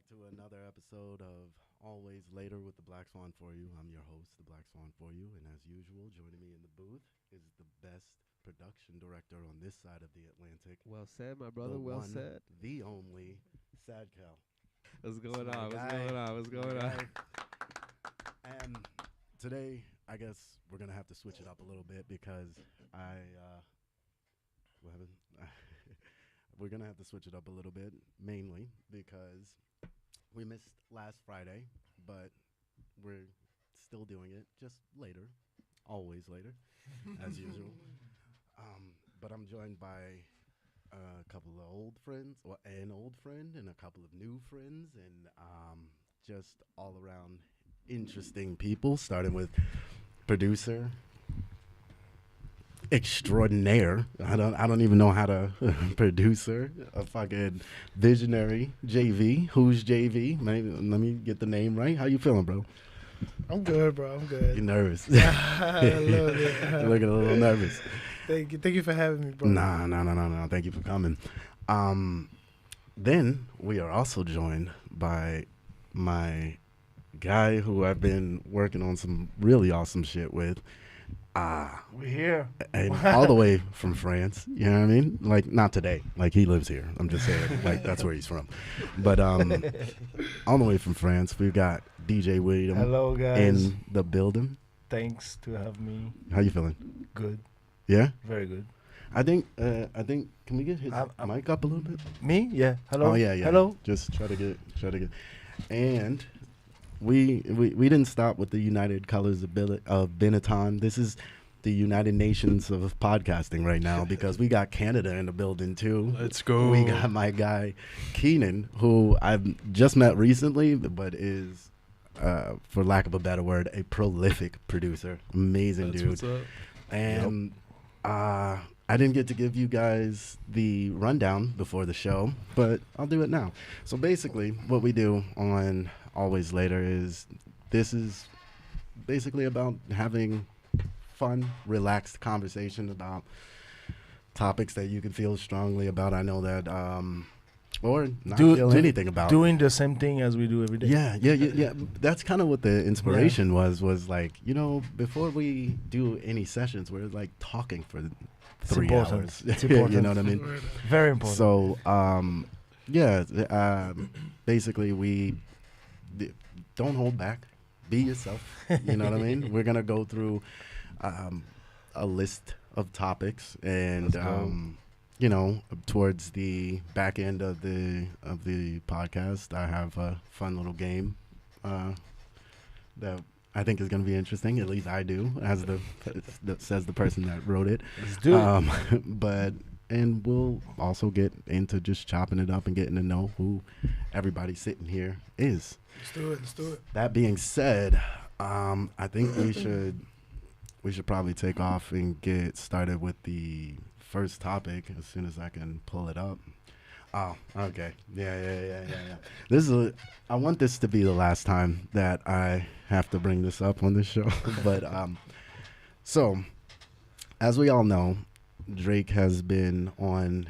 back to another episode of Always Later with the Black Swan 4u. I'm your host, the Black Swan 4u, and as usual, joining me in the booth is the best production director on this side of the Atlantic. Well said, my brother. The Well one, said. the only, Sad Cal. What's going My on? What's guy, going on? What's my going on? guy. And today, I guess we're gonna have to switch it up a little bit because what happened? We're gonna have to switch it up a little bit, mainly because we missed last Friday, but we're still doing it just later, always later, as usual. But I'm joined by a couple of old friends, or an old friend, and a couple of new friends, and just all around interesting people. Starting with producer extraordinaire. I don't even know how to producer a fucking visionary JV. WhosJV? Maybe, let me get the name right. How you feeling, bro? I'm good, bro. I'm good. You nervous? A little bit. You're looking a little nervous. Thank you for having me, bro. No. Thank you for coming. Then we are also joined by my guy who I've been working on some really awesome shit with. We're here. And all the way from France, you know what I mean? Like, not today. Like, he lives here. I'm just saying, like, that's where he's from. But all the way from France, we've got DJ Weedim. Hello, guys. In the building. Thanks to have me. How you feeling? Good. Yeah? Very good. I think, can we get his mic up a little bit? Me? Yeah. Hello. Oh, yeah. Hello. Just try to get. And we didn't stop with the United Colors of Benetton. This is the United Nations of podcasting right now because we got Canada in the building too. Let's go. We got my guy Kenan, who I've just met recently, but is, for lack of a better word, a prolific producer. Amazing That's dude. what's up. And I didn't get to give you guys the rundown before the show, but I'll do it now. So basically, what we do on Always Later is this is basically about having fun, relaxed conversation about topics that you can feel strongly about. I know that, or not feel anything about. Doing the same thing as we do every day. Yeah. That's kind of what the inspiration was like, you know, before we do any sessions, we're like talking for 3 hours. It's important. You know what I mean? Very important. So, basically we don't hold back. Be yourself. You know what I mean? We're going to go through a list of topics and, you know, towards the back end of the podcast, I have a fun little game that I think is going to be interesting. At least I do, as says the person that wrote it. Let's do it. And we'll also get into just chopping it up and getting to know who everybody sitting here is. Let's do it. That being said, I think we should probably take off and get started with the first topic as soon as I can pull it up. Oh, okay. Yeah. I want this to be the last time that I have to bring this up on this show. But so, as we all know, Drake has been on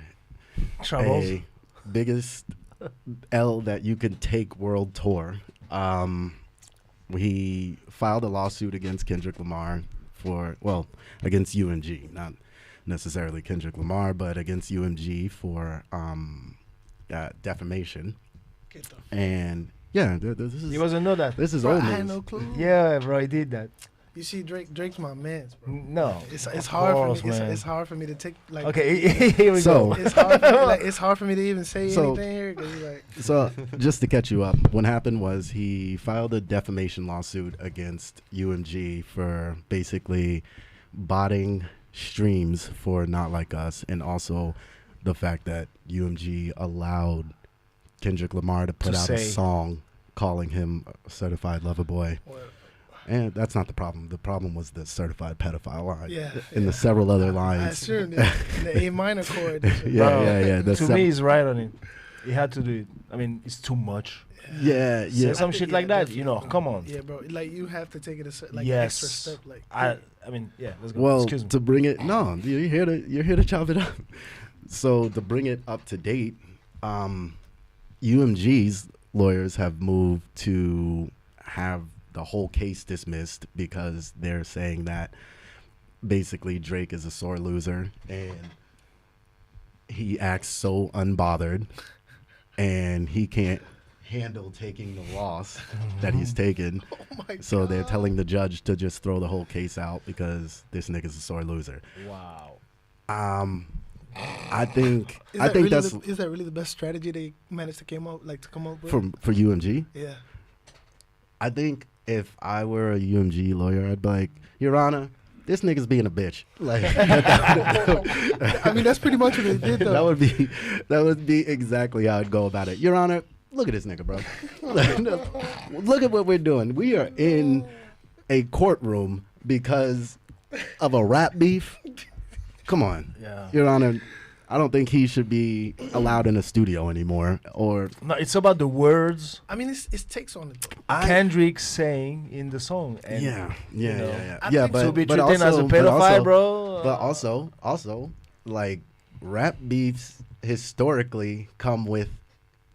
Troubles. a biggest L that you can take world tour. He filed a lawsuit against Kendrick Lamar against UMG, not necessarily Kendrick Lamar, but against UMG for defamation. And yeah, this is. You wasn't know that. This is Bro, old I news. had no clue. Yeah, bro, I did that. You see, Drake's my man, bro. No. It's of hard course, for me. man. It's hard for me to take like. Okay, here we So- go. It's hard for me to even say So- anything here because like. So just to catch you up, what happened was he filed a defamation lawsuit against UMG for basically botting streams for Not Like Us, and also the fact that UMG allowed Kendrick Lamar to put out a song calling him a certified lover boy. Well, And that's not the problem. The problem was the certified pedophile line. Yeah. And the several other I lines. assume the A minor chord. Yeah. To me, he's right on it. He had to do it. I mean, it's too much. Yeah. Say some shit like that, you know. Come on. Yeah, bro. Like you have to take it a Yes. extra step. Like I mean, yeah. Let's go. Well, Excuse me. to bring it, no, you're here to chop it up. So to bring it up to date, UMG's lawyers have moved to have the whole case dismissed because they're saying that basically Drake is a sore loser and he acts so unbothered and he can't handle taking the loss that he's taken. Oh my So they're God. telling the judge to just throw the whole case out because this nigga's a sore loser. Wow. I think Is I that think really that's is that really the best strategy they managed to come up with? for UMG. Yeah. I think if I were a UMG lawyer, I'd be like, Your Honor, this nigga's being a bitch. Like, I mean, that's pretty much what they did, though. that would be exactly how I'd go about it. Your Honor, look at this nigga, bro. Look at what we're doing. We are in a courtroom because of a rap beef. Come on, Yeah. Your Honor. I don't think he should be allowed in a studio anymore. Or No, it's about the words I mean, it's takes on it, though. Kendrick saying in the song. And yeah, you know, I yeah. think But to be but treated as a also- but pedophile, also- bro. But also, like, rap beefs historically come with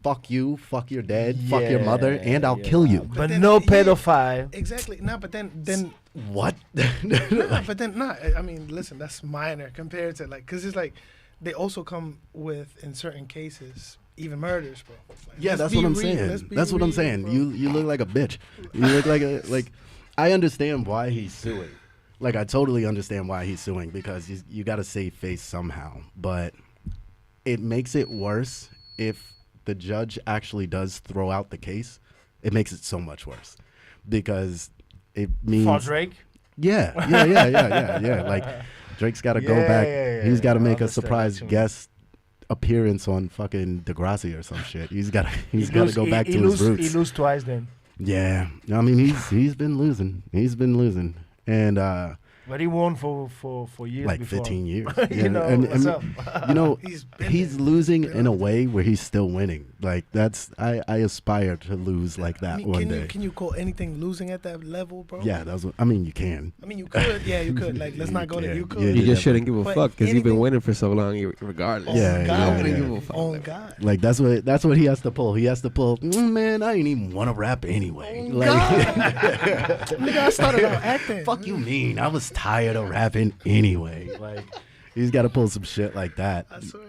fuck you, fuck your dad, fuck your mother, and I'll kill you. But then- no yeah. pedophile. Exactly. Nah, but then What? nah, but then nah. I mean, listen, that's minor compared to like, cause it's like they also come with in certain cases even murders, bro. Like, Yeah, let's that's be what I'm real, saying. let's be That's what I'm real, saying. bro. You look like a bitch. You look like a like. I understand why he's suing. Like, I totally understand why he's suing because you got to save face somehow. But it makes it worse if the judge actually does throw out the case. It makes it so much worse because it means For Drake. yeah. Like, Drake's got to go Yeah, back. yeah, He's got to I make a understand surprise what you mean. guest appearance on fucking Degrassi or some shit. He's got to go back to his roots. He lose twice then. Yeah, I mean he's been losing. He's been losing, and But he won for years like before. 15 years. You Yeah, know, and, what's up? you know, He's been he's there. losing Been in a out way where he's still winning. Like that's I aspire to lose like that I mean, one can day. you can you call anything losing at that level, bro? Yeah, that's what I mean. You can. I mean, you could. Yeah, you could. Like, let's You not go there. can. You Yeah, could. You yeah. just shouldn't give a But fuck because you've been anything- winning for so long, regardless. On Yeah, God, yeah, I wouldn't yeah. give a fuck. On God. Like that's what he has to pull. He has to pull. Man, I ain't even want to rap anyway. On Like, Nigga, I started out acting. fuck you mean? I was tired of rapping anyway. Like, he's got to pull some shit like that. I swear.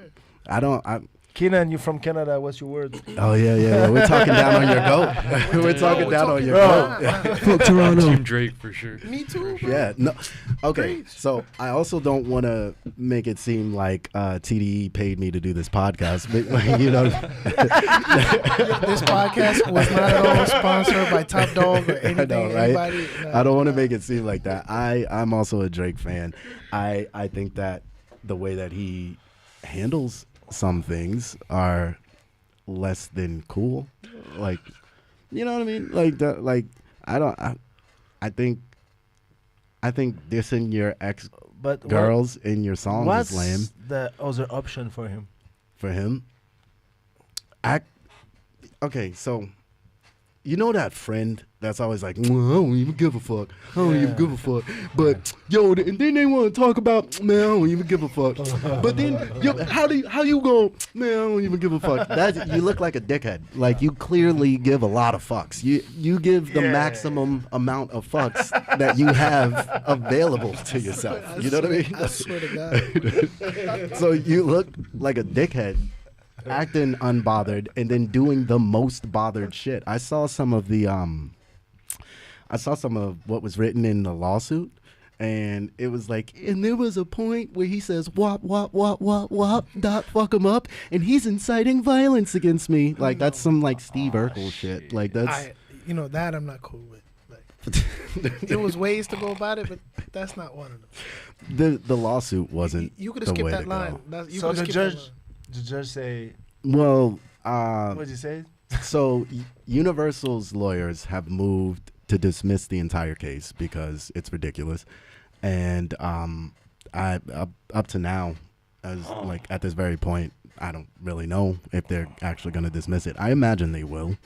Kenan, you from Canada? What's your word? Oh yeah. We're talking down on your goat. We're talking down on your Bro. goat. Fuck Toronto. Team Drake for sure. Me too, bro. Yeah. No. Okay. Preach. So I also don't want to make it seem like TDE paid me to do this podcast, but like, you know. This podcast was not at all sponsored by Top Dog or anything. know, right? Anybody. No, I don't want to no. make it seem like that. I'm also a Drake fan. I think that the way that he handles some things are less than cool. Like, you know what I mean? Like that. Like I think dissing your ex But girls in your songs what's is lame the other option for him? for him. Okay, so you know that friend that's always like, "Well, I don't even give a fuck. I don't even Yeah. give a fuck." But yo, and then they want to talk about, man, I don't even give a fuck. But then, yo, how you go, man, I don't even give a fuck. That you look like a dickhead. Like you clearly give a lot of fucks. You give the Yeah. maximum amount of fucks that you have available to yourself. You know what I mean? I swear to God. So you look like a dickhead acting unbothered and then doing the most bothered shit. I saw some of what was written in the lawsuit, and it was like, and there was a point where he says wop wop wop wop wop dot fuck him up, and he's inciting violence against me. Like that's some like Steve Urkel shit. Like that's That I'm not cool with. Like, there was ways to go about it, but that's not one of them. the lawsuit wasn't. You could have the skipped way that to line. go. That's, you So coulda the skipped that judge, line. the judge say, Well, what did he say? so Universal's lawyers have moved to dismiss the entire case because it's ridiculous, and up to now, as like at this very point, I don't really know if they're actually going to dismiss it. I imagine they will,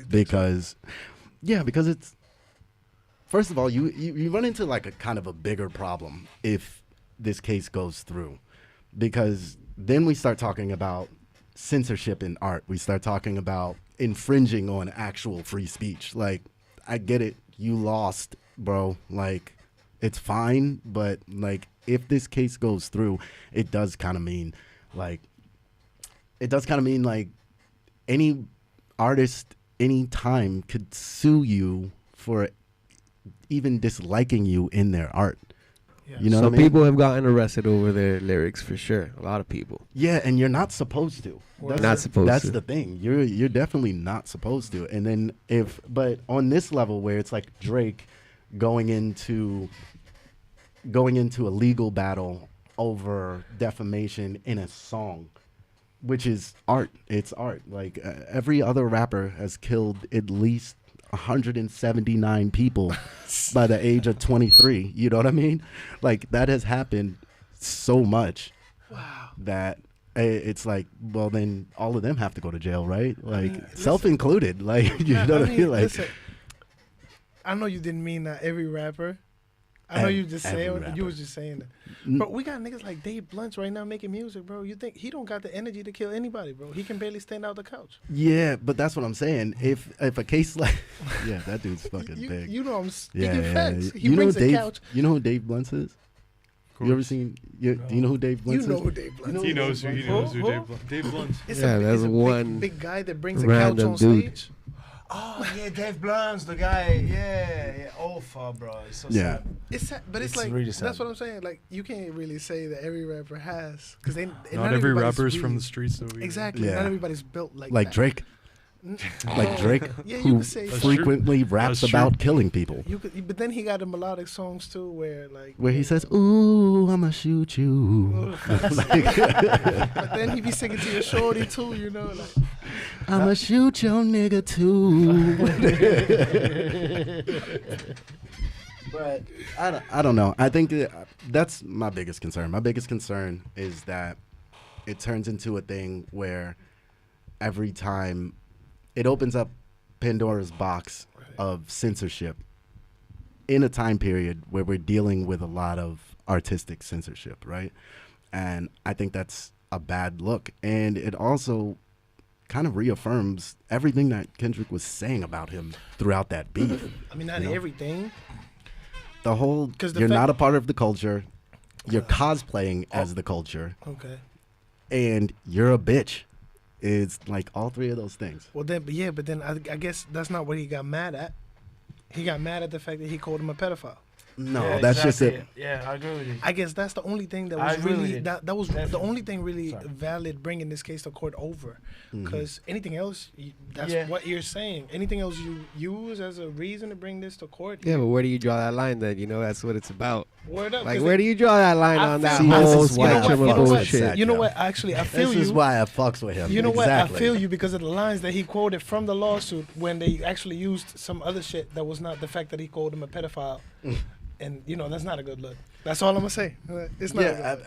because because it's first of all you run into like a kind of a bigger problem if this case goes through, because then we start talking about censorship in art. We start talking about infringing on actual free speech. Like, I get it. You lost, bro. Like, it's fine. But, like, if this case goes through, it does kind of mean, like, any artist, any time could sue you for even disliking you in their art. Yeah. You know Some what I mean? people have gotten arrested over their lyrics for sure. A lot of people. Yeah, and you're not supposed to. Well, Not supposed That's to. the thing. You're definitely not supposed to. And then but on this level where it's like Drake going into a legal battle over defamation in a song, which is art. It's art. Like every other rapper has killed at least 179 people by the age of 23. You know what I mean? Like, that has happened so much. Wow. That it's like, well, then all of them have to go to jail, right? Like, Listen. self-included. Like, you know what I mean? Like, listen, I know you didn't mean that every rapper. I know you just every saying rapper. you was just saying that. n- But we got niggas like Dave Blunts right now making music, bro. You think he don't got the energy to kill anybody, bro? He can barely stand out the couch. yeah, but that's what I'm saying. If a case like, yeah, that dude's fucking You, big. you know I'm speaking yeah, facts. He you know brings who the Dave? couch. You know who Dave Blunts is? You ever seen? Do you know who Dave You Blunts know is? who Dave Blunts know is. He knows who. He knows who. Who? Dave Blunt. It's Yeah, a, there's it's a one big guy that brings a couch random on dude. stage. Oh yeah, Dave Blunts, the guy. Yeah. Oh fuck, bro. It's so Yeah. sad. It's sad, but it's It's like really sad. that's what I'm saying. Like you can't really say that every rapper has because they Not every everybody's rapper is from really- the streets, though. either. Exactly. Yeah. Not everybody's built like Like that. Drake. Like Drake, Yeah, you who could say That's so. true. frequently raps That's true. about killing people. You could, but then he got the melodic songs too, where like Where he says, "Ooh, I'ma shoot you." but then he be singing to your shorty too, you know, like I'ma shoot your nigga too. But I don't know. I think that's my biggest concern. My biggest concern is that it turns into a thing where every time it opens up Pandora's box of censorship in a time period where we're dealing with a lot of artistic censorship, right? And I think that's a bad look. And it also kind of reaffirms everything that Kendrick was saying about him throughout that beef. I mean not You know? everything. The whole, 'Cause the you're fact- not a part of the culture, you're cosplaying as the culture, Okay. and you're a bitch. It's like all three of those things. Well then, but then I guess that's not what he got mad at. He got mad at the fact that he called him a pedophile. No, Yeah, that's just exactly. it. Yeah, I agree with you. I guess that's the only thing that I was agree with really you. that was the Definitely. only thing really Sorry. valid bringing this case to court over. Mhm. Because anything else, that's Yeah. what you're saying. Anything else you use as a reason to bring this to court, Yeah, but where do you draw that line then? You know, that's what it's about. word up. Like, 'cause where do you draw that line I on feel- that See, whole this is why I spectrum fucks of with bullshit? Zach. You know Yeah. what? Actually, I feel This you. is why I fucks with him. You know exactly. what? I feel you because of the lines that he quoted from the lawsuit when they actually used some other shit that was not the fact that he called him a pedophile. And, you know, that's not a good look. That's all I'm going to say. It's not a good Yeah, look.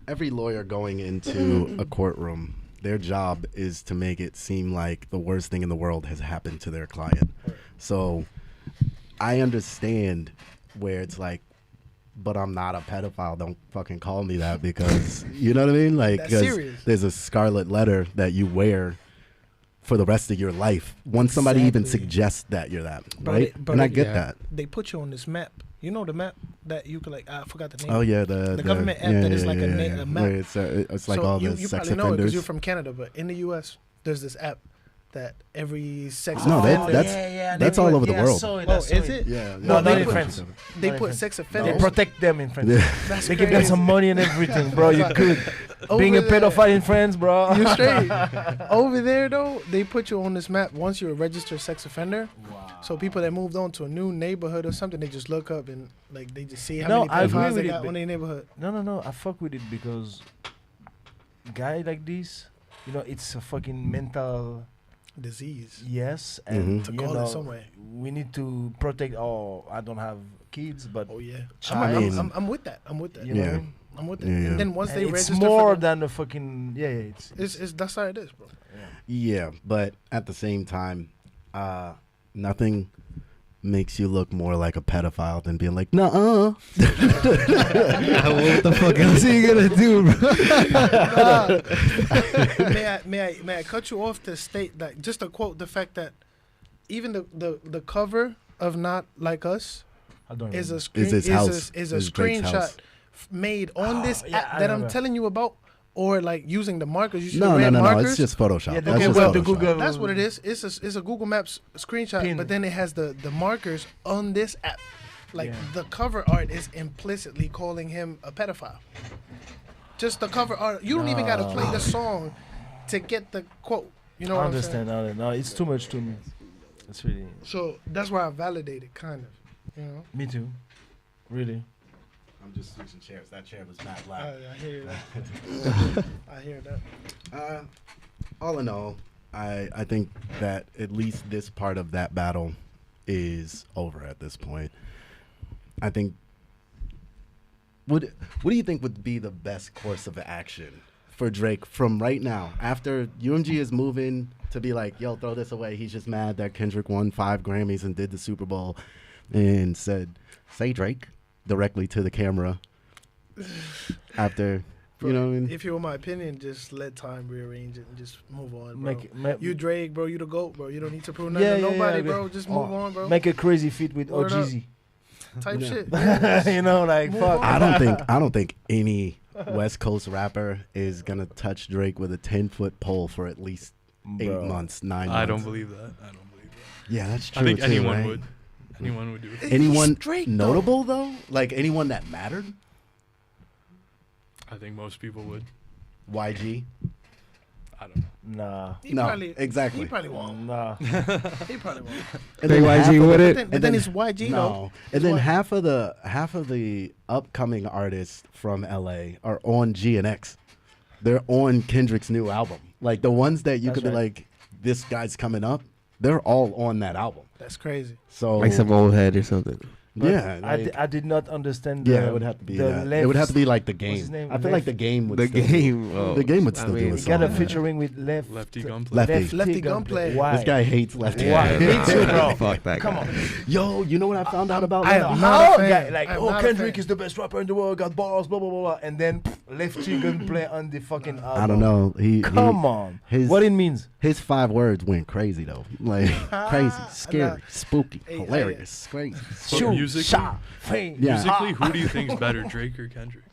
every lawyer going into a courtroom, their job is to make it seem like the worst thing in the world has happened to their client. So I understand where it's like, but I'm not a pedophile. Don't fucking call me that because, you know what I mean? Like, That's 'cause serious. there's a scarlet letter that you wear for the rest of your life once somebody even Exactly. suggests that you're that, But right? it- but and I it- get yeah. that. They put you on this map. You know the map that you could, like, I forgot the name. Oh yeah, The government app that is like a map. Where it's like So all you, the you sex probably know it because offenders. you're from Canada, but in the U.S., there's this app that every sex No, offender... that's all over the world. Oh, is it? Yeah, No, not they in put- France. They Not put in sex They offenders... protect them in France. Yeah. That's They give them crazy. some money and everything, bro. You good. Being a Over there. pedophile in France, bro. You straight. Over there, though, they put you on this map once you're a registered sex offender. So people that moved on to a new neighborhood or something, they just look up and like they just see how No, many I agree pedophiles with they it, got but- on their neighborhood. No. I fuck with it because guy like this, you know, it's a fucking mental Disease. yes, and Mhm. To you call know, it some way. we need to protect. Oh, I don't have kids, but Oh yeah. Child. I'm with that. I'm with that. you know what I Yeah. mean? I'm with that. Yeah. And then once And they it's register more for the, than a fucking it's that's how it is, bro. Yeah, but at the same time, nothing makes you look more like a pedophile than being like, nuh-uh. What the fuck else are you gonna do, bro? May I cut you off to state that, just to quote the fact that even the cover of Not Like Us I don't is remember. a screen, Is his house. is a Is Drake's screenshot house. made on this yeah, app I that I'm remember. telling you about, or like using the markers. You see No, the red no. markers? It's just Photoshop. Yeah, That's okay, just well, the Photoshop. Google- That's what it is. It's a Google Maps screenshot, Pin. but then it has the markers on this app. Like Yeah. the cover art is implicitly calling him a pedophile. Just the cover art. You don't even got to play the song to get the quote. You know I what understand. No, it's too much to me. It's really I'm saying? So that's why I validated, kind of. You know. me too. Really. I'm just switching chairs. That chair was mad I loud. hear that. I hear that. All in all, I think that at least this part of that battle is over at this point. I think. What do you think would be the best course of action for Drake from right now? After UMG is moving to be like, yo, throw this away. He's just mad that Kendrick won 5 Grammys and did the Super Bowl and said, say Drake directly to the camera. After, you know what I mean? If you want my opinion, just let time rearrange it and just move on, bro. Make You Drake, bro. You the GOAT, bro. You don't need to prove nothing to nobody, bro. Just move on, bro. Make a crazy feat with Word up. OGZ. Type Yeah. shit. Yeah, You know, like Move fuck. on. I don't think any West Coast rapper is gonna touch Drake with a 10-foot pole for at least 8 Bro. months, 9 months. I don't believe that. I don't believe that. Yeah, that's true. I think too, anyone right? would. Anyone would do it. Anyone Drake, though. notable though? Like anyone that mattered? I think most people would. YG? I don't know. Nah. He No, probably, exactly. He probably won't. Nah. He probably won't. And Think half YG of would the- it? But and then it's YG, though. No, and then half of the upcoming artists from LA are on GNX. They're on Kendrick's new album. Like the ones that you That's could be right. like, this guy's coming up. They're all on that album. That's crazy. So Like some old head or something. But yeah, I did not understand. yeah, the, it would have to be the that. Left, It would have to be like the what's his game. name? I feel like Left- the game would The still game. The game would still do mean, a He got a song. featuring with Left. Lefty Gunplay. Lefty. Lefty Gunplay. Why? This guy hates lefty. Why? Me too, bro. Fuck that Come guy. on. Yo, you know what I found out about I Lefty? am not a How? fan. Guy, like, I'm oh, not a Kendrick fan. is the best rapper in the world, got balls, blah, blah, blah, blah. And then Lefty Gunplay on the fucking album. I don't know. Come on. his- What it means? His 5 words went crazy though. Like crazy, scary, spooky, Hey, hilarious, crazy. So musically, shot, fame. Yeah. musically, who do you think's better, Drake or Kendrick?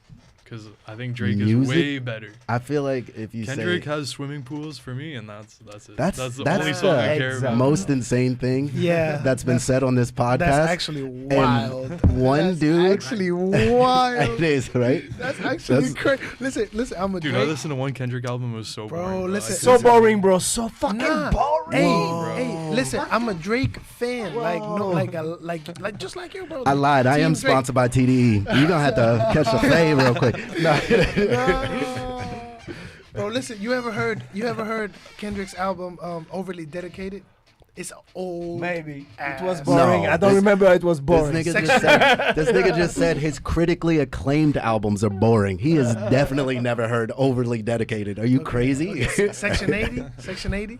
Because I think Drake is Music? way better. I feel like if you Kendrick say has swimming pools for me, and that's it. That's- the that's only the song I care exact about. most insane thing Yeah, that's been said on this podcast. That's actually wild. one That's dude- actually wild. it is, right? That's actually That's- crazy. Listen. I'm a Dude, Drake. I listened to one Kendrick album. It was so Bro, boring. listen- I So couldn't- boring, bro. So fucking Nah. boring. Hey, Whoa. hey, listen. I'm a Drake fan. Like no, like just like you, bro. I lied. I Team am Drake. sponsored by TDE. You're gonna have to catch the fade real quick. No. Bro, listen. You ever heard Kendrick's album Overly Dedicated? It's old. Maybe. ass. It was boring. No, I don't this- remember it was boring. This nigga just said his critically acclaimed albums are boring. He has definitely never heard Overly Dedicated. Are you crazy? Section 80. Section 80.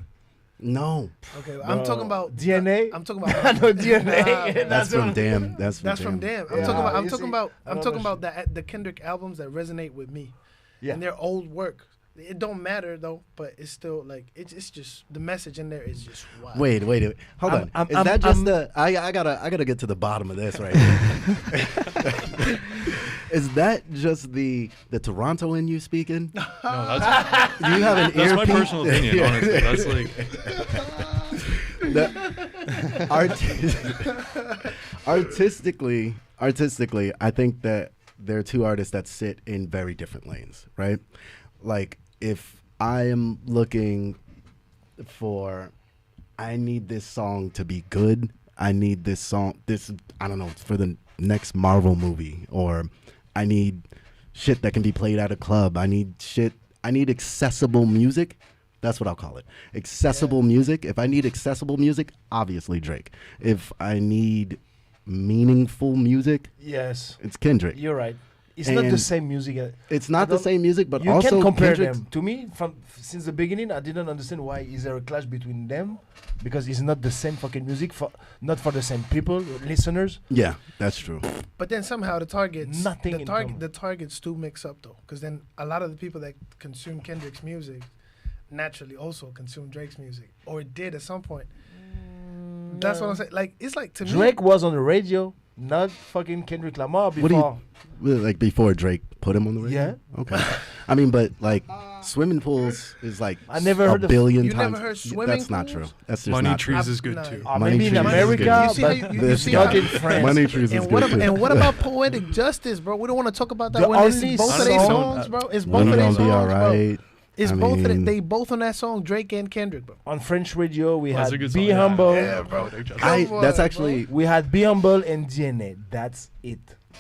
No. Okay, I'm talking about DNA. I'm talking about. I know DNA. Nah, That's from Damn. That's from Damn. I'm Yeah. talking about. I'm You talking see, about. I I'm know talking that about the Kendrick albums that resonate with me. Yeah. And they're old work. It don't matter though, but it's still like it's just the message in there is just wild. Wait. Hold I'm- on. I'm- Is I'm- that just I'm- the? I gotta get to the bottom of this right here. Is that just the Toronto in you speaking? No, that's Do you have an that's my earpiece? personal opinion. Yeah. Honestly, that's like artistically, I think that there are two artists that sit in very different lanes, right? Like if I am looking for, I need this song to be good. I need this song, I don't know, for the next Marvel movie, or I need shit that can be played at a club. I need accessible music. That's what I'll call it. Accessible music. If I need accessible music, obviously Drake. If I need meaningful music, Yes. it's Kendrick. You're right. It's not the And same music. It's not the don't- same music, but you also can compare Kendrick's- them. To me, since the beginning, I didn't understand why is there a clash between them, because it's not the same fucking music not for the same people, listeners. Yeah, that's true. But then somehow the targets, Nothing in common. the targets do mix up though, because then a lot of the people that consume Kendrick's music naturally also consume Drake's music, or did at some point. That's what I'm saying. Like it's like to Drake was on the radio, not fucking Kendrick Lamar What do you- before. Well, like before Drake put him on the radio. Yeah. Okay. I mean, but like swimming pools is like I never heard a of- billion You times. never heard swimming That's not true. pools? That's just Money not true. Trees is good Nah. too. Money Maybe in Trees is America, good. You see how but you- you This see guy- how- not in France. Money Trees is And good what, too. and what about Poetic Justice, bro? We don't want to talk about that The when it's only both of their song- songs, bro. It's We both of their gonna songs, be all bro. right. It's I both of mean- they both on that song, Drake and Kendrick, bro. On French radio, we Well, that's had a good Be song, yeah. Humble. Yeah, bro. Poetic Justice. I Come that's on, actually We had Be Humble and DNA. That's it.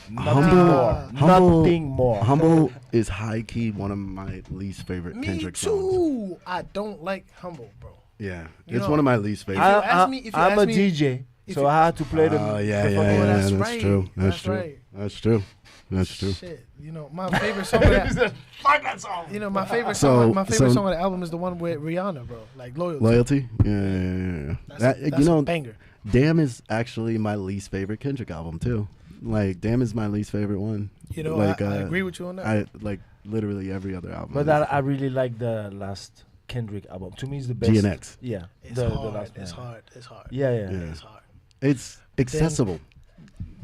Nothing Humble- more. Humble- Nothing more. Humble is high key one of my least favorite Me Kendrick too. songs. I don't like Humble, bro. Yeah, You it's know, one of my least favorite. you ask me- if you I'm a ask me- DJ, if so you- I had to play the. Oh the yeah, fucking- yeah, yeah. that's That's right. true. That's That's true. right. That's true. That's true. Shit, you know my favorite song. Of that, Fuck that song. you know my favorite So- song. My favorite so- song of the album is the one with Rihanna, bro. Like Loyalty. Loyalty. Yeah. That's, That, that's you know, a banger. Damn is actually my least favorite Kendrick album too. Like Damn is my least favorite one. You know, like, I agree with you on that. I like literally every other album. But is I really like the last Kendrick album. To me, it's the best. GNX. Yeah. it's the hard. last It's one. hard. It's hard. Yeah, yeah. Yeah. It's hard. It's accessible.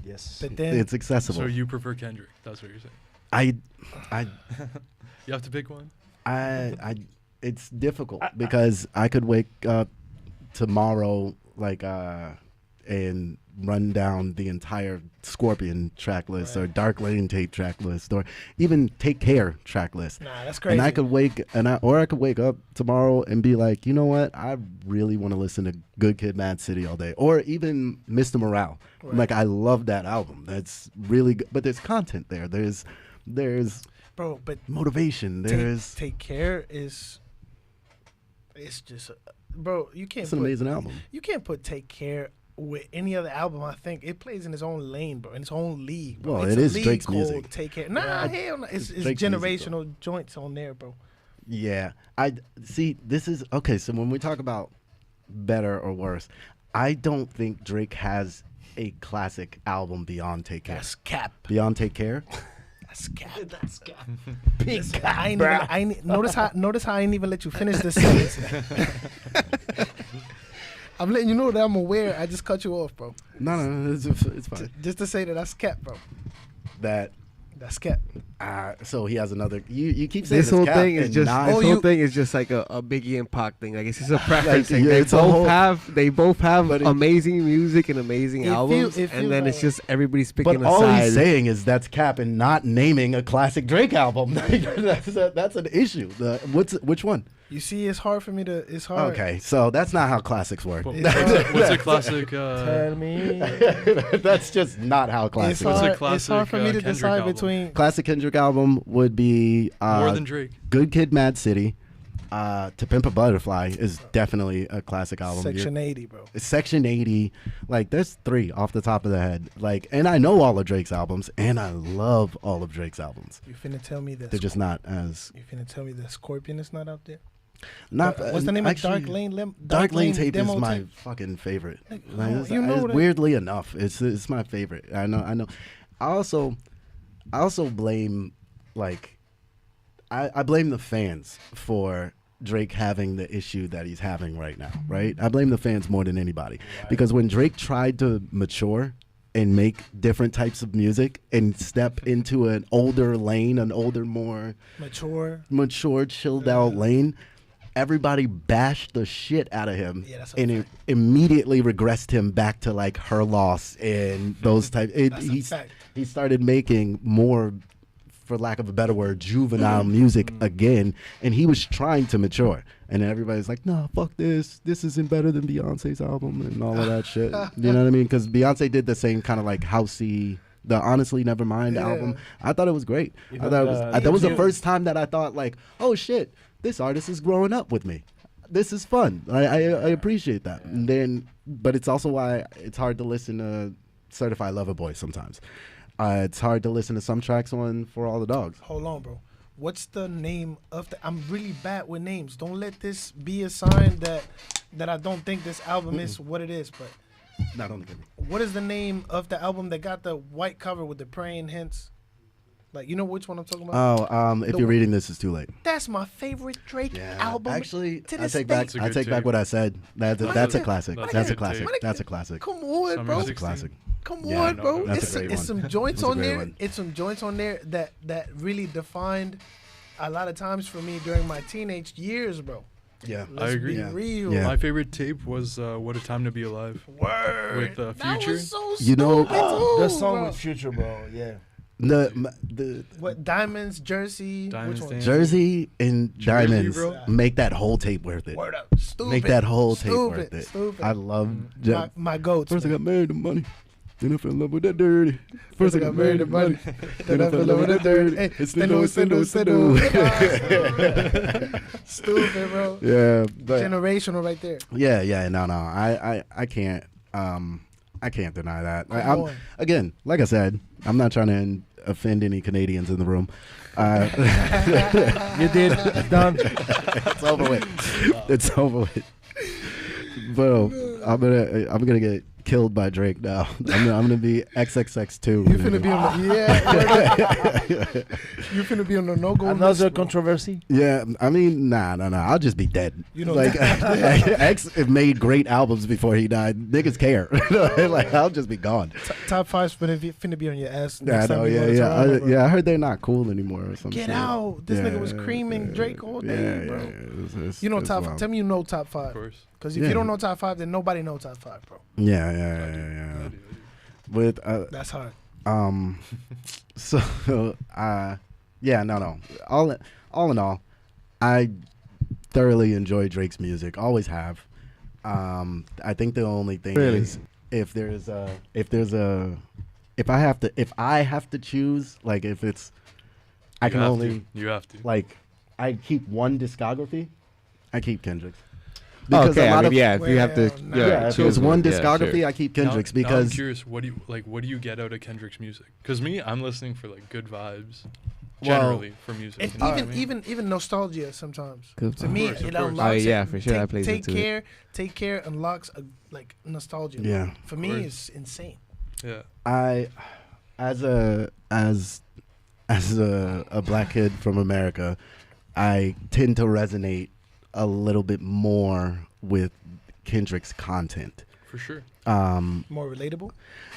Yes. But then It's accessible. So you prefer Kendrick? That's what you're saying. I You have to pick one. it's difficult because I could wake up tomorrow and run down the entire Scorpion track list or Dark Lane Tape track list or even Take Care track list. nah, that's crazy. And I could wake up tomorrow and be like, you know what? I really want to listen to Good Kid, Mad City all day, or even Mr. Morale. Right. Like I love that album. That's really good, but there's content there. There's bro, but motivation. There's take care is. It's just, bro. You can't. it's an put, amazing album. You can't put Take Care with any other album. I think it plays in its own lane, bro, in its own league. Bro. Well, It's it a is league Drake's called music. Take Care. Nah, hell no. It's Drake's music, generational joints on there, bro. Yeah, I see. This is okay. So when we talk about better or worse, I don't think Drake has a classic album beyond Take Care. That's cap. Beyond Take Care. That's cap. That's cap. Listen, I ain't even, I ain't, notice how I ain't even let you finish this sentence. I'm letting you know that I'm aware. I just cut you off, bro. No, it's fine. Just to say that that's cap, bro. That That's cap. so he has another. You keep saying This whole Cap thing is and just not- this Oh, whole you- thing is just like a Biggie and Pac thing. Like it's just a preference thing. yeah, They it's a whole- both have But it- amazing music and amazing It feel- albums, it and feels then it's like- just everybody's picking But a all side. he's saying is that's Cap and not naming a classic Drake album. that's an issue. Which one? You see, it's hard for me to. It's hard. Okay, so that's not how classics work. Well, It's what's a classic? Tell me. That's just not how It's classics What's a work. hard. classic, It's hard for me to Kendrick decide album? between. Classic Kendrick album would be More than Drake. Good Kid, Mad City. To Pimp a Butterfly is definitely a classic album. Section 80, bro. It's Section 80. Like, there's 3 off the top of the head. Like, and I know all of Drake's albums, and I love all of Drake's albums. You finna tell me that. They're just not as You finna tell me that Scorpion is not out there? not. What's the name actually, of Dark Lane? Dark Lane Tape is demo my tape? fucking favorite. Like, Like, oh, it's- you know it's that- weirdly enough, it's my favorite. I know. I also blame I blame the fans for Drake having the issue that he's having right now, right? I blame the fans more than anybody. Because when Drake tried to mature and make different types of music and step into an older lane, an older, more Mature. chilled out lane, everybody bashed the shit out of him. Yeah, that's a and it immediately regressed him back to like Her Loss and those type. That's a fact. He started making more, for lack of a better word, juvenile music again, and he was trying to mature. And then everybody's like, "No, fuck this. This isn't better than Beyonce's album and all of that shit." You know what I mean? Because Beyonce did the same kind of like housey, the Honestly Nevermind Yeah. album. I thought it was great. Even I thought it was, the- that was the Yeah. first time that I thought like, "Oh shit, this artist is growing up with me. This is fun. I appreciate that." And then, but it's also why it's hard to listen to Certified Lover Boy sometimes. It's hard to listen to some tracks on For All the Dogs. Hold on, bro. What's the name of the? I'm really bad with names. Don't let this be a sign that I don't think this album is what it is. But Not on the camera. what is the name of the album that got the white cover with the praying hints? Like, you know which one I'm talking about? Oh, if The you're one- reading this, it's too late. That's my favorite Drake album. Actually, to I this take back. day. I It's a take good back tape. what I said. That's a nigga, classic. that's That's a a good classic. tape. That's a classic. Come on, Summer bro. That's a 16. classic. Come Yeah, on, no, bro. that's a It's, great it's one. some joints That's a on great there. one. It's some joints on there that really defined a lot of times for me during my teenage years, bro. Yeah. Let's agree. be Yeah. real. Yeah. My favorite tape was "What a Time to Be Alive" Word. with That Future. was so You know- stupid, too, The song bro. with Future, bro. Yeah. The What Diamonds, Jersey, Diamonds which one? Dance. Jersey and Jersey, Diamonds bro. make that whole tape worth it. Word up. Stupid. Make that whole tape Stupid. worth it. Stupid. I love. my goats. First I man. got married to money, then I fell in love with that dirty. First I got married to money, then I fell in love with that dirty. Hey, It's stendo, stendo, stendo, stendo. Stupid, bro. Yeah, but Generational right there. yeah, no, I can't, I can't deny that. Come I'm on. again, like I said, I'm not trying to offend any Canadians in the room. You did. Done. It's over with. It's over with. Bro, I'm gonna get killed by Drake now. I'm gonna be XXX2. You finna be on the You finna be on the no go. Another controversy. Yeah, I mean, nah. I'll just be dead. You know, Like X made great albums before he died. Niggas care. Like I'll just be gone. top five's finna be on your ass. Yeah, I next time know. you go to Yeah. Toronto, bro. I heard they're not cool anymore or something. Get out! This nigga was creaming Drake all day, bro. You know top. Tell me you know top Of five. course. Because if Yeah. you don't know top five, then nobody know top five, bro. Yeah. With That's hard. so yeah, no. All in all, I thoroughly enjoy Drake's music. Always have. I think the only thing Really? is if I have to choose, like if it's I You can have only to. You have to. like I keep one discography, I keep Kendrick's. Okay, a lot if you have to, Well, yeah, if choose it's one yeah, discography, sure. I keep Now- Kendrick's now I'm because curious. What do you get out of Kendrick's music? Because me, I'm listening for like good vibes. Well, Generally for music. And you know what I mean? even nostalgia sometimes. Good To point. me, Of course, it of course. unlocks. Oh, yeah, it. for sure, that plays Take into it. care. Take care unlocks like nostalgia. yeah. For me, course. it's insane. Yeah. I, as a black kid from America, I tend to resonate a little bit more with Kendrick's content. For sure. More relatable.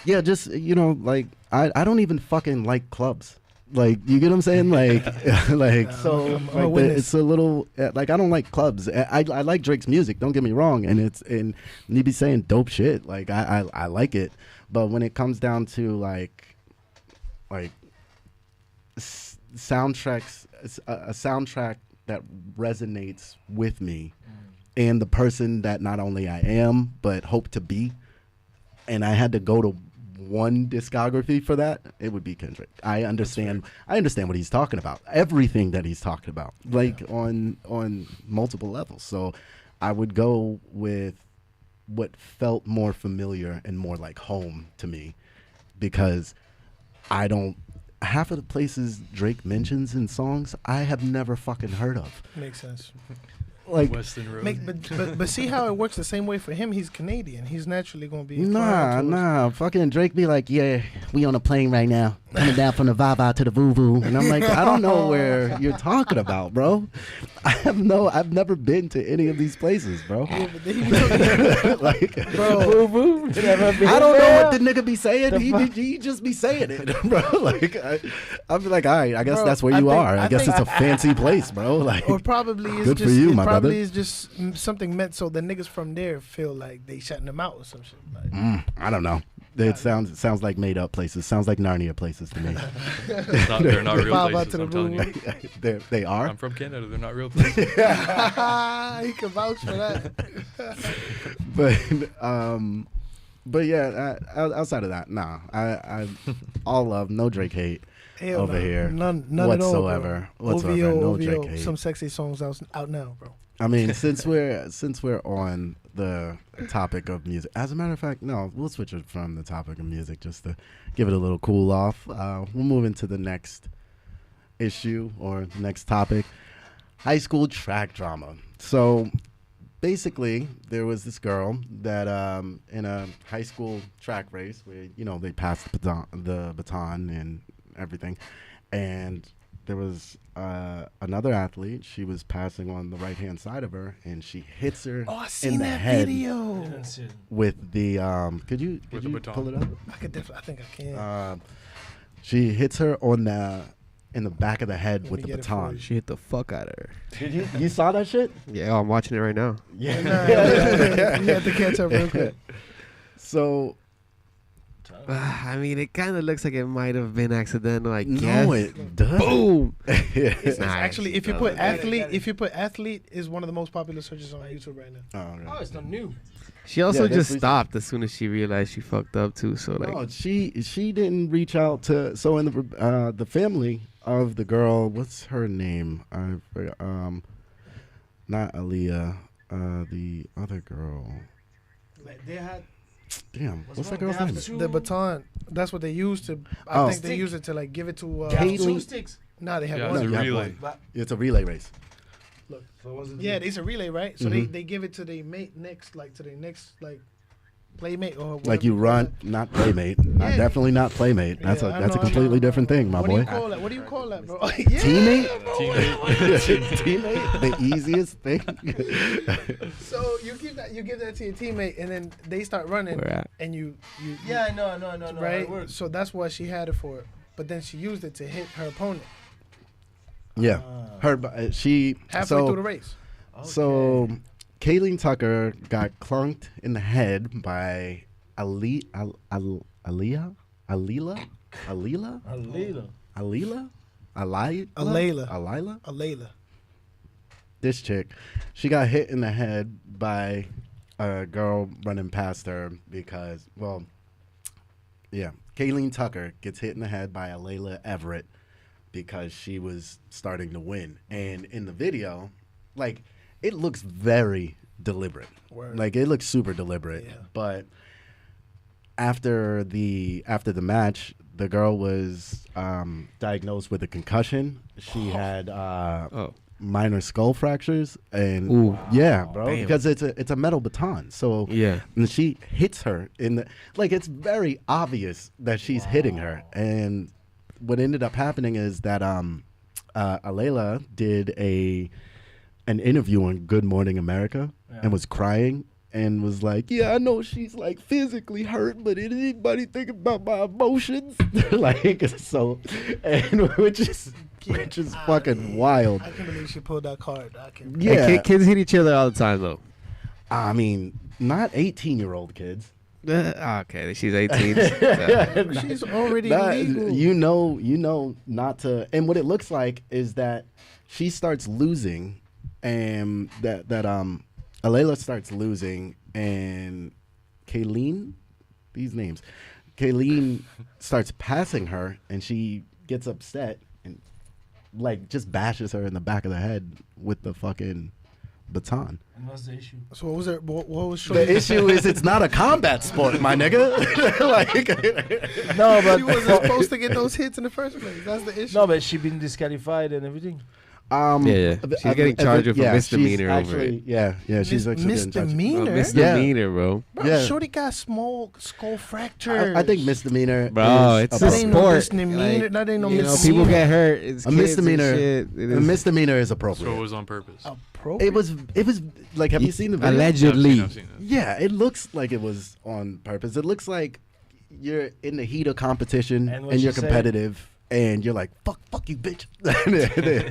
Yeah, just like I don't even fucking like clubs. Like, you get what I'm saying? Like, so I'm a like witness. it's a little like I don't like clubs. I like Drake's music. Don't get me wrong, and he be saying dope shit. Like I like it, but when it comes down to like soundtracks, a soundtrack that resonates with me and the person that not only I am but hope to be, and I had to go to one discography for that, it would be Kendrick. I understand what he's talking about, everything that he's talking about, like on multiple levels. So I would go with what felt more familiar and more like home to me, because half of the places Drake mentions in songs I have never fucking heard of. Makes sense. Like, Weston Road. But see how it works the same way for him. He's Canadian. He's naturally gonna be inclined towards- nah. Fucking Drake be like, yeah, we on a plane right now, coming down from the Vava to the Voo, and I'm like, I don't know where you're talking about, bro. I've never been to any of these places, bro. Yeah, but then he be Like, bro. I don't know what the nigga be saying. He just be saying it, bro. Like, I'll be like, all right, I guess Bro, that's where I you think- are. I I guess think- it's a fancy place, bro. Like, Or probably it's Good for just you, it my probably brother. is just something meant so the niggas from there feel like they shutting them out or some shit. Like, I don't know. It sounds like made up places. Sounds like Narnia places to me. They're not real Bob out places. to the I'm telling room. you. They are. I'm from Canada. They're not real places. he can vouch for that. But yeah, outside of that, nah. I all love, no Drake hate Hell over no. here None whatsoever. at all, bro. Whatsoever. OVO, No OVO, Drake hate. some sexy songs out now, bro. I mean, since we're on the topic of music. As a matter of fact, no, we'll switch it from the topic of music just to give it a little cool off. We'll move into the next issue or next topic. High school track drama. So basically, there was this girl that in a high school track race where, you know, they passed the baton and everything. And there was another athlete. She was passing on the right-hand side of her, and she hits her Oh, I in seen the that head video. with the could you With the baton. pull it up? I could definitely. I think I can. She hits her on in the back of the head Let with me the get it for baton. you. She hit the fuck out of her. Did you saw that shit? Yeah, I'm watching it right now. Yeah. You have to catch up real quick. So I mean, it kind of looks like it might have been accidental. I guess. no, it does. Boom. It's Nah, actually, if you no, put no, athlete, athlete is one of the most popular searches on YouTube right now. Oh, okay. Oh, it's not new. She also Yeah, that's just recent. stopped as soon as she realized she fucked up too. So like, No, she didn't reach out to. So in the family of the girl, what's her name? I forgot, not Aaliyah, the other girl. Like they had. Damn, what's that wrong? girl's They have name? two- The baton. That's what they use to. Oh. I think they Stick. use it to like give it to. They have Kaylee- two sticks. No, they have Yeah, one. it's a you have relay. one. But It's a relay race. so it wasn't. Yeah, it's a relay, right? So Mhm. they give it to their mate next, like to their next playmate or whatever Like you call run, it. not playmate. Not Yeah. definitely not playmate. That's Yeah, a I that's a know, I completely know. different thing, my What boy. do you call that? What do you call that, bro? Yeah. Teammate? Teammate. Teammate? The easiest thing. So you give that to your teammate, and then they start running, where at? and you Yeah, I know, I know, I know. How right. it works. So that's why she had it for it. But then she used it to hit her opponent Yeah. Ah. Her she halfway so through the race. so Kayleen Tucker got clunked in the head by Alila. Alila. Alayla. This chick, she got hit in the head by a girl running past her because, well, yeah, Kayleen Tucker gets hit in the head by Alayla Everett because she was starting to win. And in the video, like, it looks very deliberate. Word. Like, it looks super deliberate. Yeah. But after the match, the girl was diagnosed with a concussion. She had Oh, minor skull fractures, and Ooh. yeah, bro, Damn. because it's a metal baton. So yeah. and she hits her in the it's very obvious that she's hitting her. And what ended up happening is that Alayla did an interview on Good Morning America and was crying and was like, yeah, I know she's like physically hurt, but did anybody think about my emotions? Like, so, and which is fucking wild. I can't believe she pulled that card. I can. Yeah, Hey, kids hit each other all the time though. I mean, not 18-year-old kids. Okay, she's 18. So, She's already That- legal. you know not to. And what it looks like is that she starts losing, and that Alayla starts losing, and Kayleen, these names, Kayleen starts passing her, and she gets upset and like just bashes her in the back of the head with the fucking baton. And what's the issue? So what was it? What was The Shorty? issue is it's not a combat sport, my nigga. Like, No, but She wasn't supposed to get those hits in the first place. That's the issue. no, but she been disqualified and everything. Yeah. She's getting charged with a misdemeanor she's over actually, it. Yeah, she's actually getting charged. misdemeanor. Misdemeanor, bro. Bro, Yeah. Shorty got small skull fractures. I think misdemeanor. Bro, is it's a That appropriate. ain't no sport. misdemeanor. Like, That ain't no You know, misdemeanor. people get hurt. It's A kids and misdemeanor. shit. It A is misdemeanor is So appropriate. it was on purpose. Appropriate. It was like, have you seen the video? allegedly. I've seen it. Yeah, it looks like it was on purpose. It looks like you're in the heat of competition And and, what you're she said? competitive, and you're like, fuck you, bitch.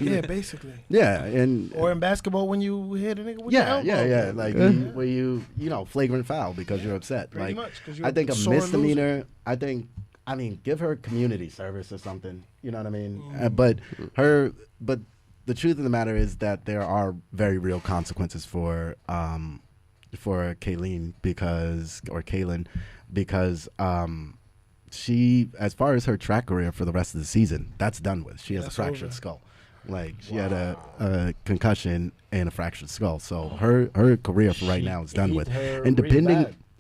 Yeah, basically. Yeah, and Or in basketball when you hit a nigga with your yeah, elbow. yeah, like Yeah. where you flagrant foul because you're upset. Pretty Like, much. 'Cause I think a sore loser. misdemeanor. I mean, give her community service or something. You know what I mean? But the truth of the matter is that there are very real consequences for Kaylin because she, as far as her track career for the rest of the season, that's done with. She has a That's fractured over. skull. Like she had a concussion and a fractured skull. So her career for right now is done with.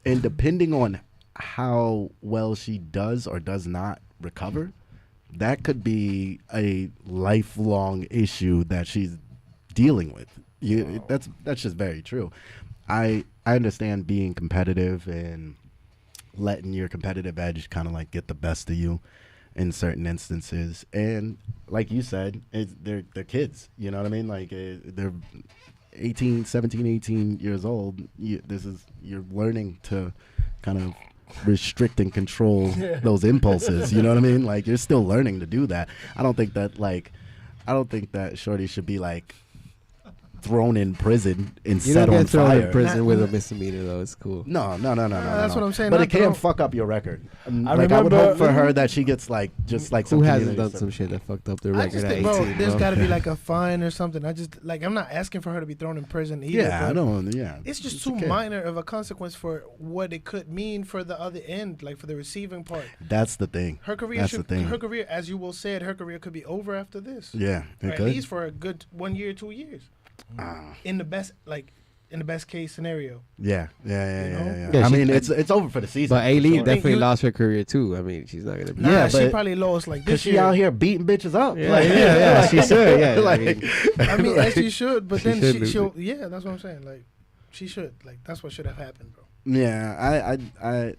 And depending on how well she does or does not recover, that could be a lifelong issue that she's dealing with. That's just very true. I understand being competitive and letting your competitive edge kind of like get the best of you in certain instances. And like you said, they're kids. You know what I mean? Like they're 17, 18 years old. You're learning to kind of restrict and control those impulses. You know what I mean? Like you're still learning to do that. I don't think that Shorty should be like thrown in prison and You set don't on get thrown fire. in prison with a misdemeanor, though. It's cool. No. That's what I'm saying. But Not it can thrown- fuck up your record. I I would remember- hope for her that she gets like just like Who some hasn't community done service. some shit that fucked up their I record just at think, 18? bro, there's bro? got to be like a fine or something. I'm not asking for her to be thrown in prison either. Yeah, but I don't. Yeah, It's just a too kid. minor of a consequence for what it could mean for the other end, like for the receiving part. That's the thing. Her career That's the thing. her career, as you will say it, her career could be over after this. Yeah, Or it at could. least for a good 1 year, 2 years. Ah, In the best case scenario. yeah. You know? Yeah, I she- mean, it's over for the season. But Aileen Sure. definitely You- lost her career too. I mean, she's not gonna be. Nah, Yeah, she but- probably lost like because this she year. out here beating bitches up. Yeah, Like, yeah, she should. Yeah, like, I mean, as she should, but She then should lose she'll. it. Yeah, that's what I'm saying. Like, she should. Like, that's what should have happened, bro. yeah, I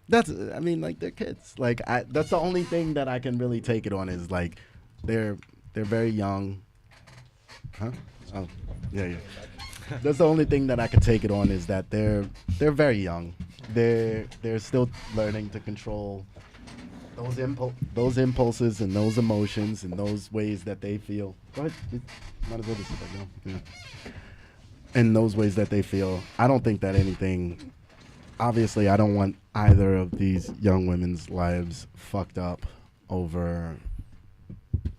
that's. I mean, like they're kids. Like, that's the only thing that I can really take it on is like they're very young. Huh? Oh, yeah. That's the only thing that I can take it on is that they're very young. They're still learning to control those impulses and those emotions and those ways that they feel. Go ahead. Might as well just sit back down. Yeah. And those ways that they feel. I don't think that anything. Obviously, I don't want either of these young women's lives fucked up over.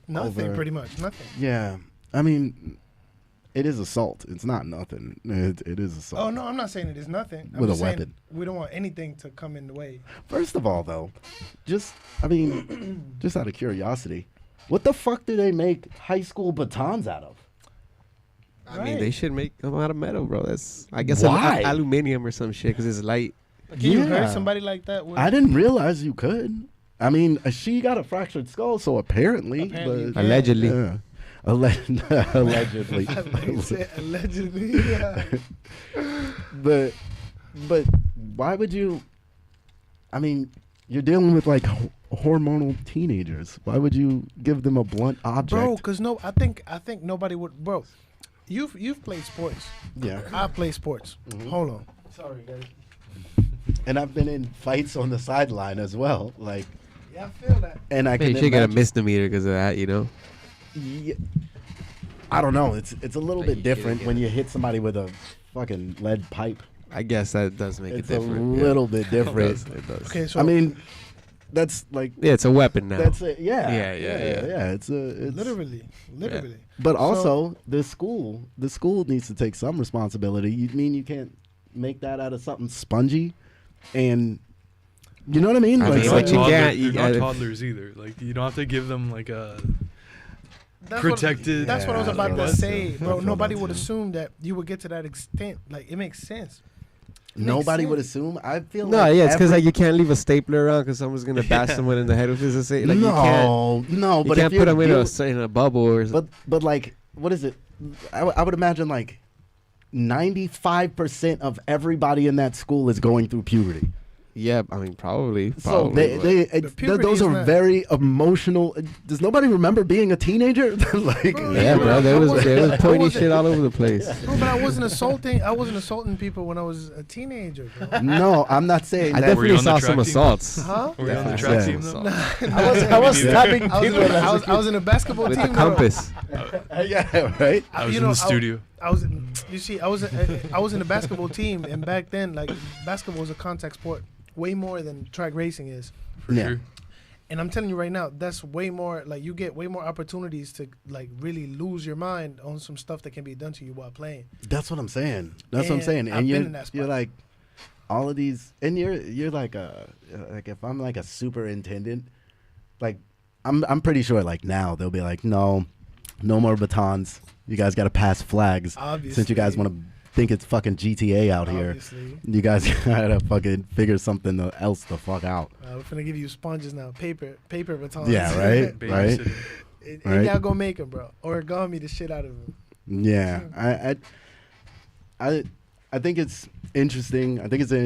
Nothing, pretty much. Nothing. Yeah, I mean. It is assault. It's not nothing. It is assault. Oh, no, I'm not saying it is nothing. I'm With a just saying weapon. We don't want anything to come in the way. First of all, though, just out of curiosity, what the fuck do they make high school batons out of? I mean, Right. they should make them out of metal, bro. That's I guess Why? aluminium or some shit because it's light. Can you Yeah. hurt somebody like that? With, I didn't realize you could. I mean, she got a fractured skull, so apparently. Apparently you but, can. Allegedly. Yeah. Allegedly. Allegedly, yeah. but why would you? I mean, you're dealing with like hormonal teenagers. Why would you give them a blunt object? Bro, because no, I think nobody would. Bro, you've played sports. Yeah. I play sports. Mhm. Hold on. Sorry, guys. And I've been in fights on the sideline as well. Like, Yeah, I feel that. and I Hey, can you should get a imagine- misdemeanor because of that, you know. Yeah. I don't know. It's a little Like, bit you different should've when get you hit somebody with a fucking lead pipe. I guess that does make It's it a different. little bit It different. does. It does. Okay, so I mean, that's like Yeah, it's a weapon now. that's it. Yeah. Yeah. It's literally. But So- also, the school needs to take some responsibility. You mean you can't make that out of something spongy, and you know what I mean? I Like, mean, they're like not, you toddler- can't- you they're not gotta- toddlers either. Like you don't have to give them like a That's protected. What, that's what I was Yeah, about to that's- say, I bro. feel Nobody that would too. assume that you would get to that extent. Like, it makes sense. nobody makes would sense. assume. I feel No, like yeah, it's because every- like you can't leave a stapler around because someone's gonna bash someone in the head with his say like you can't. no, You but can't if put you're them in deal- in a bubble or something. but like, what is it? I would imagine like 95% of everybody in that school is going through puberty. Yeah, I mean probably. So probably, but- puberty those is are not- very emotional. Does nobody remember being a teenager? Like, Bro, yeah, bro, there was pointy wasn't- shit all over the place. Bro, but I wasn't assaulting people when I was a teenager, bro. no, I'm not saying I that. Were you definitely on the saw track some team? assaults. Huh? Were you on the Yeah. track Yeah. team though? I was stabbing I was, people. in, as I, a was, kid. I was in a basketball With team. a bro. compass. Yeah, right. I was You in know, the studio. I was, you see, I was in a basketball team, and back then, like, basketball was a contact sport, way more than track racing is. For Yeah. sure. And I'm telling you right now, that's way more. Like, you get way more opportunities to like really lose your mind on some stuff that can be done to you while playing. That's what I'm saying. That's what I'm And saying. I've And been in that spot. you're like all of these, and you're like if I'm like a superintendent, like I'm pretty sure like now they'll be like, no, No more batons. You guys got to pass flags. Obviously. Since you guys want to think it's fucking GTA out here, Obviously. you guys gotta fucking figure something else the fuck out. We're finna give you sponges now. Paper batons. Yeah, right? Right? Babysitting. And Right. y'all gonna make them, bro. Origami the shit out of them. Yeah, I think it's interesting. I think it's an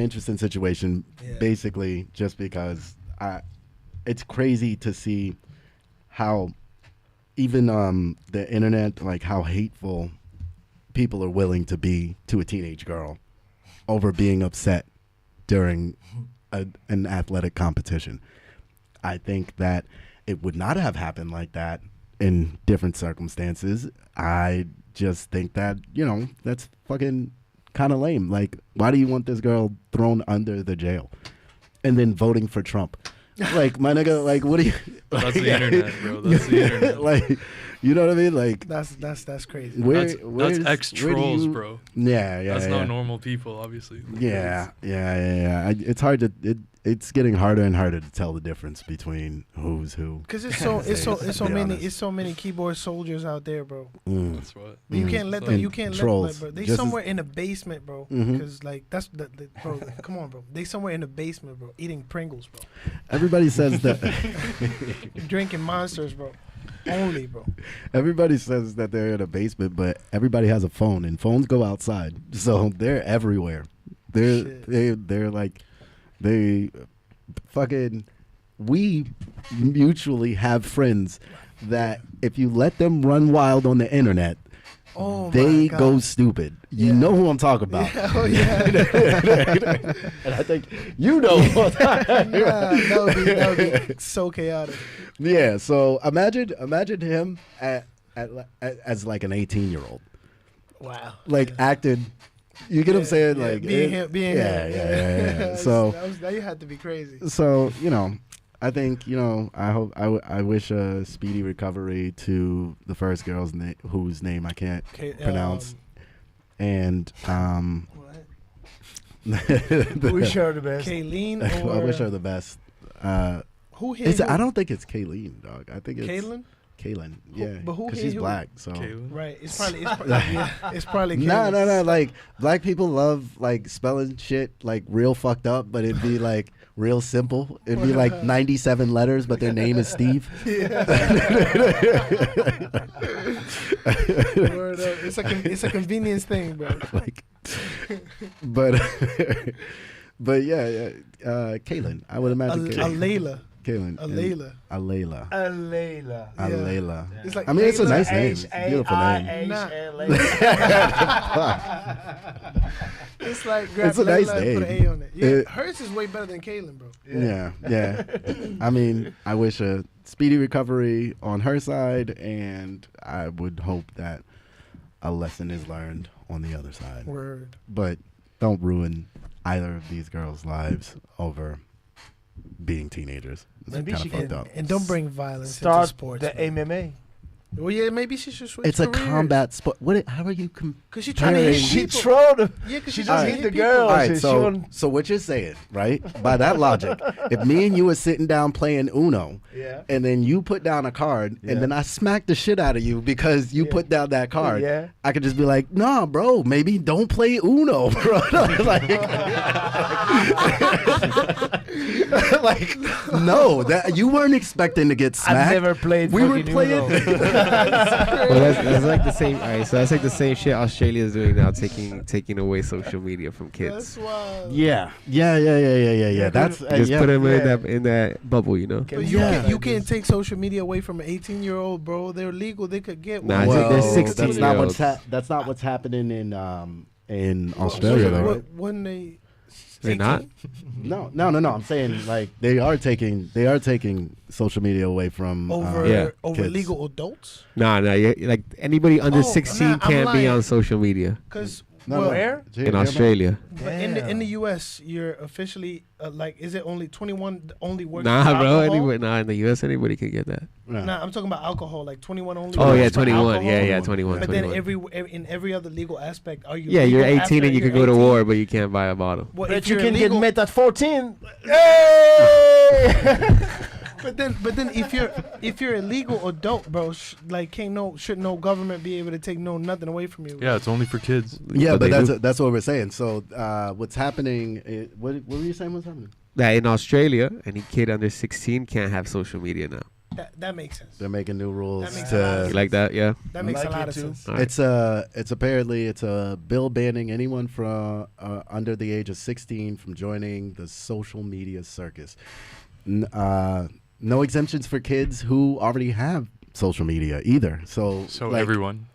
interesting situation. Yeah. Basically, just because it's crazy to see how even the internet, like how hateful people are willing to be to a teenage girl over being upset during an athletic competition. I think that it would not have happened like that in different circumstances. I just think that, that's fucking kind of lame. Like, why do you want this girl thrown under the jail and then voting for Trump? Like, my nigga, like, what do you... That's the internet, bro. That's the internet. Like, you know what I mean? Like, That's crazy. That's ex-trolls, bro. Yeah. That's not normal people, obviously. Yeah. It's hard to... It's getting harder and harder to tell the difference between who's who. Cause it's so many keyboard soldiers out there, bro. That's what. But you can't let them. You can't Trolls. let bro. They Just somewhere in the basement, bro. Mhm. Cause like that's the bro. Come on, bro. They somewhere in the basement, bro, eating Pringles, bro. Everybody says that... Drinking Monsters, bro. Only, bro. Everybody says that they're in a basement, but everybody has a phone, and phones go outside, so they're everywhere. They're like, they fucking. We mutually have friends that if you let them run wild on the internet, they go stupid. You know who I'm talking about. Yeah, oh yeah. And I think you know who I'm talking about. That would be so chaotic. Yeah, so imagine him as like an 18-year-old. Wow. Like acting, you get what I'm saying? Like being him. Yeah. So that you had to be crazy. So I think I wish a speedy recovery to the first girl's whose name I can't pronounce, and What? We share the best. Kayleen or I wish her the best. who hit I don't think it's Kayleen, dog. I think it's Kaylin? Kaylin. Yeah, but who because hit she's who? black. So Kaylin? Right. It's probably no. Kaylin. Like black people love like spelling shit like real fucked up, but it'd be like real simple. It'd be like 97 letters, but their name is Steve. Word up. It's a convenience thing, bro. Like, but yeah, Kaylin. I would imagine Layla. Kaylin. Layla. Layla. Layla. Layla. It's like I mean, it's a Layla. nice name. Beautiful name. It's like grab It's a nice Layla and put an name. A on it. Yeah, hers is way better than Kaylin, bro. Yeah. I mean, I wish a speedy recovery on her side, and I would hope that a lesson is learned on the other side. Word. But don't ruin either of these girls' lives over being teenagers. It's Maybe kind she of fucked can up. And don't bring violence into Start sports. the bro. MMA. Well, yeah, maybe she should switch. It's a careers. combat sport. How are you Cause she trying to hit comparing- She people. trolled him. Yeah, cause She she just trying to hit the people. girl. All right, She so won. what you're saying, right? By that logic, if me and you were sitting down playing Uno, Yeah. and then you put down a card, Yeah. and then I smack the shit out of you because you Yeah. put down that card, Yeah. I could just be like, nah, bro, maybe don't play Uno, bro. like, no, that you weren't expecting to get smacked. I've never played. We were fucking playing. Uno. Well, that's like the same. All right, so that's like the same shit Australia is doing now, taking away social media from kids. That's wild. Yeah. That's Just yeah. put them Yeah. in that bubble, you know. But Yeah. you can't take social media away from an 18-year-old, bro. They're legal. They could get Nah, one. I think they're 16 that's not year what's olds. that's not what's happening in Australia, though, right? When they They're not? No. I'm saying like they are taking social media away from over Yeah. over kids. legal adults. Nah, like anybody under Oh, 16 nah, I'm can't be lying. on social media Cause No, well, Where? in Australia. but in the U.S. you're officially like, is it only 21 only works? Nah, for bro. alcohol? In the US, anybody can get that. Nah, I'm talking about alcohol. Like 21 only. Oh works yeah, for 21. alcohol. Yeah, 21. But 21. then in every other legal aspect, are you? Yeah, you're legal 18 after and you you're can go to 18? war, but you can't buy a bottle. Well, But if you you're can legal, get met at 14. Hey! But then if you're a legal adult, bro, should no government be able to take nothing away from you? Yeah, it's only for kids. Yeah, but they that's what we're saying. So what's happening? What were you saying? What's happening? That in Australia, any kid under 16 can't have social media now. That makes sense. They're making new rules That makes a lot of to. You like that? Yeah. That makes like a lot it of too. sense. Alright. It's apparently it's a bill banning anyone from under the age of 16 from joining the social media circus. No exemptions for kids who already have social media either. So like, everyone.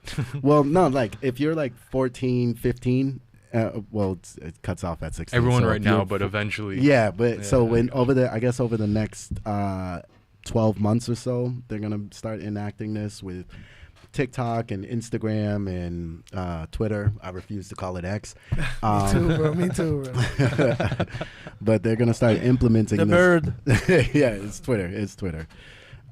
well, no, like if you're like 14, 15, it cuts off at 16. Everyone so right if now, you're but eventually. yeah, but so Yeah, when yeah. I guess over the next 12 months or so, they're gonna start enacting this with TikTok and Instagram and Twitter. I refuse to call it X. Me too, bro. Me too, bro. But they're gonna start implementing The this. bird. Yeah, it's Twitter. It's Twitter.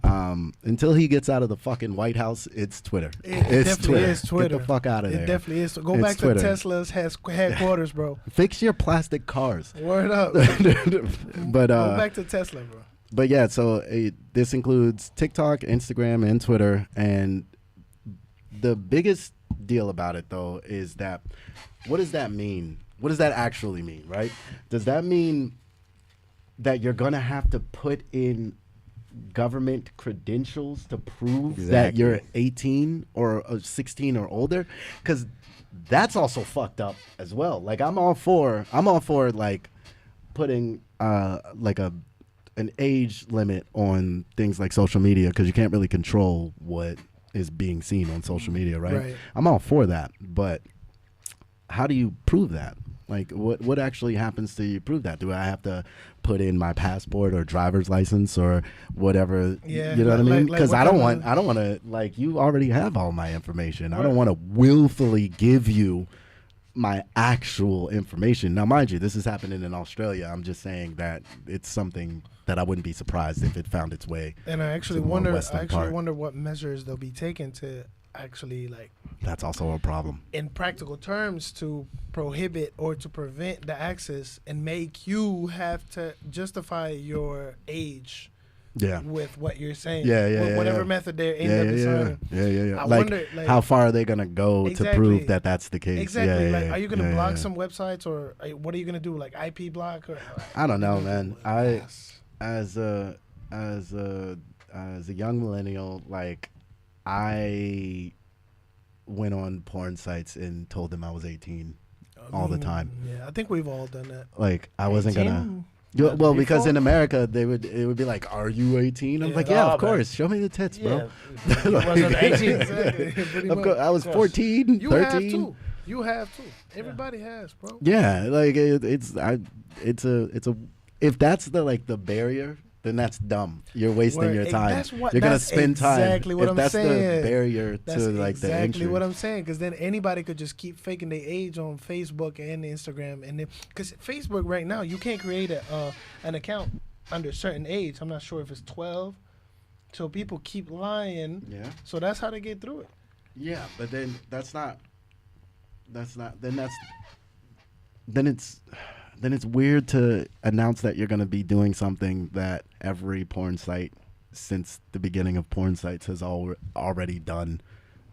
Until he gets out of the fucking White House, it's Twitter. It's definitely is Twitter. Get the fuck out of there. It definitely is. Go It's back Twitter. to Tesla's headquarters, bro. Fix your plastic cars. Word up. But Go back to Tesla, bro. But yeah, so this includes TikTok, Instagram, and Twitter. And the biggest deal about it, though, is that what does that mean? What does that actually mean, right? Does that mean that you're going to have to put in government credentials to prove that Exactly. you're 18 or 16 or older? Because that's also fucked up as well. Like I'm all for like putting like an age limit on things like social media, because you can't really control what is being seen on social media, right? Right. I'm all for that, but how do you prove that? Like, what actually happens to you prove that? Do I have to put in my passport or driver's license or whatever? Yeah, You know what I mean? like Because what I don't kind want to, like, you already have all my information. I don't want to willfully give you my actual information. Now, mind you, this is happening in Australia. I'm just saying that it's something that I wouldn't be surprised if it found its way. And I actually to the more wonder. western part. What measures they'll be taking to actually, like, That's also a problem. in practical terms, to prohibit or to prevent the access and make you have to justify your age Yeah. with what you're saying. Yeah, With yeah, whatever yeah. method they're end Yeah, up yeah, deciding. yeah. I Like, wonder, like, how far are they gonna go to Exactly. prove that that's the case? Exactly. Yeah, like, yeah, are you gonna yeah, block yeah. some websites, or what are you gonna do? Like IP block, or I don't know, man. Yes. As a young millennial, like, I went on porn sites and told them I was 18 all the time. Yeah, I think we've all done that. Like, I wasn't gonna. 18? Yeah, well, because Before? in America it would be like, "Are you 18?" I'm Yeah. like, "Yeah, Oh, of man. course. Show me the tits, bro." Yeah. It wasn't 18. Exactly. Pretty Of much. course, I was Of course. 14, You have 13. to. You have to. Everybody has, bro. Yeah, like it's a if that's the barrier, then that's dumb. You're wasting Word. your time. That's what- You're gonna that's spend time. exactly what if I'm that's saying. the barrier That's to like the exactly entry. what I'm saying. Because then anybody could just keep faking their age on Facebook and Instagram, and because Facebook right now you can't create an account under a certain age. I'm not sure if it's 12. So people keep lying. Yeah, So that's how they get through it. yeah, but then then it's weird to announce that you're gonna be doing something that every porn site since the beginning of porn sites has already done,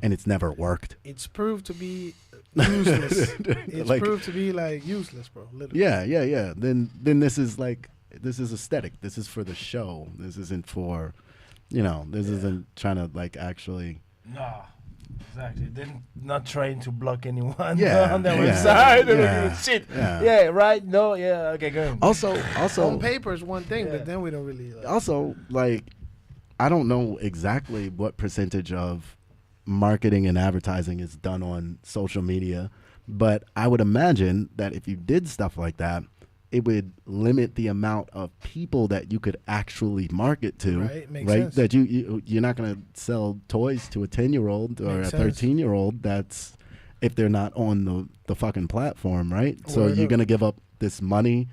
and it's never worked. It's proved to be useless. It's Like- proved to be like useless, bro. Literally. Yeah. Then this is aesthetic. This is for the show. This isn't for, this isn't trying to like actually. No, exactly. They're not trying to block anyone Yeah, on their yeah, website. yeah, Shit. yeah. Yeah, right? No, yeah, okay, go ahead. Also, On paper is one thing, Yeah. but then we don't really. like, I don't know exactly what percentage of marketing and advertising is done on social media, but I would imagine that if you did stuff like that, it would limit the amount of people that you could actually market to, Right, makes sense. That you're not going to sell toys to a 10-year-old or Makes a sense. 13-year-old. That's if they're not on the fucking platform, right? So Word you're up. going to give up this money.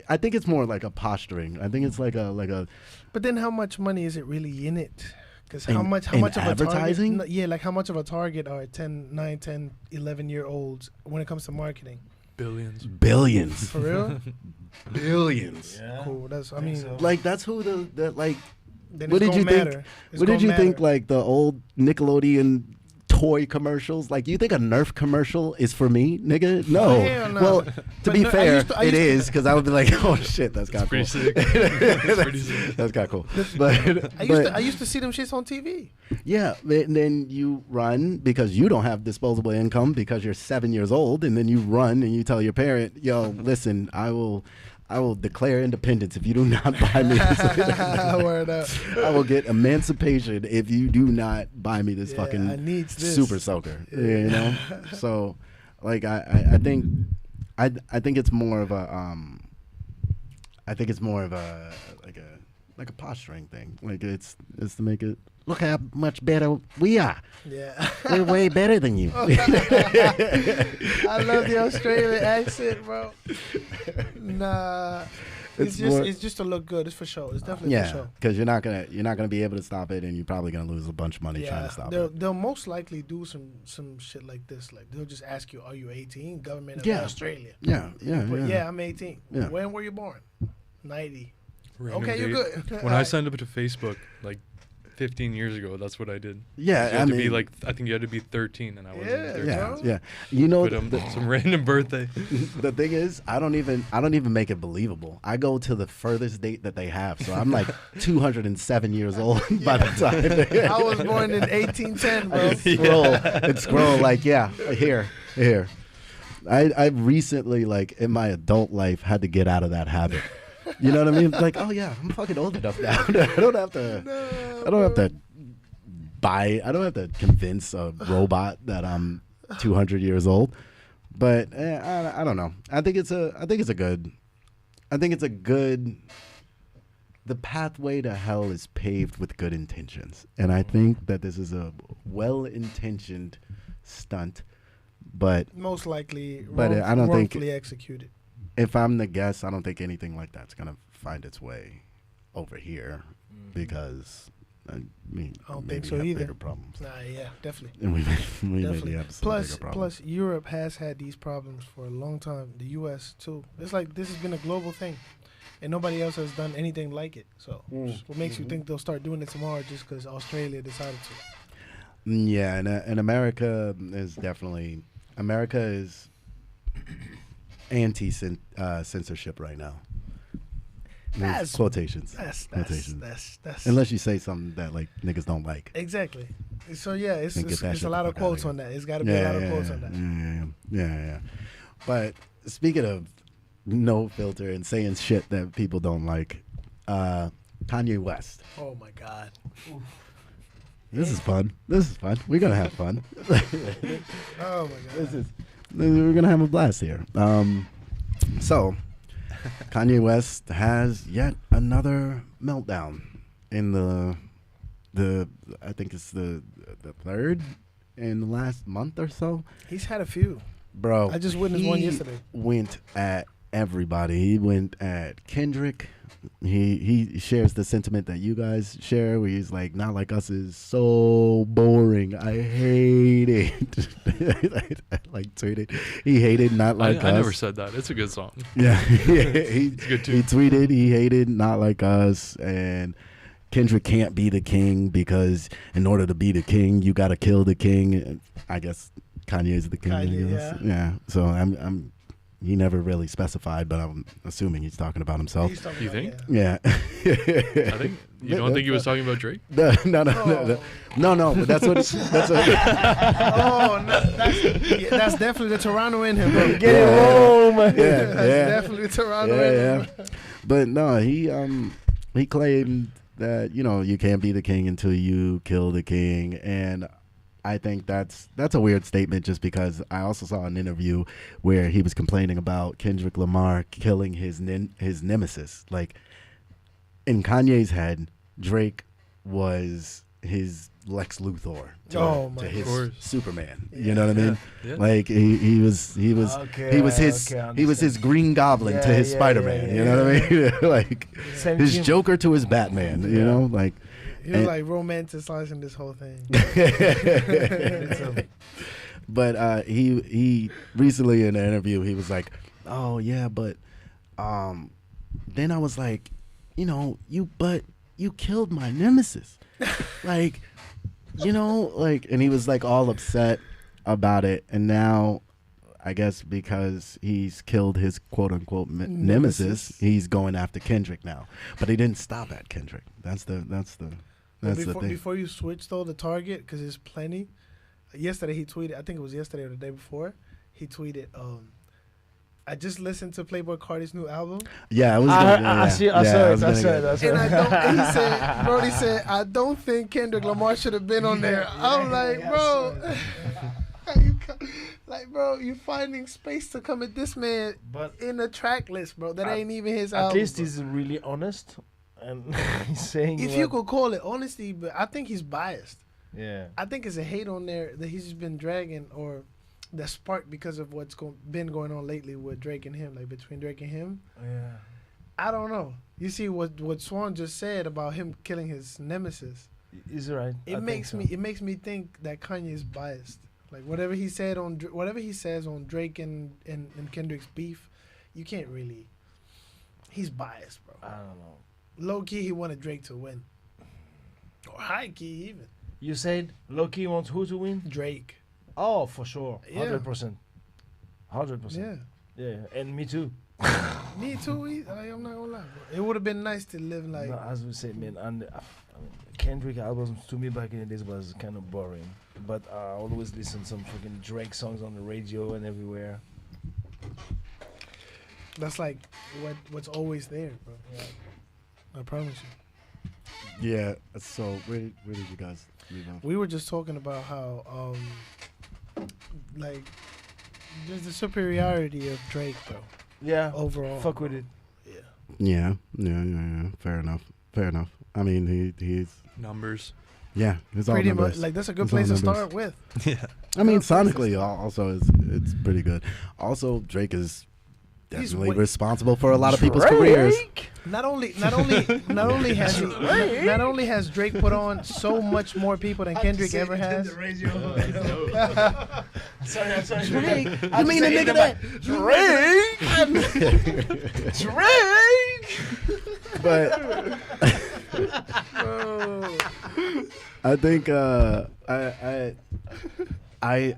I think it's more like a posturing. I think it's like a. But then, how much money is it really in it? Because In- how much in of advertising? a target? Yeah, like how much of a target are 9, 10, 11-year-olds when it comes to marketing? Billions. Billions. For real? Billions. Yeah. Cool. That's. I Think mean, so. Like that's who the like. then What it's did you gonna think? matter. It's What did gonna you think? matter. Like the old Nickelodeon toy commercials. Like you think a Nerf commercial is for me, nigga? No. Hell no. Well, to But be no, I fair, used to- I it used to- is because I would be like, oh shit, that's kind of cool. Pretty sick. That's pretty sick. That's kind of cool. But, I used to see them shits on TV. yeah, and then you run because you don't have disposable income because you're 7 years old, and then you run and you tell your parent, "Yo, listen, I will declare independence if you do not buy me this. Word up. I will get emancipation if you do not buy me this Yeah, fucking I needs this. super soaker." You know, so like I think it's more of a I think it's more of a like a posturing thing. Like it's to make it look how much better we are. Yeah. We're way better than you. I love the Australian accent, bro. Nah. It's just to look good. It's for show. It's definitely for Yeah, show. because you're not gonna be able to stop it, and you're probably gonna lose a bunch of money trying to stop it. They'll most likely do some shit like this. Like they'll just ask you, "Are you 18?" Government of Yeah. Australia. Yeah, But yeah, I'm 18. Yeah. When were you born? 90. Random Okay, you're date. good. When I signed up to Facebook, like 15 years ago, that's what I did. Yeah, You had to be like, I think you had to be 13, and I wasn't Yeah, 13. yeah, bro. yeah. You know, But some random birthday. the thing is, I don't even make it believable. I go to the furthest date that they have, so I'm like 207 years old by the time. I was born in 1810, bro. Scroll like here. I recently, like in my adult life, had to get out of that habit. You know what I mean? Like, oh yeah, I'm fucking old enough now. I don't have to convince a robot that I'm 200 years old. But I don't know. I think it's a good. The pathway to hell is paved with good intentions, and I think that this is a well-intentioned stunt. But Most likely, But I don't think- wrongfully executed. if I'm the guest, I don't think anything like that's gonna find its way over here because I mean I don't maybe think so have either. bigger problems. Nah, yeah, definitely. And we maybe Definitely. have some bigger problems. Plus, Europe has had these problems for a long time. The U.S. too. It's like this has been a global thing, and nobody else has done anything like it. So, what makes you think they'll start doing it tomorrow just because Australia decided to? Yeah, and America is definitely anti-censorship right now. That's- Quotations. That's Unless you say something that like niggas don't like. exactly. So yeah, it's Then get that a shit lot the of fuck outta quotes here. on that. It's got to be a lot of quotes on that. Yeah. But speaking of no filter and saying shit that people don't like, Kanye West. Oh my God. This is fun. We're gonna have fun. Oh my God. We're gonna have a blast here. So Kanye West has yet another meltdown in the I think it's the third in the last month or so. He's had a few. Bro, I just witnessed one he yesterday. Went at everybody. He went at Kendrick. He shares the sentiment that you guys share, where he's like, "Not Like Us is so boring. I hate it." I like tweeted. He hated Not Like Us. I never said that. It's a good song. Yeah, he good too. He tweeted he hated Not Like Us, and Kendrick can't be the king because in order to be the king, you got to kill the king. And I guess Kanye's the king. I Kanye, guess. Yeah. So I'm. He never really specified, but I'm assuming he's talking about himself. He's talking You about- think? yeah. Yeah. I think you don't think he was talking about Drake? No. But that's what. Oh, no, that's definitely the Toronto in him, bro. Get it wrong, man. Yeah, That's yeah. definitely the Toronto in him. Yeah. But no, he claimed that you can't be the king until you kill the king, and I think that's a weird statement, just because I also saw an interview where he was complaining about Kendrick Lamar killing his nemesis. Like, in Kanye's head, Drake was his Lex Luthor Oh, to my his course. Superman. Yeah. You know what I mean? Yeah. Like he was Okay, his okay, I he was his understand. Green Goblin to Yeah, his yeah, Spider-Man. yeah, You know what I mean? Like Same his team. Joker to his Batman. You Yeah. know, like. He was And- like romanticizing this whole thing. But he recently in an interview he was like, "Oh yeah, but then I was like, you killed my nemesis, like, like," and he was like all upset about it, and now I guess because he's killed his quote unquote nemesis, he's going after Kendrick now. But he didn't stop at Kendrick. That's the thing. Before you switch though the target, because there's plenty. Yesterday he tweeted. I think it was yesterday or the day before. He tweeted, "I just listened to Playboi Carti's new album." Yeah, I was. I saw it. And he said, "I don't think Kendrick Lamar should have been on there." I'm like, bro, bro, you finding space to come at this man in the track list, bro. That ain't even his album. At least bro. he's really honest, and he's saying. If you could call it honesty, but I think he's biased. Yeah. I think it's a hate on there that he's just been dragging, or that sparked because of what's been going on lately with Drake and him, like between Drake and him. Yeah. I don't know. You see what Swan just said about him killing his nemesis. He's right. It makes me think that Kanye is biased. Like whatever he says on Drake and Kendrick's beef, you can't really. He's biased, bro. I don't know. Low key, he wanted Drake to win, or high key even. You said Loki wants who to win? Drake. Oh, for sure. Yeah. 100%. 100%. Yeah. And me too. Me too. I'm not gonna lie, bro. It would have been nice to live like. No, as we say, man, and Kendrick albums to me back in the days was kind of boring. But I always listen some fucking Drake songs on the radio and everywhere. That's like what's always there, bro. I promise you. Yeah. So where did you guys leave off? We were just talking about how like there's the superiority of Drake, bro. Yeah. Overall. Fuck with it. Yeah. Fair enough. I mean, he's Numbers. yeah. It's all Pretty numbers. much, like that's a good It's all place to numbers. start with. Yeah. I mean, sonically also it's pretty good. Also, Drake is He's definitely way- responsible for a lot of people's careers. Not only has Drake put on so much more people than Kendrick ever has. Sorry. Drake, You mean the nigga that? Drake. But I think I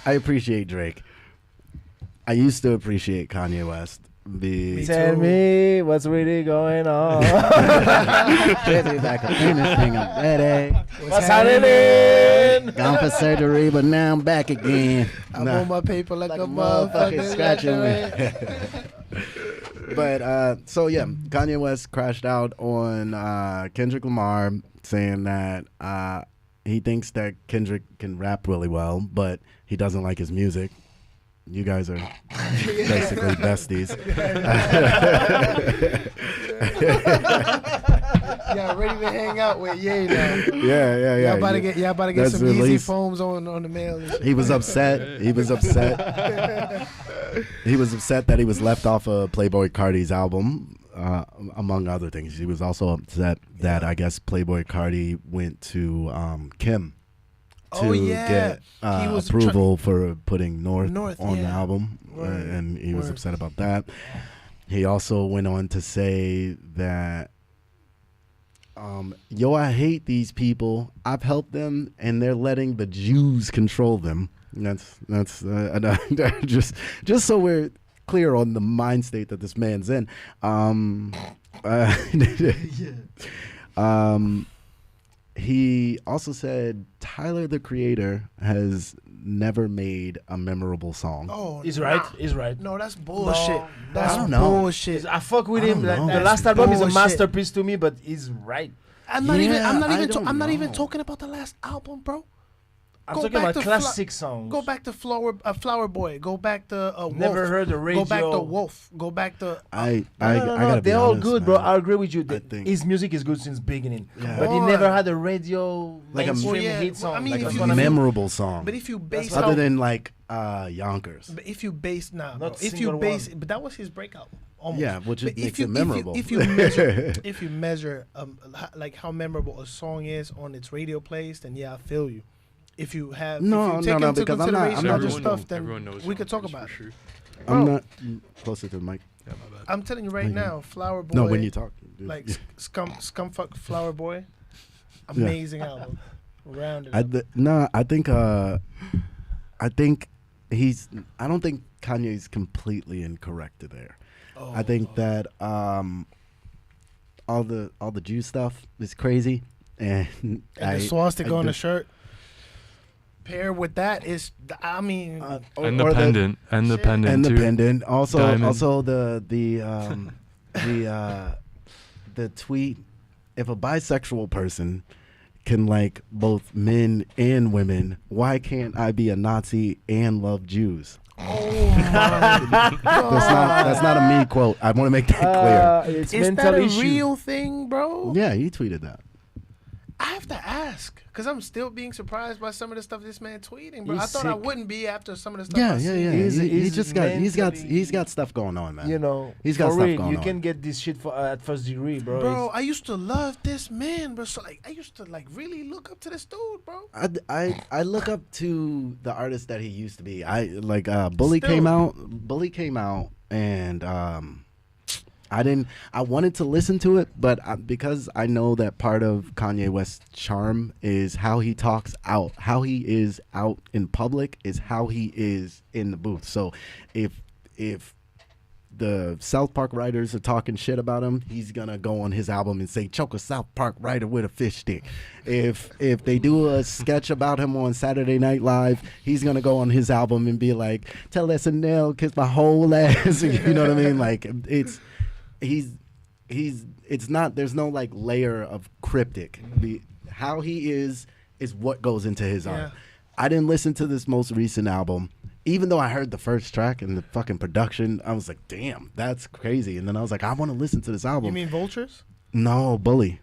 appreciate Drake. I used to appreciate Kanye West. Tell me what's really going on. Back up in this thing, I'm ready. What's happening? Gone for surgery, but now I'm back again. I'm on my paper like a motherfucker scratching me. But so yeah, Kanye West crashed out on Kendrick Lamar, saying that he thinks that Kendrick can rap really well, but he doesn't like his music. You guys are basically besties. Yeah, ready to hang out with Ye now. Yeah. Y'all about to get That's some easy released. foams on the mail. and shit. He was upset. He was upset that he was left off of Playboi Carti's album, among other things. He was also upset that I guess Playboi Carti went to Kim to get He was approval for putting North on the yeah. album, Word. and he was Word. upset about that. He also went on to say that, I hate these people. I've helped them, and they're letting the Jews control them. And that's just so we're clear on the mind state that this man's in. He also said Tyler the Creator has never made a memorable song. Oh, He's nah. right. He's right. No, that's bullshit. That's I don't know. bullshit. I fuck with I him. don't know. The last album is a bullshit. masterpiece to me, but he's right. I'm not even. I'm not I even. don't I'm not even know. talking about the last album, bro. I'm Go talking back about to classic songs. Go back to Flower Boy. Go back to Wolf. Never heard the radio. Go back to Wolf. Go back to. I No, gotta be they're all honest, good, man. bro. I agree with you. I think- His music is good since beginning, Yeah. but he Come never on. had a radio Like a- mainstream Well, yeah, hit well, song. I mean, Like if that's you- what I mean. memorable song. But if you base Other how, than like Yonkers. but if you base Not bro, if you single base, one. but that was his breakout. Almost. Yeah, which But makes it memorable. If you measure, if you measure like how memorable a song is on its radio plays, then yeah, I feel you. if you have, No, if you take no, into because I'm consideration not other just- stuff, then everyone knows we could talk Yonkers about for it. sure. I'm Bro. not closer to the mic. Yeah, my bad. I'm telling you right Okay. now, Flower Boy. No, when you talk. like scumfuck Flower Boy, amazing album. Rounded. I think I don't think Kanye's completely incorrect there. Oh, I think that all the Jew stuff is crazy, and and the swastika on do- the shirt. Pair with that is, I mean, And the pendant. And the Shit. pendant, and the too. pendant. Also, Diamond. the tweet. If a bisexual person can like both men and women, why can't I be a Nazi and love Jews? oh my That's not a me quote. I want to make that clear. It's is mental that a issue. real thing, bro? Yeah, he tweeted that. I have to ask because I'm still being surprised by some of the stuff this man tweeting, bro. He's I thought I sick. wouldn't be after some of the stuff. Yeah, I yeah, see. yeah. He's- He he's just got mentally- he's got stuff going on, man. You know, He's got for stuff real, going you on. can get this shit for at first degree, bro. Bro, I used to love this man, bro. So like, I used to like really look up to this dude, bro. I look up to the artist that he used to be. I like Bully Still. came out and I wanted to listen to it, but because I know that part of Kanye West's charm is how he talks out, how he is out in public is how he is in the booth. So if the South Park writers are talking shit about him, he's gonna go on his album and say choke a South Park writer with a fish stick. If they do a sketch about him on Saturday Night Live, he's gonna go on his album and be like, tell SNL kiss my whole ass. You know what I mean? Like it's not, there's no like layer of cryptic. How he is what goes into his art. Yeah. I didn't listen to this most recent album. Even though I heard the first track and the fucking production, I was like, damn, that's crazy. And then I was like, I want to listen to this album. You mean Vultures? No, Bully.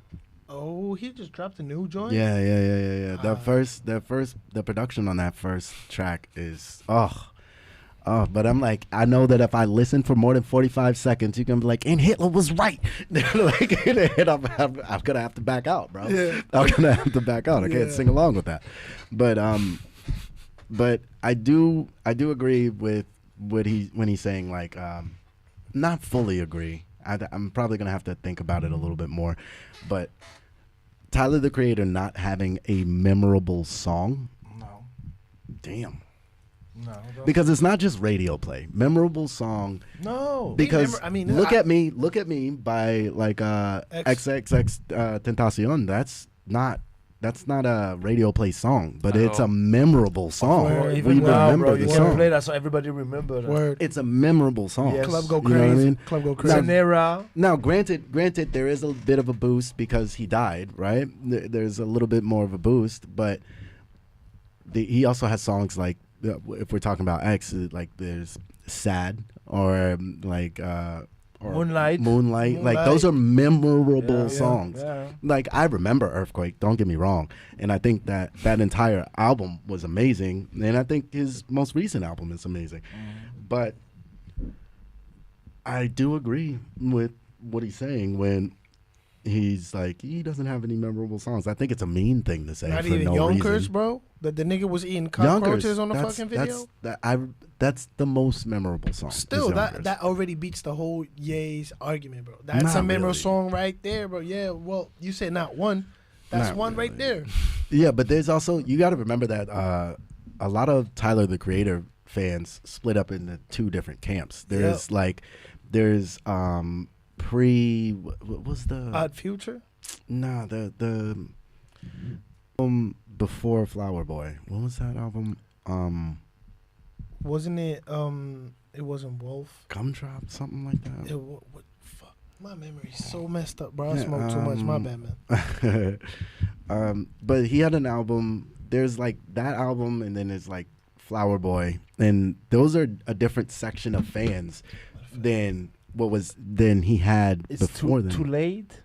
Oh, he just dropped a new joint. Yeah. The production on that first track is, but I'm like, I know that if I listen for more than 45 seconds, you can be like, and Hitler was right. Like, and I'm going to have to back out, bro. Yeah. I'm going to have to back out. I can't Yeah. sing along with that. But I do agree with when he's saying like, not fully agree. I'm probably gonna have to think about it a little bit more, but Tyler the Creator not having a memorable song, No, damn, no, because it's not just radio play. Memorable song, no. because I mean, look at me by like XXX Tentacion. That's not a radio play song, but it's a memorable song. Word. Even We now, remember bro, the you song. can play that so everybody remember that. Word. It's a memorable song. Yes. Club go You crazy. know what I mean? Club go It's crazy. an era. Now, granted, there is a bit of a boost because he died, right? There's a little bit more of a boost, but he also has songs like, if we're talking about X, like there's Sad or like or Moonlight. Like those are memorable Yeah, songs. yeah. Like I remember Earthquake, don't get me wrong, and I think that entire album was amazing, and I think his most recent album is amazing. But I do agree with what he's saying when he's like, he doesn't have any memorable songs. I think it's a mean thing to say. Not for even no Yonkers, reason. bro. That the nigga was eating Yonkers, cockroaches on the that's- fucking video. That's the most memorable song. is Still, Yonkers. that already beats the whole Ye's argument, bro. That's Not a memorable really. song right there, bro. Yeah, well, you said not one. That's Not one right really. there. Yeah, but there's also, you got to remember that a lot of Tyler the Creator fans split up into two different camps. There's what was the Odd Future. nah the before Flower Boy. What was that album? Wasn't it? It wasn't Wolf. Gumdrop, something like that. What? Fuck. My memory's so messed up, bro. I smoked too much. My bad, man. But he had an album. There's like that album, and then there's like Flower Boy, and those are a different section of fans than he had It's before too then. late.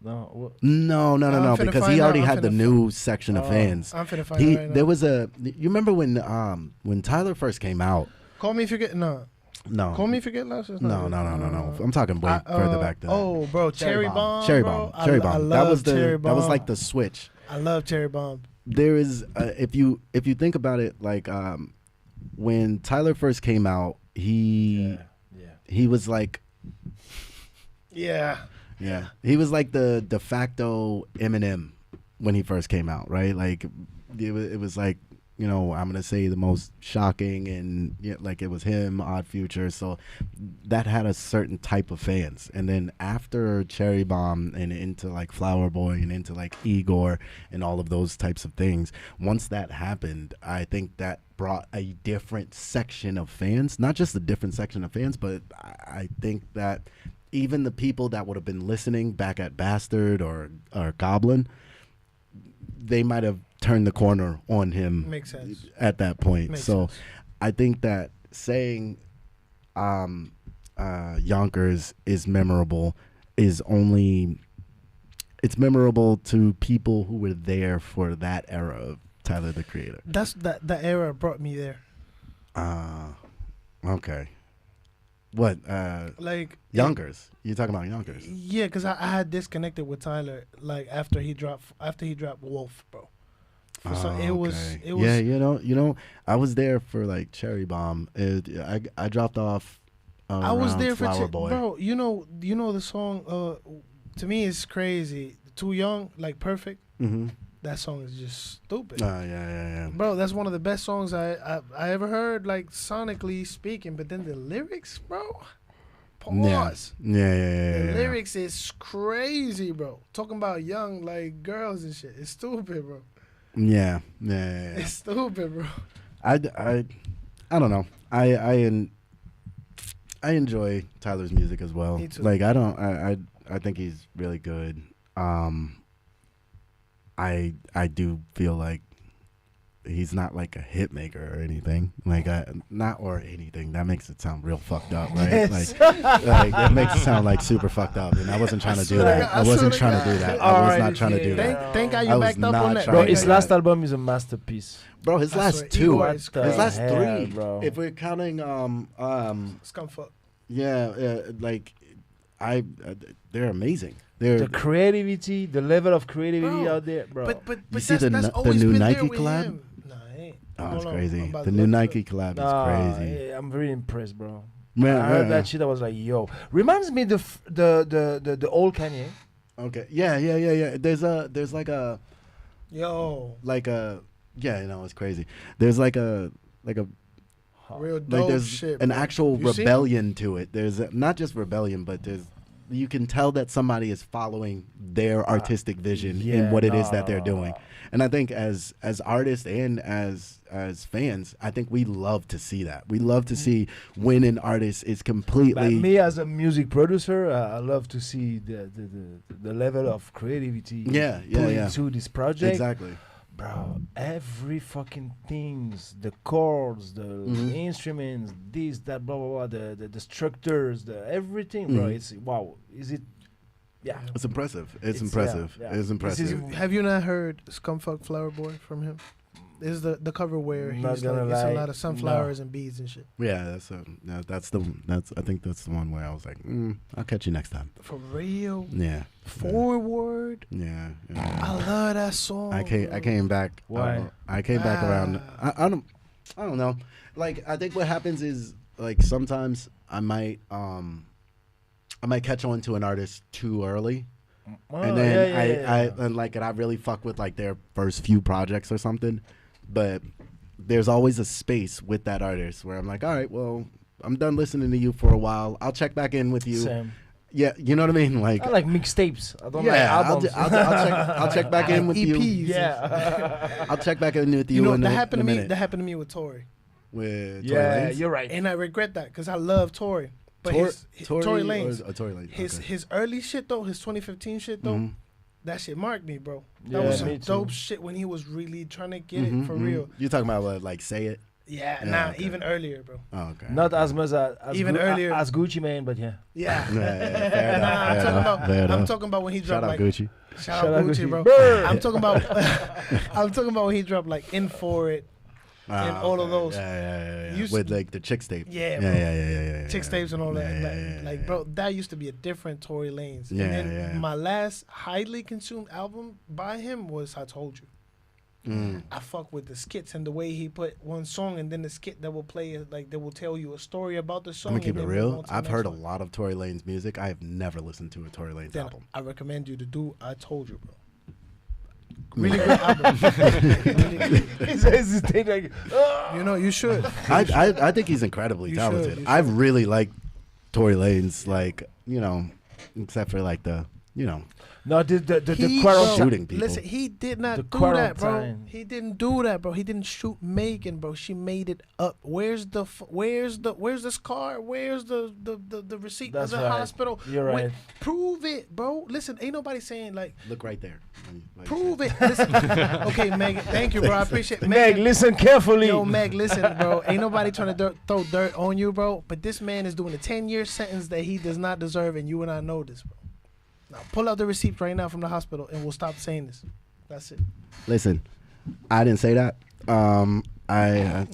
No. No, I'm finna because find he already out. had the I'm finna new section of fans. I'm finna find it right now. There was you remember when Tyler first came out? Call me if you get no. No. Call me if you get lost. It's not No. it. I'm talking way further back than that. Oh, bro, Cherry Bomb. Cherry bro. Bomb. Cherry I Bomb. love That was Cherry that was Bomb. like the switch. I love Cherry Bomb. there is if you think about it, like when Tyler first came out, he was like Yeah. he was like the de facto Eminem when he first came out, right? Like it was like, you know, I'm gonna say the most shocking, and like it was him, Odd Future, so that had a certain type of fans. And then after Cherry Bomb and into like Flower Boy and into like Igor and all of those types of things, once that happened, I think that brought a different section of fans, not just a different section of fans, but I think that even the people that would have been listening back at Bastard or Goblin, they might have turned the corner on him. Makes sense. At that point. Makes so sense. I think that saying Yonkers is memorable is only, it's memorable to people who were there for that era of Tyler the Creator. That's that era brought me there. Okay. What? Like Yonkers. You're talking about Yonkers. Yeah, because I had disconnected with Tyler like after he dropped Wolf, bro. It was yeah, you know, I was there for like Cherry Bomb. I dropped off. I was there for Flower Boy. bro. You know the song. To me, it's crazy. Too Young, like Perfect. Mm-hmm. That song is just stupid. Yeah. Bro, that's one of the best songs I ever heard, like sonically speaking. But then the lyrics, bro. Pause. Yeah. The lyrics is crazy, bro. Talking about young like girls and shit. It's stupid, bro. Yeah. It's stupid, bro. I don't know. I enjoy Tyler's music as well. Me too. Like I think he's really good. I do feel like he's not like a hit maker or anything. Like not or anything. That makes it sound real fucked up, right? Yes. Like it makes it sound like super fucked up. And I wasn't trying to do that. I wasn't trying to do that. I was not trying to do that. Thank God I you was backed up not on that. trying Bro, to his do last that. album is a masterpiece. Bro, his I last swear, two, Igor his is crazy. last Yeah, three, bro. if we're counting, Scumfuck. like they're amazing. They're The creativity, the level of creativity Bro, out there, bro. But You see that's the always new been Nike there with collab? him. Nah, it ain't. Oh, it's Hold on, crazy. I'm about The to new look Nike for collab Nah, is crazy. yeah, I'm very impressed, bro. Man, I heard yeah. that shit. I was like, yo, reminds me the old Kanye. Okay. Yeah. There's like a Yo, yeah, you know, it's crazy. There's like a real like dope there's shit. an bro. actual You seen rebellion to it. There's not just rebellion, but you can tell that somebody is following their artistic vision in what it is that they're doing. And I think as artists and as fans, I think we love to see that. We love to see when an artist is But completely me as a music producer, I love to see the level of creativity Yeah, put yeah. into this project. exactly. Bro, every fucking things, the chords, the Mhm. instruments, this, that, blah, blah, blah, the structures, the everything, bro. Mhm. It's, wow. Is it? Yeah. It's impressive. It's It's- impressive. yeah, yeah. It's This impressive. Have you not heard Scumfuck Flower Boy from him? This is the cover where Not he's gonna like, it's a lie, lot of sunflowers and beads and shit. Yeah, I think that's the one where I was like, I'll catch you next time. For real. Yeah. Forward. Yeah. I love that song. I came back. Why? I came back around. I don't know. Like I think what happens is like sometimes I might catch on to an artist too early, Oh, and then yeah. and I really fuck with like their first few projects or something, but there's always a space with that artist where I'm like, all right, well, I'm done listening to you for a while. I'll check back in with you. Same. Yeah, you know what I mean? Like, I like mixtapes. I don't like yeah, albums. I'll check back in with you. EPs. Yeah. I'll check back in with you. You know in that a, happened in to a me. minute. That happened to me with Tory, With Tory Yeah, Lanez? you're right. and I regret that because I love Tory. But Tory Lanez, Tory Lanez. his early shit though, his 2015 shit though, Mhm. that shit marked me, bro. Yeah, That was me some too. dope shit when he was really trying to get Mhm, it for mhm. real. You talking about what, like Say It? Yeah, Yeah, nah, okay. even earlier, bro. Oh, okay. Not as much as Even earlier. as Gucci Mane, but yeah. Yeah. Yeah, fair Nah, enough, I'm fair talking enough, about. fair I'm enough. talking about when he Shout dropped out like. Gucci. Shout out Gucci, bro. Brr. I'm talking about. I'm talking about when he dropped like In For It, and all of those. Yeah. You With like the Chicks tape. Yeah, yeah, bro. yeah. Chicks tapes and all that. Yeah, Like, bro, that used to be a different Tory Lanez. Yeah, and then yeah. my last highly consumed album by him was I Told You. I fuck with the skits and the way he put one song and then the skit that will play like they will tell you a story about the song. I'm gonna keep and it then move real. on to the I've next heard a one. lot of Tory Lanez music. I have never listened to a Tory Lanez Then album. I recommend you to do I Told You, bro. Really good album. Really good. He's hesitating like, You know, you should. I think he's incredibly You should, talented. you I should. really like Tory Lanez, like, you know, except for like the, you know, no, the He- quarantine. shooting people. Listen, he did not The do that, bro. quarantine. He didn't do that, bro. He didn't shoot Megan, bro. She made it up. Where's the scar? Where's the receipt That's of the right. hospital? You're right. Prove it, bro. Listen, ain't nobody saying like Look right there. prove it. Listen. Okay, Megan. Thank you, bro. I appreciate it. Meg, listen carefully. Yo, Meg, listen, bro. Ain't nobody trying to throw dirt on you, bro. But this man is doing a 10-year sentence that he does not deserve, and you and I know this, bro. Now, pull out the receipt right now from the hospital, and we'll stop saying this. That's it. Listen, I didn't say that. I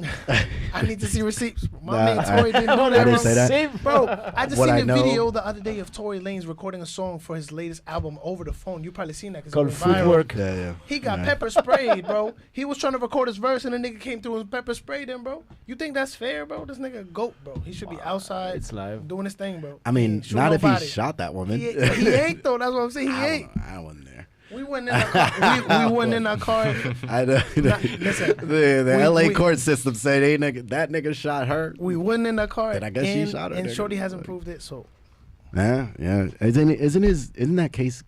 I need to see receipts. My Nah, man Tory didn't do I that, didn't bro. say that. Bro, I just What seen I a know- video the other day of Tory Lanez recording a song for his latest album over the phone. You probably seen that because Called it went viral. Footwork. yeah. He got Yeah. pepper sprayed, bro. He was trying to record his verse and the nigga came through and pepper sprayed him, bro. You think that's fair, bro? This nigga a goat, bro. He should be outside It's live. doing his thing, bro. I He mean, ain't shoot not if nobody. he shot that woman. He ain't though. That's what I'm saying. He ain't. I wasn't there. We went in our car. We went in our car. I don't, listen, the we- LA we- court system said that nigga shot her. We went in our car. Then I guess she and, shot her, And nigga. Shorty hasn't Like- proved it, so. Yeah. Isn't that case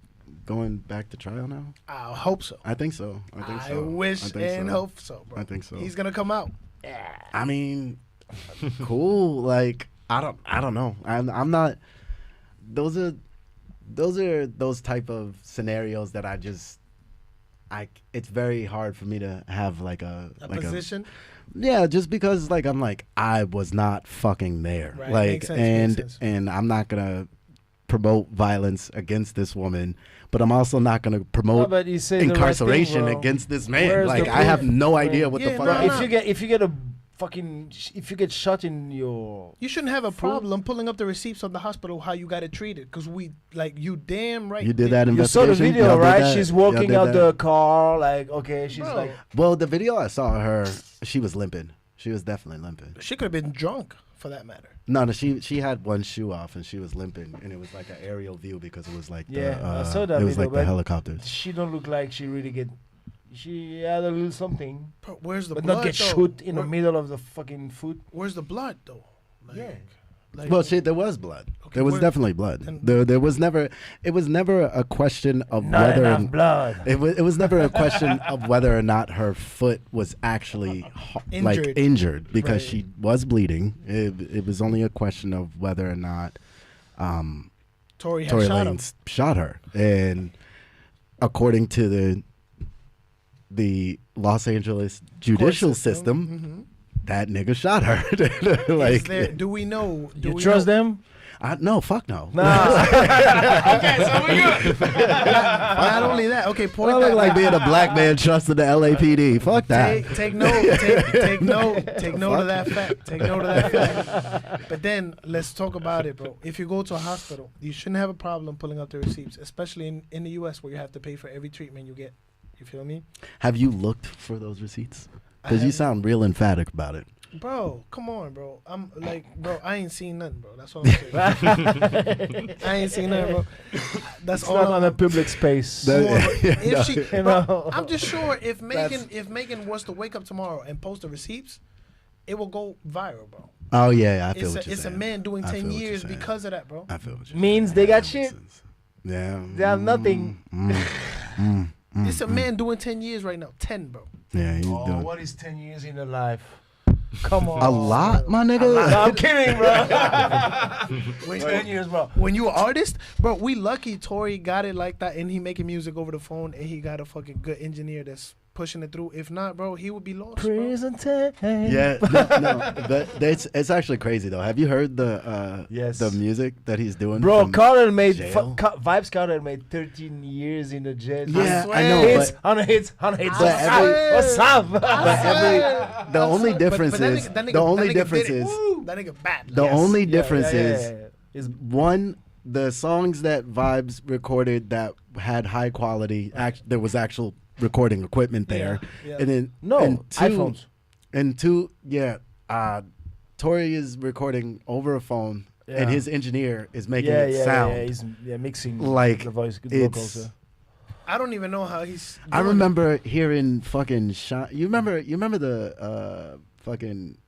going back to trial now? I hope so. I think so. I wish I think and so. hope so, bro. I think so. He's gonna come out. I mean, cool. Like I don't know. I'm not. Those are those type of scenarios that it's very hard for me to have like A like position. yeah, just because like I'm like I was not fucking there. Right, Like makes sense, makes sense. and I'm not gonna promote violence against this woman, but I'm also not gonna No, promote but he said the right incarceration thing, bro. against this man. Where's Like the I have proof? no idea what Yeah, the fuck. no, I- no. If you get a fucking if you get shot in your You shouldn't have a problem pulling up the receipts of the hospital how you got it treated, cause you damn right. You did that you saw investigation. the video, Y'all did right? that? She's Y'all walking did out that? the car like okay, she's Bro. like Well, the video I saw her, she was limping. She was definitely limping. She could have been drunk, for that matter. No, she had one shoe off and she was limping, and it was like an aerial view because it was like Yeah, the, I saw that it was video, like the but helicopters. she don't look like she really get. She had a little something, Bro, where's the but blood? not get though? shoot in the Where- middle of the fucking foot. Where's the blood though? Like, Yeah. Like, Well, shit, there was blood. Okay, There was where- definitely blood. then- There was never. It was never a question of Not whether. enough blood. It was never a question of whether or not her foot was actually like Injured. injured because Right. she was bleeding. It was only a question of whether or not Tory had Tory shot him. Lanez shot her, and according to the Los Angeles judicial system, that nigga shot her. Is there, do we know? Do You we trust know, them? No, fuck no. Nah. Okay, so we good. Not only that. Okay, I point don't that look like being a black man trusting the LAPD. Fuck that. Take note. Take note. Take note of that fact. Take note of that fact. But then let's talk about it, bro. If you go to a hospital, you shouldn't have a problem pulling up the receipts, especially in the U.S. where you have to pay for every treatment you get. You feel me? Have you looked for those receipts? I Because you haven't. sound real emphatic about it. Bro, come on, bro. I'm like, bro, I ain't seen nothing, bro. That's all I'm saying. I ain't seen nothing, bro. That's It's all not I'm on a public space. That- More, but if she, You bro, know? I'm just sure if Megan was to wake up tomorrow and post the receipts, it will go viral, bro. Oh yeah, I feel It's what you're a saying. man doing I 10 feel what you're years saying. because of that, bro. I feel what you're Means saying. they got That makes shit. sense. Yeah. They have nothing. It's a man doing 10 years right now. 10, bro. Yeah, he's Oh, doing what is 10 years in a life? Come on. a lot, my No, nigga. I'm kidding, bro. 10 years, bro. When you an artist, bro, we lucky Tory got it like that and he making music over the phone and he got a fucking good engineer that's pushing it through. If not, bro, he would be lost, bro. Prison time. Yeah, no, it's actually crazy though. Have you heard the Yes. the music that he's doing? Bro, from Carter made jail? Vibes Carter made 13 years in the jail. Yeah, swear. I know, Hits but on hits on hits. But every- What's up? but the only difference is that nigga the only did difference it. is Woo, that nigga bad. the only difference is is one, the songs that Vibes recorded that had high quality, there was actual recording equipment there, Yeah. and then No, and iPhones. and two, yeah, Tori is recording over a phone, Yeah. and his engineer is making yeah, it yeah, sound. Yeah, he's mixing like the voice, the it's. vocals. Yeah. I don't even know how he's. I doing it. remember hearing fucking You remember the fucking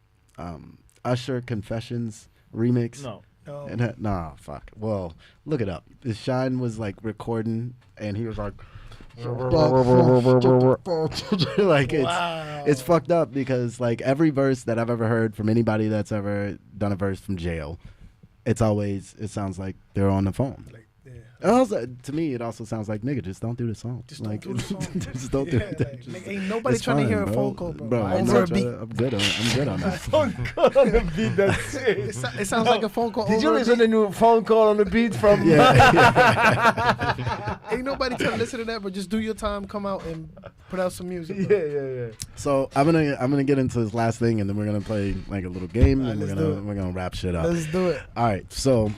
Usher Confessions remix? No. No. And nah, fuck. Well, look it up. Shine was like recording, and he was like, like Wow. it's fucked up because like every verse that I've ever heard from anybody that's ever done a verse from jail, it sounds like they're on the phone. Like, yeah. Also, to me, it also sounds like nigga, just don't do the song. Just like, don't do the song. just don't do Yeah, it. like, Just- nigga, ain't nobody it's trying to fine, hear a bro. phone call, bro. I'm Over a not beat. trying- I'm good on that. Phone call on the beat. That's it. It sounds like a phone call. Did you over a listen to the new phone call on the beat from? Yeah. Ain't nobody trying to listen to that, but just do your time, come out and put out some music. yeah, bro. yeah. So I'm gonna get into this last thing, and then we're gonna play like a little game, Alright, and let's do it. we're gonna wrap shit up. Let's do it. All right. So,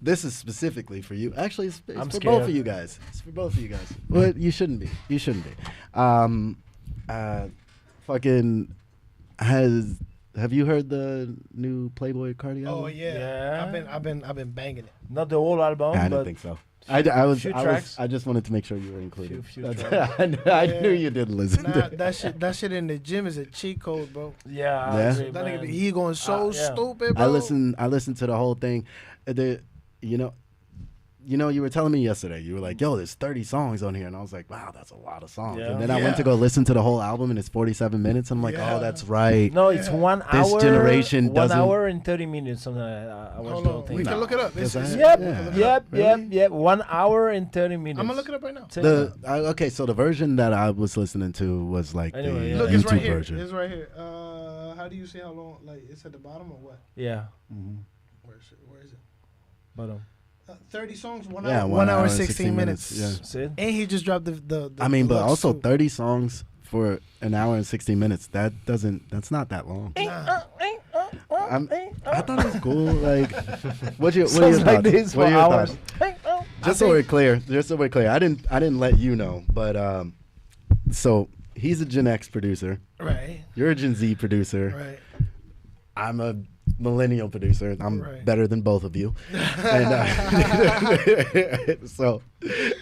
this is specifically for you. Actually, it's I'm for scared. both of you guys. It's for both of you guys. But you shouldn't be. You shouldn't be. Fucking have you heard the new Playboy Cardi Oh album? yeah. Yeah. I've been banging it. Not the whole album, I but don't think so. I Few tracks. just wanted to make sure you were included. Few That's- tracks. I Yeah. knew you didn't listen. Nah, to it. that shit in the gym is a cheat code, bro. yeah, I Yeah? agree, That nigga, man. he going so Yeah. stupid, bro. I listened to the whole thing. You were telling me yesterday. You were like, "Yo, there's 30 songs on here," and I was like, "Wow, that's a lot of songs." Yeah. And then I went Yeah. to go listen to the whole album, and it's 47 minutes. I'm like, Yeah. "Oh, that's right." No, it's Yeah. 1 This hour. generation 1 doesn't- hour and 30 minutes. Something. I watched Hold the whole on, thing. we can look it up. Yes, I It's- have. Yep, Yeah. yep, Really? yep. 1 hour and 30 minutes. I'm gonna look it up right now. Okay, so the version that I was listening to was like Anyway, the yeah. Look, YouTube it's right here. version. It's right here. How do you see how long? Like it's at the bottom or what? Yeah, Where is it? bottom. 30 songs, one Yeah, hour, 1 hour hour, 16 minutes. Yeah. See it? And he just dropped the I mean, but deluxe also too. 30 songs for an hour and 16 minutes. That's not that long. Nah. I thought it was cool. Like, what are your Sounds like thoughts? this What for are your hours. thoughts? Just so we're clear, I didn't let you know, but so he's a Gen X producer. Right, You're a Gen Z producer. right. I'm a millennial producer. I'm Right. better than both of you. And so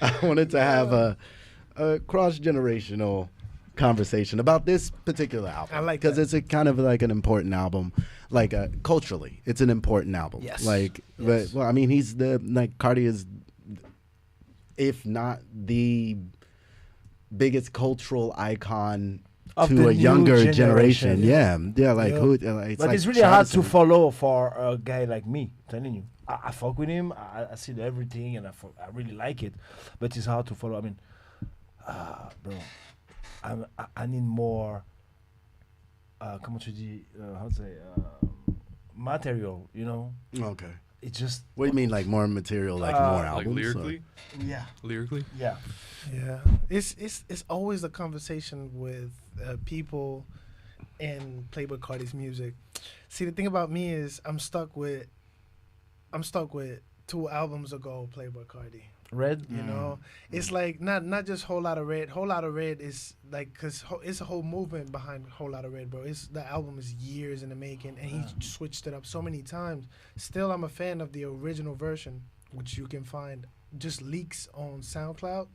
I wanted to have a cross generational conversation about this particular album. I like because that. it's a kind of like an important album, like culturally, it's an important album. Yes. Like, Yes. but well, I mean, he's Cardi is, if not the biggest cultural icon Of to the a new younger generation, generation. Yeah, like Yeah. who? But like it's really hard Travis to and- follow for a guy like me. Telling you, I fuck with him. I see everything, and I really like it. But it's hard to follow. I mean, bro, I need more. Comment tu dis? How to say? Material. You know, Okay. it just. What do you mean, like more material, like more Like albums? lyrically, Yeah. lyrically. Yeah. Yeah, it's always a conversation with people and Playboy Cardi's music. See, the thing about me is I'm stuck with 2 albums ago Playboy Cardi. Red. You know, it's like not just Whole Lotta Red. Whole Lotta Red is like it's a whole movement behind Whole Lotta Red, bro. The album is years in the making, and he switched it up so many times. Still, I'm a fan of the original version, which you can find just leaks on SoundCloud,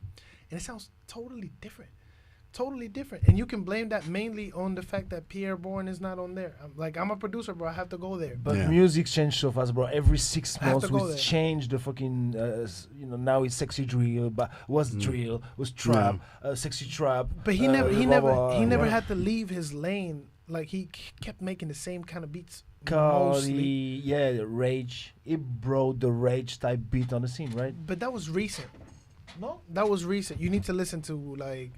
and it sounds totally different. And you can blame that mainly on the fact that Pierre Bourne is not on there. I'm a producer, bro. I have to go there. But Yeah. music changed so fast, bro. Every 6 I have months to go we there. change the fucking, now it's sexy drill, but was drill, was trap, sexy trap. But he blah, blah, never yeah. had to leave his lane. Like he kept making the same kind of beats. Cardi, Mostly. yeah, Rage. He brought the Rage type beat on the scene, right? But that was recent. No. That was recent. You need to listen to like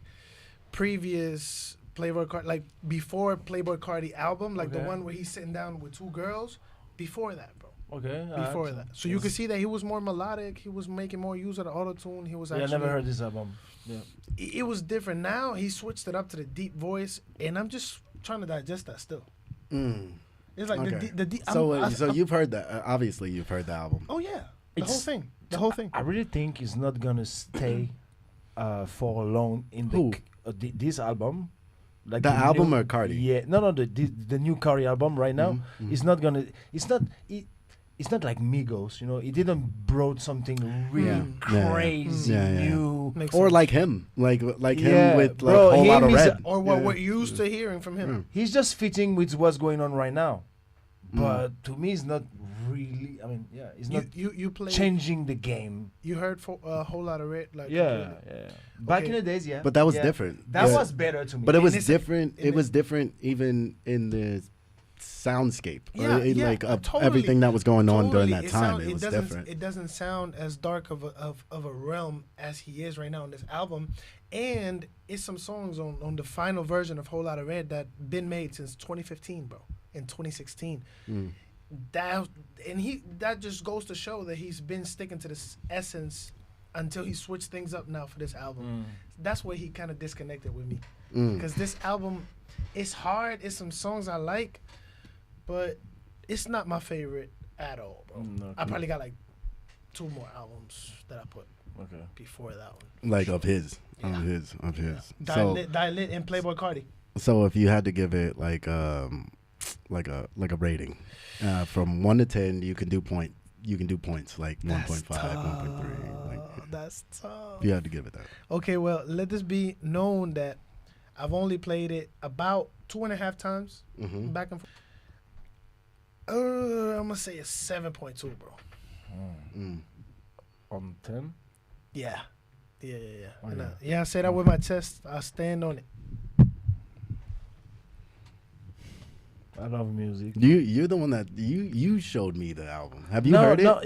previous Playboy Cardi, like before Playboy Cardi album, like the Okay. one where he's sitting down with 2 girls. Before that, bro. Okay. Before that, so you can see that he was more melodic. He was making more use of the auto tune. He was Yeah, I actually. never heard this album. Yeah. It was different. Now he switched it up to the deep voice, and I'm just trying to digest that still. Mm. It's like Okay. the deep. So you've heard that? Obviously, you've heard the album. Oh yeah, the It's- whole thing. The whole thing. I really think it's not gonna stay for long in Who? this album. Like The album new- or Cardi? Yeah, no, the new Cardi album right now. Mhm. It's not gonna. It's not like Migos, you know. It didn't brought something really Yeah. Yeah. crazy Yeah, yeah. new. Makes Or sense. like him, like Yeah, him with like bro, whole lot him of is red. or what Yeah. we're used to hearing from him. Yeah. He's just fitting with what's going on right now. Mm. But to me, it's not really. I mean, yeah, it's not You play. changing the game. You heard for a whole lot of red. Like Yeah, yeah. Back in Okay. the days, yeah. But that was yeah. different. That Yeah. was better to me. But it was it's- different. and It was it- different even in the soundscape. Yeah, yeah, like totally. everything that was going on during that It time. sound- It was doesn't, different. It doesn't sound as dark of a realm as he is right now on this album, and it's some songs on the final version of Whole Lotta Red that been made since 2015, bro. In 2016, Mm. that just goes to show that he's been sticking to this essence until he switched things up now for this album. That's where he kind of disconnected with me. Mm. Because this album, it's hard. It's some songs I like, but it's not my favorite at all, bro. I probably got like 2 more albums that I put Okay. before that one. Like of his, Yeah. of his. Die Lit and Playboy Cardi. So if you had to give it like a rating, from 1 to 10, you can do points like 1.5, 1.3. Like, That's tough. if you had to give it that. Okay, well, let this be known that I've only played it about 2.5 times Mm-hmm. back and forth. I'm gonna say a 7.2, bro. Mm. On 10. Yeah. Oh, And, yeah. yeah, I say that with my chest. I stand on it. I love music. You're the one that you showed me the album. Have you no, heard it? no.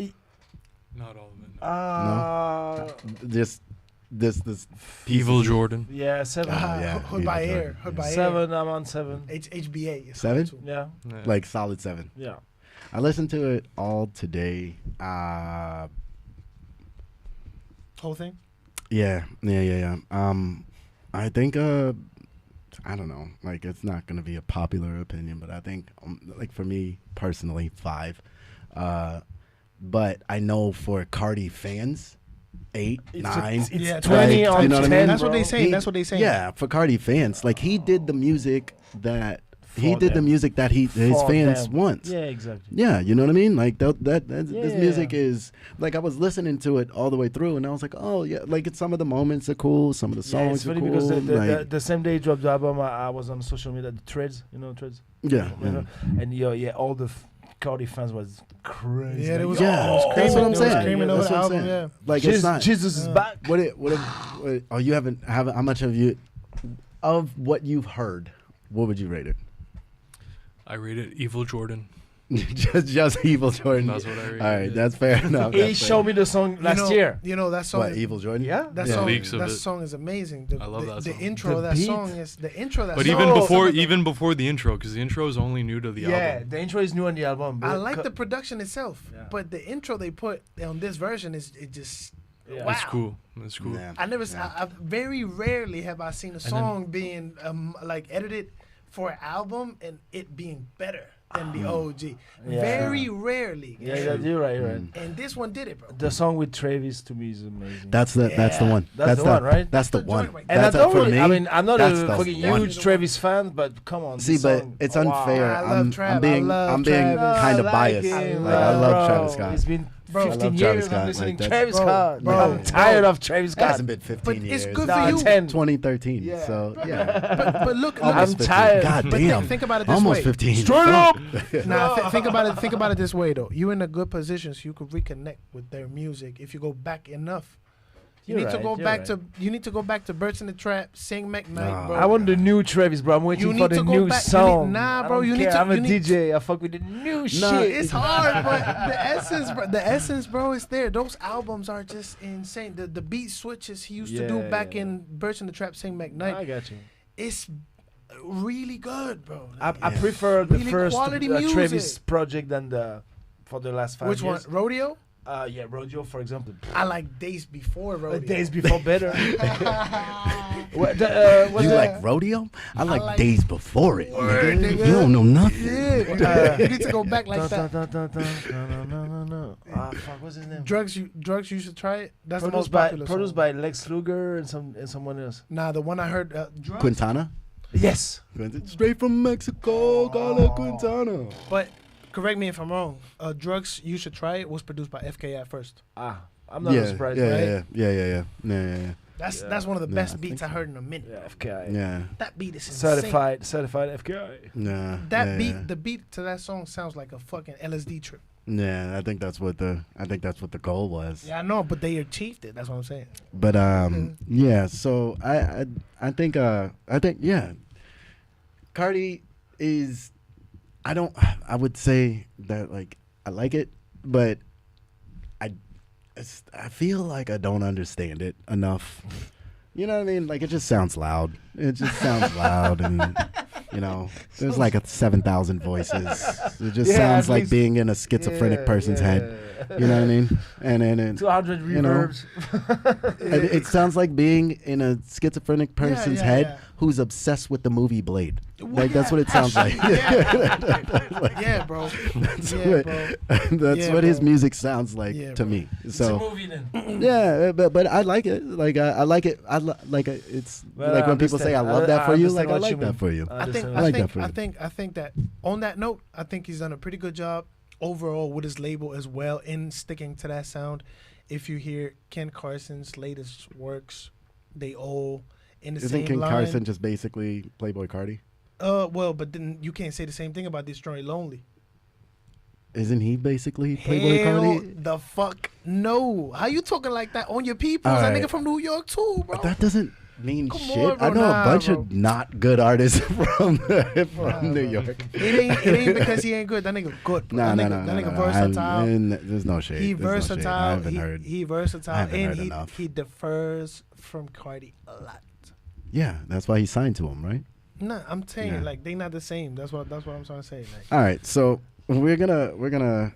Not all of it. No. Just this piece Evil of- Jordan. Yeah, 7. yeah, Hood by Evil Air. Jordan, Hood yeah. by Air. 7. I'm on 7. HBA. is 7? too. Yeah, Yeah. Like solid 7. yeah. I listened to it all today. Whole thing. Yeah. I think I don't know. Like it's not gonna be a popular opinion, but I think like for me personally, 5. But I know for Cardi fans, 8, 9. It's Yeah, 20 like, on you know what I 10. mean? That's what bro. they say. He- That's what they saying. Yeah, for Cardi fans, like he did the music that For the them. music that his For fans them. want. Yeah, exactly. Yeah, you know what I mean? Like this Yeah. music is like I was listening to it all the way through, and I was like, oh yeah, like some of the moments are cool, some of the Yeah, songs it's are funny cool. because like, the same day he dropped the album, I was on social media, the Threads, Threads. yeah, You know? And all the Cardi fans was crazy. Yeah, they was, Yeah, they was that's screaming, what I'm they was saying. screaming over That's the what I'm album. saying. Yeah. like it's not. Jesus is Yeah. back. Oh, you haven't how much have you of what you've heard? What would you rate it? I rated Evil Jordan. just Evil Jordan. That's what I rated. All right, it. that's fair enough. He that's fair. showed me the song last year. You know that song. What is- Evil Jordan? Yeah? That Yeah. song. Leaks of That it. song is amazing. I love that The song. intro The of that beat. song is the intro. Of that But song. even before the intro, because the intro is only new to the Yeah, album. the intro is new on the album. I but like co- the production itself, Yeah. but the intro they put on this version is it just. Yeah. Wow. It's cool. It's cool. Yeah. I never. Yeah. I very rarely have I seen a then- song being like edited for an album and it being better than the OG. Yeah. Very rarely. Yeah, you're right, you're right. And this one did it, bro. The song with Travis to me is amazing. That's the Yeah. one. That's the one, right? That's the That's the one. joint right And That's I don't for really, me. I mean, I'm not that's a the fucking one. huge Travis fan, but come on. See, this but song, it's wow. unfair. I love Trav. I'm being I love Travis. kind of I biased. him, Like I love bro. Travis Scott. It's been Bro, I 15 love years Travis Scott, I'm listening like, to that's- Travis Bro, Scott. bro, I'm tired of Travis It Scott. hasn't been 15 But years. it's good Nah, for you. 10. 2013. Yeah. So yeah, But look, almost I'm 15. tired. God But damn. think about it this Almost way. 15. Straight up. Nah, think about it. Think about it this way though. You're in a good position, so you could reconnect with their music if you go back enough. You You're need to right, go you're back right. to. You need to go back to Birds in the Trap, Sing McKnight, Nah. bro. I want the new Travis, bro. I'm waiting You for need the to go new back- you song. need- nah, I bro, don't you need care. to- I'm a you need- DJ. I fuck with the new Nah, shit. It's hard, but the essence, bro, is there. Those albums are just insane. The beat switches he used to do Yeah, back yeah. in Birds in the Trap, Sing McKnight. I got you. It's really good, bro. I Yeah. prefer the Really first quality Travis music. project than for the last 5 Which one? years. Rodeo? Yeah, Rodeo, for example. I like Days Before Rodeo. Days before better. What's You that? like rodeo? I like days before it. Word, Nigga. nigga. You don't know nothing. You need to go back like that. No. Fuck, what's his name? Drugs, you should try it. That's the Produced most popular produced song. by Lex Luger and someone else. Nah, the one I heard. Drugs. Quintana? Yes. Straight from Mexico, Carla Quintana. But correct me if I'm wrong. Drugs, you should try it. Was produced by FKI first. I'm not surprised. right? Yeah. That's one of the Yeah, best I beats I heard in a minute. Yeah, FKI. Yeah. That beat is insane. Certified FKI. Yeah. That beat, the beat to that song sounds like a fucking LSD trip. Yeah, I think that's what the goal was. Yeah, I know, but they achieved it. That's what I'm saying. But yeah. So I think yeah, Cardi is. I would say that like I like it, but I feel like I don't understand it enough. You know what I mean? Like it just sounds loud. It just sounds loud, and you know, there's like 7,000 voices. It just sounds like being in a schizophrenic person's head. You know what I mean? And 200 reverbs. it sounds like being in a schizophrenic person's yeah, head yeah. who's obsessed with the movie Blade. Well, Like that's what it sounds like. Yeah, bro. That's Yeah, what, bro. that's Yeah, what his bro. music sounds like Yeah, to bro. me. It's a So movie then. yeah, but I like it. Like I like it. It's Well, like I when people say I understand. love that I for you. understand Like I what like you that mean. for you. I think I like that for you. I think that on that note, I think he's done a pretty good job overall with his label as well in sticking to that sound. If you hear Ken Carson's latest works, they all in the Isn't same King line. Carson just basically Playboy Cardi? Well, but then you can't say the same thing about Destroy Lonely. Isn't he basically Playboy Hell Cardi? the fuck no. How you talking like that on your people? All That right. nigga from New York too, bro. But that doesn't mean Come shit. on, bro. I know Nah, a bunch bro. of not good artists from Nah, New bro. York. It ain't because he ain't good. That nigga good. Bro. No, that no, nigga, no, that no, nigga no. versatile. There's no shade. He There's no shade. I versatile. haven't heard. He versatile, I haven't and heard he enough. he differs from Cardi a lot. Yeah, that's why he signed to him, right? Nah, I'm saying Yeah. like they not the same. That's what I'm trying to say. Like, All right, so we're gonna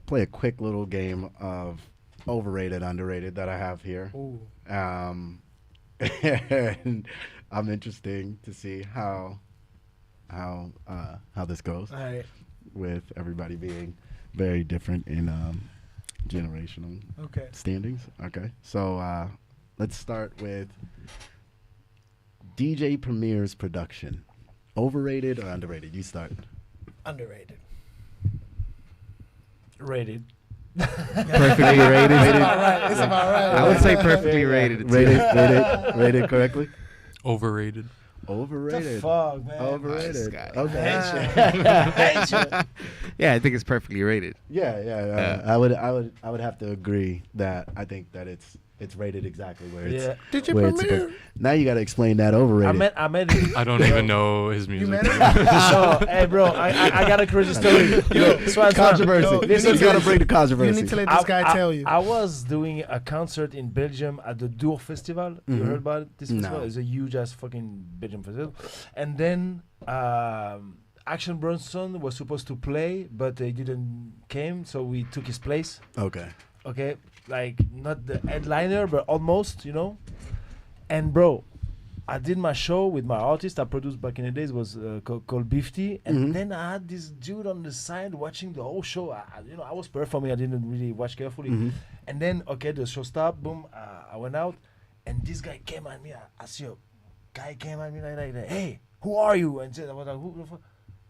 play a quick little game of overrated, underrated that I have here. ooh, And I'm interested to see how this goes all right, with everybody being very different in generational okay. standings. Okay, so let's start with DJ Premier's production. Overrated or underrated? You start. Underrated. Rated. Perfectly rated. It's about right. It's about right. I would say perfectly rated. too. Rated correctly. Overrated. Overrated. The fuck, man. Overrated. This guy. Okay. Yeah, I think it's perfectly rated. Yeah. I would have to agree that I think that it's rated exactly where it's. Yeah. Did you where it's premiere? supposed- Now you got to explain that overrated. I met it. I don't even know his music. met him? So, hey, bro, I got a crazy story. Yo, Controversy. Yo, This you is need got to to- bring the You controversy. need to let this guy tell you. I was doing a concert in Belgium at the Dour Festival. You Mhm. heard about it? This festival No. is a huge ass fucking Belgium festival. And then Action Bronson was supposed to play, but he didn't came, so we took his place. Okay. Okay, like not the headliner, but almost, you know. And bro, I did my show with my artist I produced back in the days was called Bifty, and Mhm. then I had this dude on the side watching the whole show. I was performing, I didn't really watch carefully. Mhm. And then okay, the show stopped. Boom, I went out, and this guy came at me. I see a guy came at me like that. Hey, who are you? And said, I was like, who the fuck?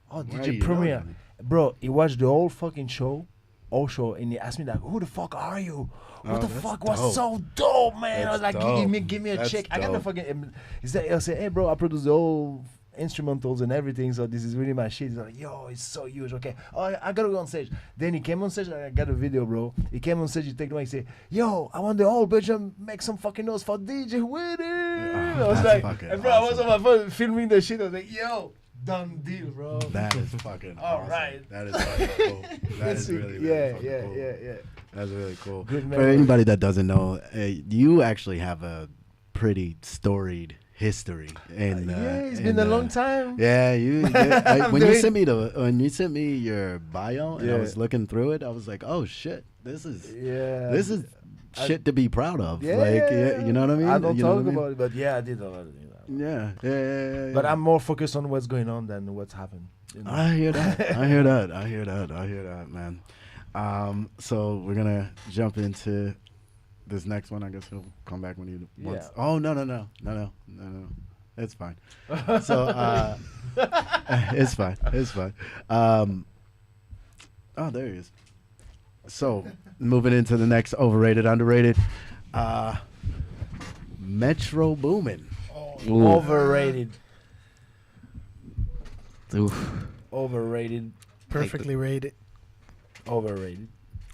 Oh, Why are DJ you Premier, yelling at me? bro. He watched the whole fucking show. And he asked me like, "Who the fuck are you? What Oh, the that's fuck was dope. so dope, man?" I was That's like, dope. give me a That's check. I got the dope. fucking. He said, "I said, hey, bro, I produced the whole instrumentals and everything, so this is really my shit." He's like, "Yo, it's so huge." Okay, oh, I gotta go on stage. Then he came on stage. I got a video, bro. He came on stage. He take the mic. He said, "Yo, I want the whole Belgium make some fucking noise for DJ Weedim." I was that's like, fucking and bro, I was awesome. on my phone filming the shit. I was like, "Yo, done deal, bro." That is fucking All awesome. right. That is fucking cool. That is really, really yeah, fucking yeah, cool. yeah. That's really cool. Good For memory. anybody that doesn't know, you actually have a pretty storied history. And Yeah, it's been a long time. Yeah, when you sent me your bio and I Yeah. was looking through it, I was like, oh shit, this is shit to be proud of. Yeah, Like, you know what I mean? I don't You know talk what I mean? about it, but yeah, I did a lot of things. Yeah. But I'm more focused on what's going on than what's happened. You know? I hear that, man. So we're gonna jump into this next one. I guess he'll come back when he wants. Yeah. Oh no. It's fine. So it's fine. Oh, there he is. So moving into the next overrated, underrated. Metro Boomin. Overrated. Oof. Overrated. Perfectly rated. Overrated.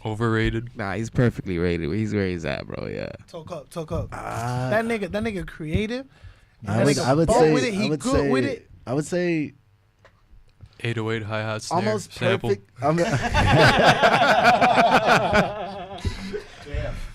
Overrated. Nah, he's perfectly rated. He's where he's at, bro. Yeah. Talk up. That nigga creative. I would ball say with it. He I would good say with it. I would say 808 hi-hat snare almost sample. perfect.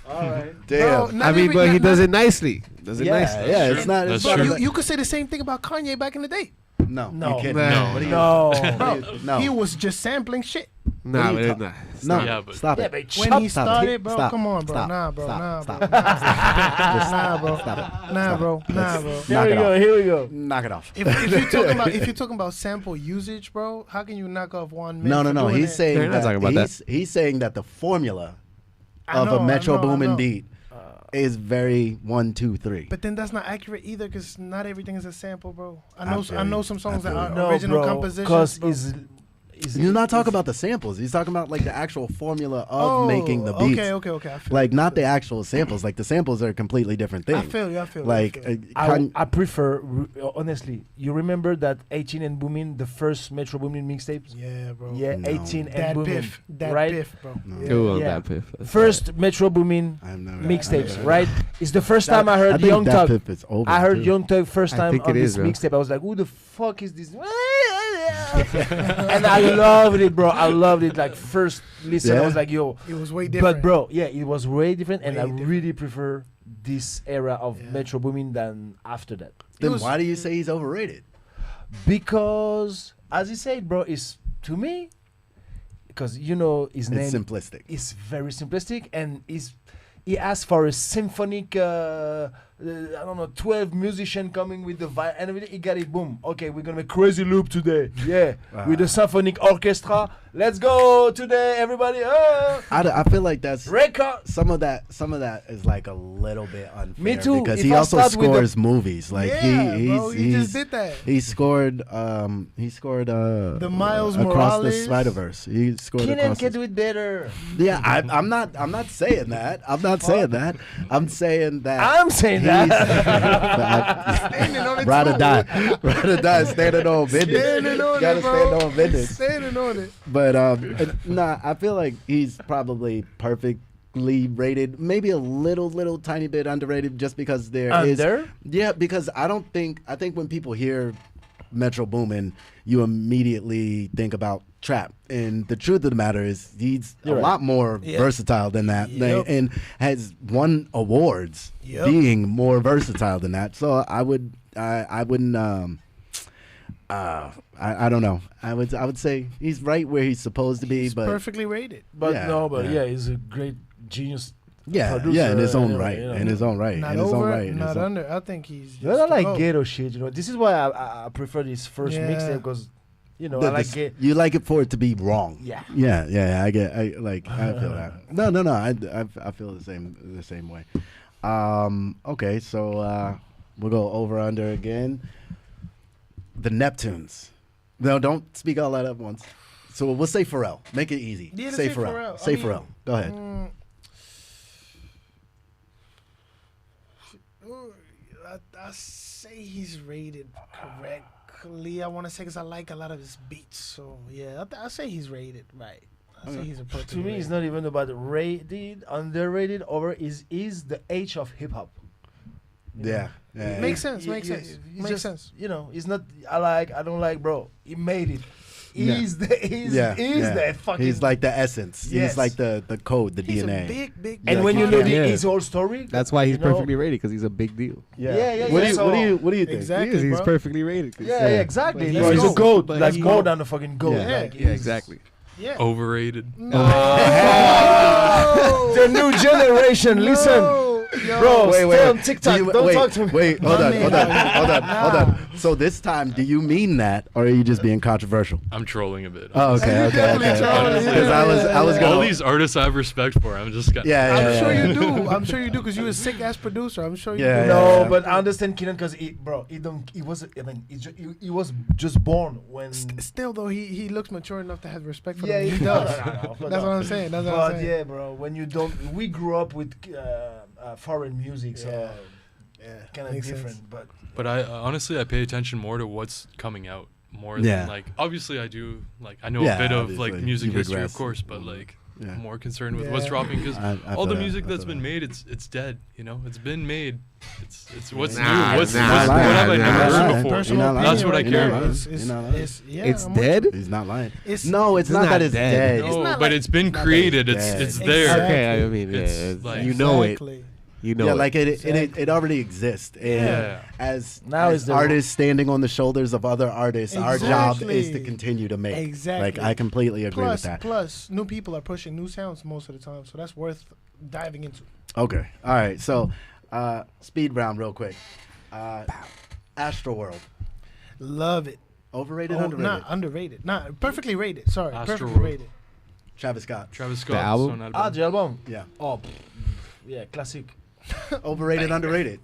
All right. Damn. Bro, not I mean, every- but he not- does it nicely. Does it Yeah, nicely. Yeah, true. it's not. That's It's Bro, true. you could say the same thing about Kanye back in the day. No, No. you can't. Nah. What are you- No. Bro, No. he was just sampling shit. Nah, What are you but ta- it's No, not. Yeah, but- stop Yeah, it. but When he Stop it. started, bro, Stop. come on, bro. Stop. Nah, bro. Stop. Nah, Stop. bro. Nah, bro. Stop it. Nah, bro. Nah, bro. Knock Here we it go. off. Here we go. Knock it off. If you're talking about sample usage, bro, how can you knock off one man? No. for doing He's it? saying They're not that, talking about he's saying that the formula I of know, a Metro I know. Boomin beat is very 1, 2, 3. But then that's not accurate either, because not everything is a sample, bro. I I know feel I know you. some I songs that feel are you. No, original bro. compositions. Because bro. He's not talking about the samples. He's talking about like the actual formula of making the beats. Okay. I feel Like not the actual samples. Like the samples are a completely different thing. I feel you. Like I prefer, honestly, you remember that 18 and Boomin, the first Metro Boomin mixtapes? yeah, bro. Yeah, No. 18 and That Boomin. piff, that right? piff, bro. No. Yeah. Cool, Yeah. that piff. That's First Metro Boomin I've never mixtapes, I've right? It's the first time I heard think Young that Thug. Pip is over, I heard too. Young Thug first I time think on it this is, bro. mixtape. I was like, who the fuck is this? And I loved it, bro. I loved it. Like, first listen, I Yeah. was like, yo. It was way different. But, bro, yeah, it was way different. And Way I different. really prefer this era of Yeah. Metro Boomin than after that. Then was- why do you say he's overrated? Because, as he said, bro, it's to me, because, you know, his name It's simplistic. is very simplistic and he asked for a symphonic I don't know, 12 musician coming with the violin and everything. He got it, boom. Okay, we're gonna make crazy loop today. Yeah, with the symphonic orchestra. Let's go today, everybody. I feel like that's Record. some of that is like a little bit unfair. Me too. Because If he I also start with the- scores movies. Like yeah, he's bro, he just did that. He scored The Miles across the Morales. Spider-Verse. He scored Kenan across can the do it better. Yeah, I'm not saying that. I'm not saying that. I'm saying that I'm saying that. Standing on it Ride or too. die. Ride or die, standing on business. Standing on Gotta it, bro. stand on business. Standing on it. But nah, I feel like he's probably perfectly rated, maybe a little tiny bit underrated, just because there is. Under? Yeah, because I think when people hear Metro Boomin, you immediately think about trap, and the truth of the matter is he's You're a right. lot more Yeah. versatile than that, Yep. and has won awards Yep. being more versatile than that. So I wouldn't. I don't know. I would say he's right where he's supposed to be, He's but perfectly rated. But Yeah, no, but yeah. yeah, he's a great genius. yeah, producer, in his own you know, right, you know. in his own right, Not in his over, own right. in his not own- under. I think he's. You know, I just like the GOAT. ghetto shit, you know. This is why I prefer this first Yeah. mixtape because, you know, The- I like the- ghetto. You like it for it to be wrong. Yeah. Yeah. I feel that. No. I feel the same way. Okay, so we'll go over under again. The Neptunes. No, don't speak all that at once. So we'll say Pharrell. Make it easy. Yeah, say say Pharrell. Pharrell. Say I mean, Pharrell. Go ahead. I say he's rated correctly. I want to say because I like a lot of his beats. So yeah, I say he's rated right. I say he's a perfect. To me, it's not even about rated, underrated, over is the age of hip hop. Yeah. Makes sense. Makes You- sense. it's Makes just, sense. You know, it's not I don't like, bro. He made it. Yeah. He's the fucking. He's like the essence. Yes. He's like the code, the He's DNA. a big. and Yeah, when you yeah. know Yeah. his whole story, That's why he's you know, perfectly rated, because he's a big deal. Yeah, What do yeah, you so- what do you think? Exactly. He's bro. perfectly rated. 'cause- Yeah, exactly. But Bro, he's he's a goat. goat. But Like he's more goat. than a fucking goat. Yeah. Like, Yeah, he's- exactly. Yeah. Overrated. The new generation. Listen, bro. Stay on TikTok. Don't talk to me. Wait, hold My on, man, hold on, nah. hold on, hold on. So this time, do you mean that, or are you just being controversial? I'm trolling a bit. Oh, okay. definitely trolling, Because I was All gonna. these artists I have respect for. I'm just gonna. Yeah, I'm sure you do. I'm sure you do because you're a sick ass producer. I'm sure you Yeah, do. No, but I understand Kenan because he was. I mean, he was just born when. Still though, he looks mature enough to have respect for Yeah, them. He he does. does. That's what I'm saying. That's what I'm But saying. yeah, bro, when you don't, we grew up with foreign music, so Yeah, kind of makes different. sense. But I honestly I pay attention more to what's coming out more Yeah. than like obviously I do like I know Yeah, a bit of like obviously. music You history regress. of course, but like Yeah. I'm more concerned with what's Yeah. dropping because I all feel the that, music I that's feel been that. made it's dead, you know, it's been made. It's what's Nah, new, what's nah, what nah, have I nah, never nah. heard Nah. before. You're not lying. That's what I You're care not about. lying. You're not lying. Yeah, It's I'm with dead? you. He's not lying. It's No, it's It's not not that it's dead. dead. It's No, not but like- it's been not that created. it's It's dead. there. Exactly. Okay, I mean, yeah, It's it's- like- you know it. Exactly. You know Yeah, it. like it already exists. And Yeah. as, Now as is the- artists standing on the shoulders of other artists, our job is to Exactly. continue to make. Exactly. Like, I completely agree with that. Plus, new people are pushing new sounds most of the time, so that's worth diving into. Okay. All right. So, speed round real quick. Astroworld. Love it. Overrated, Oh, underrated? not underrated. Not perfectly rated. Sorry, perfectly Astroworld. rated. Travis Scott. Travis Scott album? on that Ah, the album. Yeah. Oh, yeah, classic. Overrated, underrated?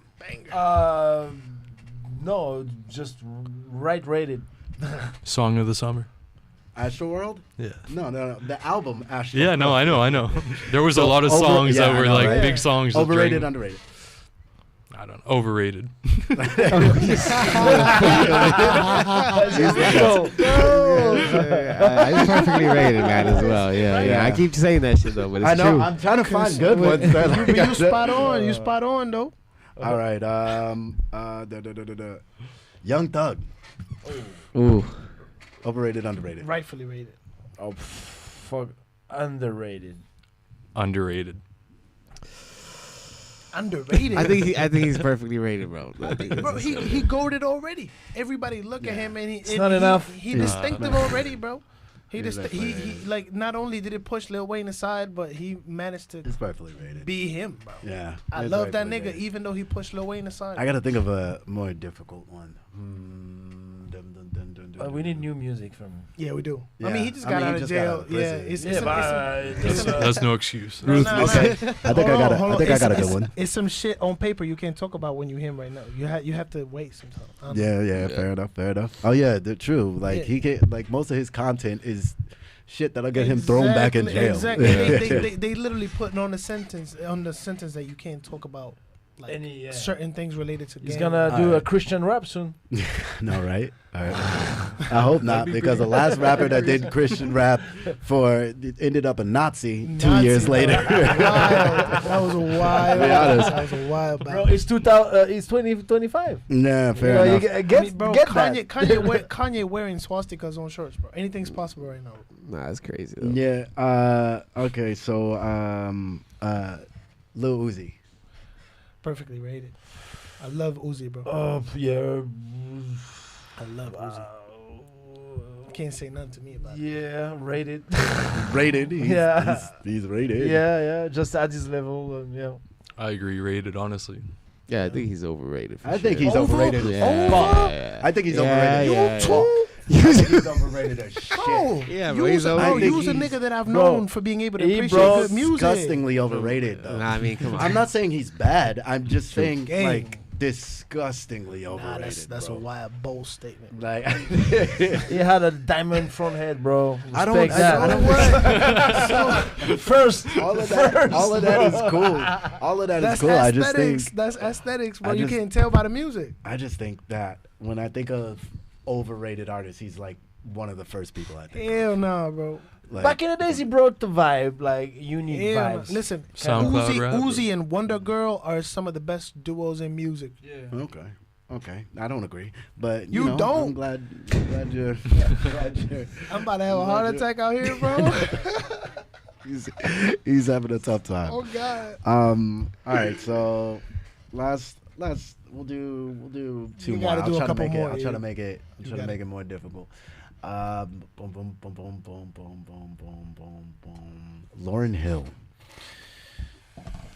No, just right rated. Song of the summer. Astroworld? Yeah. No. The album Astroworld. Yeah, no, I know. There was So a lot of over- songs yeah, that I were know, like right? big songs. that Overrated, during- underrated? I don't know. Overrated. It's perfectly rated, man, as well. Yeah, yeah. I keep saying that shit though, but it's I know. true. I'm trying to find good ones. that, like, You spot on. You spot on though. All right. Young Thug. Ooh, Overrated, underrated? Rightfully rated. Oh, fuck, underrated. Underrated. Underrated. I think he's perfectly rated, bro. I think Bro, it's- he goaded already. Everybody look at him and It's not enough. He distinctive already, bro. He He's he like not only did it push Lil Wayne aside, but he managed to It's perfectly rated. be him, bro. Yeah. I it's love that rightfully nigga, rated. even though he pushed Lil Wayne aside. I gotta think of a more difficult one. We need new music from. Yeah, we do. I Yeah. mean, he just I got mean, out he of just got jail. out of Yeah, prison. it's Yeah, but That's no excuse. no, no, Okay. no. I think I Hold got on, a good it's- one. It's some shit on paper you can't talk about when you him right now. You have to wait sometimes. Yeah, fair enough. Oh yeah, true. Like Yeah. he get like most of his content is shit that'll get him thrown back in jail. Exactly. they literally putting on the sentence that you can't talk about like Any, yeah. certain things related to. He's gang. gonna do a Alright. Christian rap soon. No, right? All right. I hope not, because the last rapper that did Christian rap it ended up a Nazi 2 Nazi, years later. Wild. That was a wild. Be honest. That was a wild. Bro, it's 2025. Nah, fair You know, enough. you I get, mean, bro, get Kanye wearing swastikas on shirts, bro. Anything's possible right now. Nah, it's crazy though. Yeah. Okay. So, Lil Uzi. Perfectly rated. I love Uzi, bro. Oh yeah. I love Uzi. Can't say nothing to me about it. Yeah, rated. Rated. He's rated. yeah. Just at this level, yeah. I agree. Rated, honestly. Yeah, I think he's overrated. For I think sure. he's overrated. Yeah. I think he's Yeah, overrated. yeah, He's overrated as shit. Oh, Yeah, you bro, he's was, over- bro, I think you was a he's- nigga that I've bro, known for being able to he appreciate bro, good music. Disgustingly overrated, though. Nah, I mean, come on. I'm not saying he's bad. I'm just saying, Gang. like, disgustingly Nah, overrated. that's a bro. wild, bold statement. Like, He had a diamond front head, bro. I don't. Respect that. I don't want. First, All of that. All of that is cool. All of that is That's cool. I just aesthetics. think. That's aesthetics, bro. I You just- can't tell by the music. I just think that when I think of overrated artists, he's like one of the first people I think. Hell no, bro. Like, back in the days, he brought the vibe, like unique Hell no. vibes. Listen, SoundCloud rapper. Uzi and Wonder Girl are some of the best duos in music. Okay. I don't agree, but You know, don't? I'm glad you're. glad you're I'm about to have a heart attack out here, bro. he's having a tough time. Oh God. All right. So last we'll do two You more. gotta do a I'll try to couple make more, it. I'll yeah. try to make it. You Try to gotta- make it more difficult. Boom, boom, boom, boom, boom, boom, boom, boom, boom, boom. Lauryn Hill.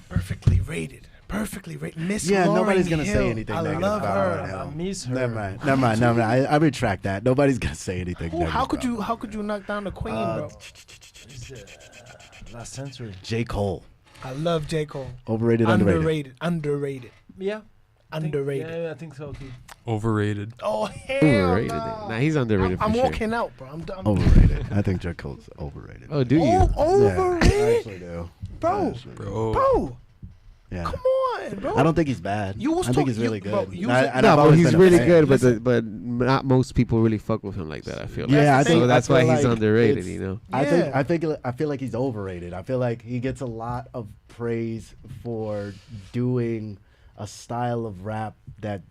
Perfectly rated. Perfectly rated. Miss Yeah, Lauryn nobody's gonna Hill. say anything I negative love about her. Lauryn Hill. I miss her. Never mind. I retract that. Nobody's gonna say anything Who, negative. how could you knock down the queen, bro? Last century. J. Cole. I love J. Cole. Overrated, underrated. Underrated. Yeah. Underrated. Yeah, I think so too. Overrated. Oh hell Overrated. no. Nah, he's underrated I'm for sure. walking out, bro. I'm done. Overrated. I think J. Cole's overrated. Oh, do you? Yeah, I Overrated, actually do. I bro. actually do. Bro, Yeah. come on, bro. I don't think he's bad. You was I think talk- he's really you- bro, good. you I- was- and No, I've but always he's been a really fan. good, Listen. but not most people really fuck with him like that. I feel. Yeah, like. I think- So that's I why feel he's like underrated. it's- You know. Yeah. I feel like he's overrated. I feel like he gets a lot of praise for doing a style of rap that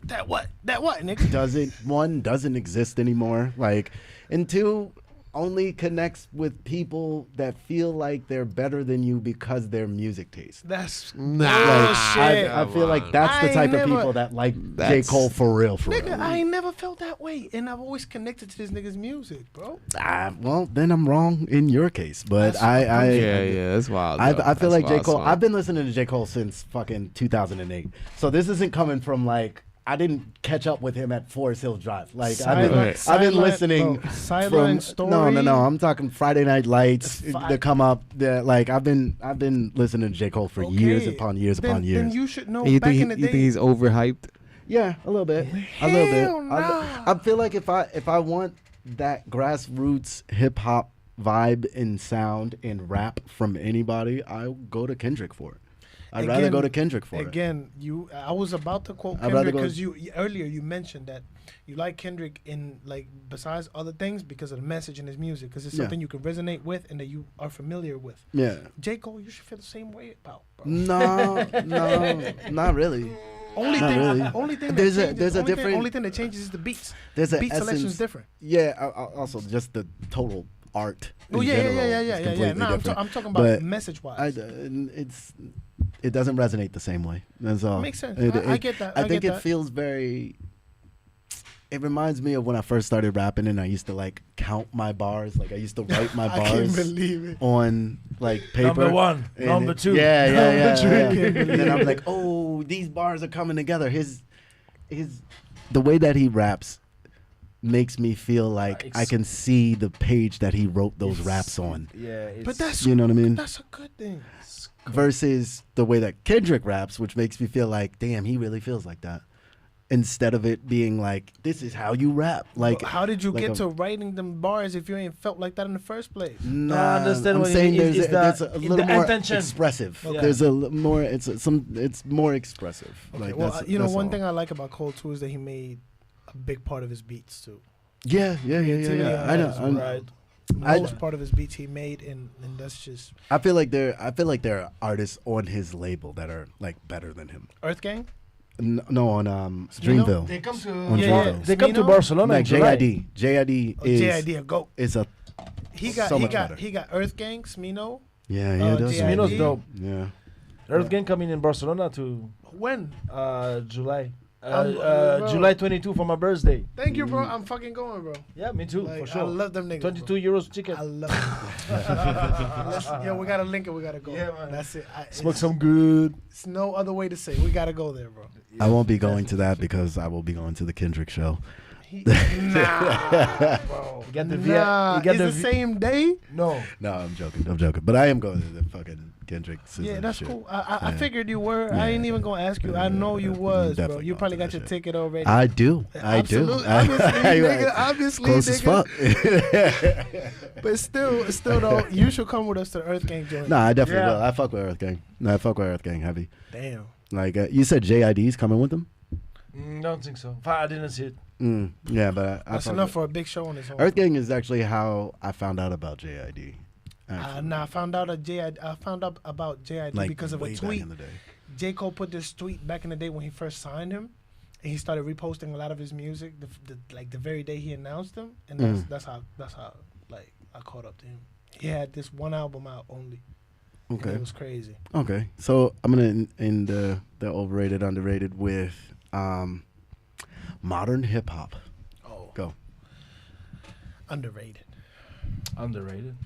That what, nigga? doesn't exist anymore. Like, and two, only connects with people that feel like they're better than you because their music taste. That's Nah. bullshit. I feel like that's I the ain't type never- of people that like J. That's- Cole for real. Nigga, I ain't never felt that way, and I've always connected to this nigga's music, bro. Well, then I'm wrong in your case, but That's- Yeah, that's wild. I though. feel That's like J. wild, Cole. smart. I've been listening to J. Cole since fucking 2008. So this isn't coming from like I didn't catch up with him at Forest Hills Drive. Like I've been listening bro, Silent from Story. no. I'm talking Friday Night Lights Fi- that come up. That like I've been listening to J. Cole for years Okay. upon years Then, upon years. Then you should know. And you Back think in the you day, think he's overhyped? Yeah, a little bit. Hell nah. I feel like if I want that grassroots hip hop vibe and sound and rap from anybody, I'll go to Kendrick for it. I'd rather Again- go to Kendrick for it. Again, I was about to quote I'd rather Kendrick go- because earlier you mentioned that you like Kendrick in like besides other things because of the message in his music because it's Yeah. something you can resonate with and that you are familiar with. Yeah. J. Cole, you should feel the same way about, bro. No, not really. Only Not thing, really. only thing There's that a- changes, there's a only thing- different- only thing that changes is the beats. There's a Beat selection is essence. different. Yeah. Also, just the total art. Oh in yeah, general yeah. is completely No, different. I'm talking about But message I, wise. it doesn't resonate the same way. That's all. Makes sense. It- I it- get that. I I think get it that. feels very. It reminds me of when I first started rapping and I used to like count my bars. Like I used to write my I can't bars believe it. on like paper. Number one, And number two. Yeah. Number three. yeah. Can't And then believe I'm it. like, oh, these bars are coming together. The way that he raps makes me feel like I can see the page that he wrote those raps on. Yeah, But that's You know what I mean? that's a good thing. Versus the way that Kendrick raps, which makes me feel like, damn, he really feels like that. Instead of it being like, this is how you rap. Like, But how did you like get a- to writing them bars if you ain't felt like that in the first place? Nah, I understand I'm what you saying mean. there's, It's there's the- a the little more intention. expressive. Okay. There's more. It's more expressive. Okay, Like, well, that's, you know, that's one all. thing I like about Cole too is that he made a big part of his beats too. Yeah. Creativity I on know. his right. Most part of his beats he made, and that's just I feel like there are artists on his label that are like better than him. Earth Gang. No, on Dreamville. They come to On Yeah, Dreamville. they come to Smino? Barcelona. Like in July. JID. JID Oh, is JID a goat. a He got so he much got better. he got Earth Gang, Smino. Yeah, does. JID. Smino's dope. Yeah. Earth Gang coming in Barcelona to When? July. Bro. July 22 for my birthday. Thank you, bro. I'm fucking going, bro. Yeah, me too, Like, for sure. I love them niggas. 22 bro. euros ticket. I love it. Yeah, we gotta link it. We gotta go. Yeah, man. That's it. Smoke some good. It's no other way to say. We gotta go there, bro. I won't be going to that because I will be going to the Kendrick show. Nah, bro. You got the Nah, you got it's the V- same day. No. No, I'm joking. But I am going to the fucking Kendrick. Yeah, that's shit. cool. I Yeah. figured you were. I Yeah. ain't even gonna ask you. I Yeah, know you I'm was, bro. definitely You going probably to got that your shit. ticket already. I do. Absolutely. Obviously, nigga. Obviously, Close as fuck. But still though, you should come with us to the Earth Gang joint. Nah, I definitely Yeah. will. I fuck with Earth Gang. No, I fuck with Earth Gang heavy. Damn. Like you said, JID's coming with them. Don't think so. I didn't see it. Yeah, but I That's fuck enough with- for a big show on its own. Earth Gang is actually how I found out about JID. Nah, I found out about JID Like because of way a back tweet. in the day. J. Cole put this tweet back in the day when he first signed him, and he started reposting a lot of his music. The very day he announced him, and that's how like I caught up to him. He had this one album out only. and Okay. it was crazy. Okay, so I'm gonna end the overrated, underrated with modern hip hop. Oh, Go. Underrated. Underrated.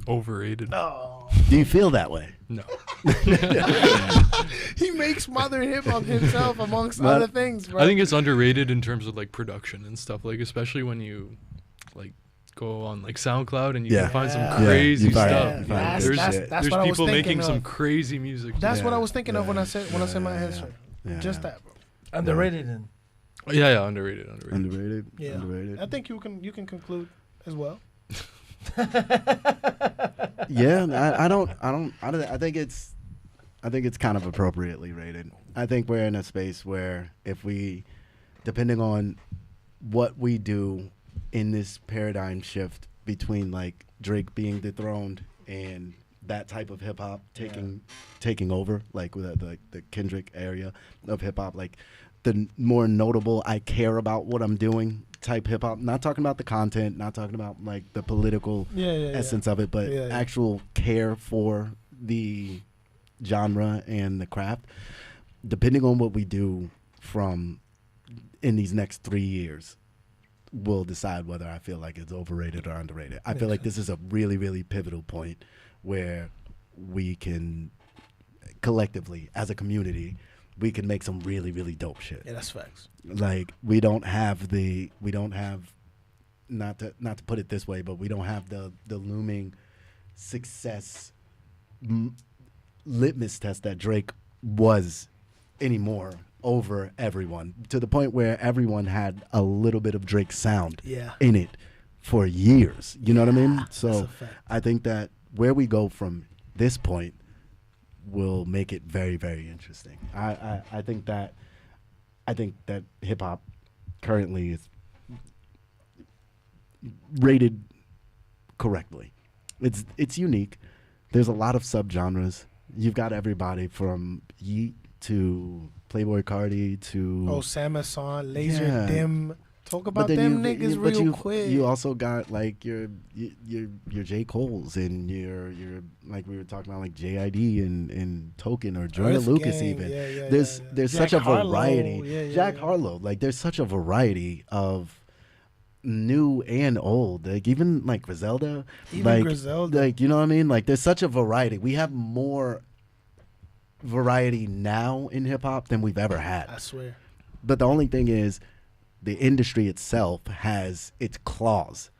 Overrated. Oh. Do you feel that way? No. He makes modern hip hop himself, amongst But- other things, bro. I think it's underrated in terms of like production and stuff. Like especially when you like go on like SoundCloud and you Yeah. can find some Yeah. crazy you find- stuff. you find That's, good that's, shit. that's There's what I was people thinking making some of. crazy music. That's Yeah, what I was thinking of when I yeah, said when I said my yeah, answer. yeah. Just that, bro. Underrated and Yeah, underrated. Underrated. Yeah. Underrated. I think you can conclude as well. Yeah, I think it's kind of appropriately rated. I think we're in a space where if we, depending on what we do in this paradigm shift between like Drake being dethroned and that type of hip hop taking over, like with the Kendrick area of hip hop, like the more notable I care about what I'm doing type hip hop. Not talking about the content, not talking about like the political essence of it, but Yeah, yeah. actual care for the genre and the craft. Depending on what we do from in these next 3 years, will decide whether I feel like it's overrated or underrated. I feel Makes like this is a really, really pivotal point where we can collectively, as a community, we can make some really, really dope shit. Yeah, that's facts. Like we don't have not to put it this way, but we don't have the looming success litmus test that Drake was anymore over everyone, to the point where everyone had a little bit of Drake sound Yeah. in it for years. You know what I mean? That's So a fact. I think that where we go from this point will make it very, very interesting. I think that hip hop currently is rated correctly. It's unique. There's a lot of subgenres. You've got everybody from Yeet to Playboy Cardi to Samuelson, Laser Yeah. Dim. Talk But about then them you- niggas but real quick. You also got like your J. Cole's and your like we were talking about like JID and Token or Jordan Earth Lucas Gang, even. yeah, There's yeah. there's Jack such a Harlow, variety. yeah, Jack yeah. Harlow, like there's such a variety of new and old. Like even like Griselda. Even like, Griselda. Like you know what I mean? Like there's such a variety. We have more variety now in hip hop than we've ever had. I swear. But the only thing is, the industry itself has its claws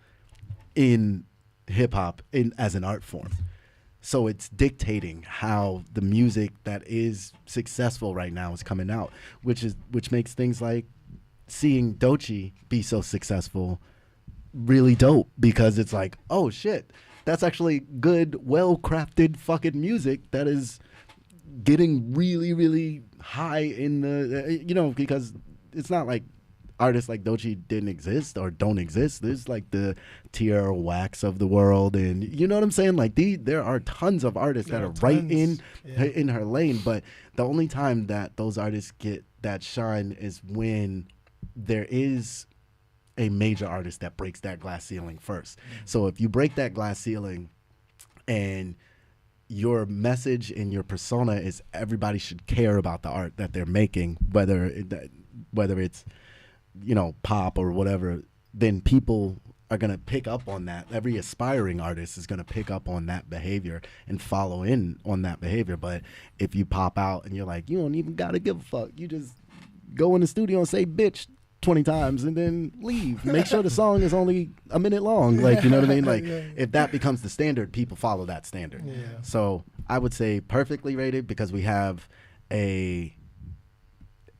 in hip hop as an art form. So it's dictating how the music that is successful right now is coming out, which makes things like seeing Doechii be so successful really dope, because it's like, oh shit, that's actually good, well-crafted fucking music that is getting really, really high in the, because it's not like artists like Doechii didn't exist or don't exist. There's like the Tierra Wax of the world, and you know what I'm saying? Like there are tons of artists There that are are right tons, yeah. in her lane, but the only time that those artists get that shine is when there is a major artist that breaks that glass ceiling first. So if you break that glass ceiling and your message and your persona is everybody should care about the art that they're making, whether it's pop or whatever, then people are going to pick up on that. Every aspiring artist is going to pick up on that behavior and follow in on that behavior. But if you pop out and you're like, you don't even got to give a fuck, you just go in the studio and say bitch 20 times and then leave. Make sure the song is only a minute long. Like, you know what I mean? Like, if that becomes the standard, people follow that standard. Yeah. So I would say perfectly rated, because we have an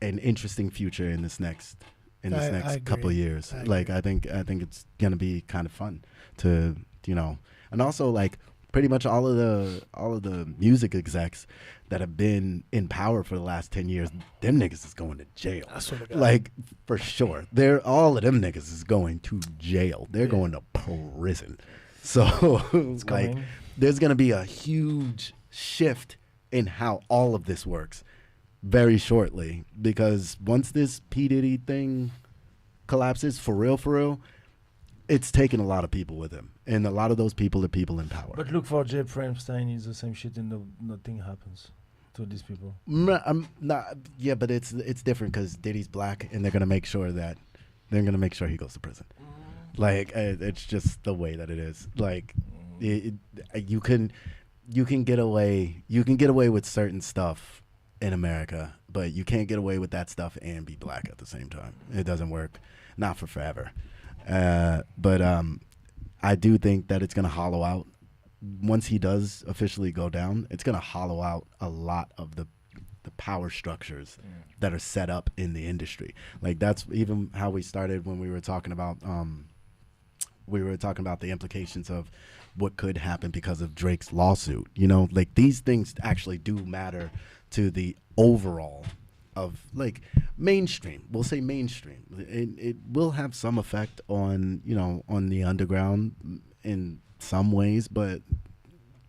interesting future in this next I couple of agree. years. I Like, I think it's gonna be kind of fun to and also like pretty much all of the music execs that have been in power for the last 10 years, them niggas is going to jail. I swear to God. Like, for sure. All of them niggas is going to jail. They're going to prison. So, like, coming. there's going to be a huge shift in how all of this works very shortly, because once this P. Diddy thing collapses, for real, it's taking a lot of people with him. And a lot of those people are people in power. But look for Jay Framstein, it's the same shit and nothing happens to these people. I'm not. Yeah, but it's different because Diddy's black, and they're gonna make sure he goes to prison. Like it's just the way that it is. Like you can get away with certain stuff in America, but you can't get away with that stuff and be black at the same time. It doesn't work, not for forever. But I do think that it's gonna hollow out once he does officially go down. It's gonna hollow out a lot of the power structures that are set up in the industry. Like that's even how we started when we were talking about the implications of what could happen because of Drake's lawsuit. You know, like these things actually do matter to the overall of like mainstream. We'll say mainstream. It will have some effect on, you know, on the underground in some ways, but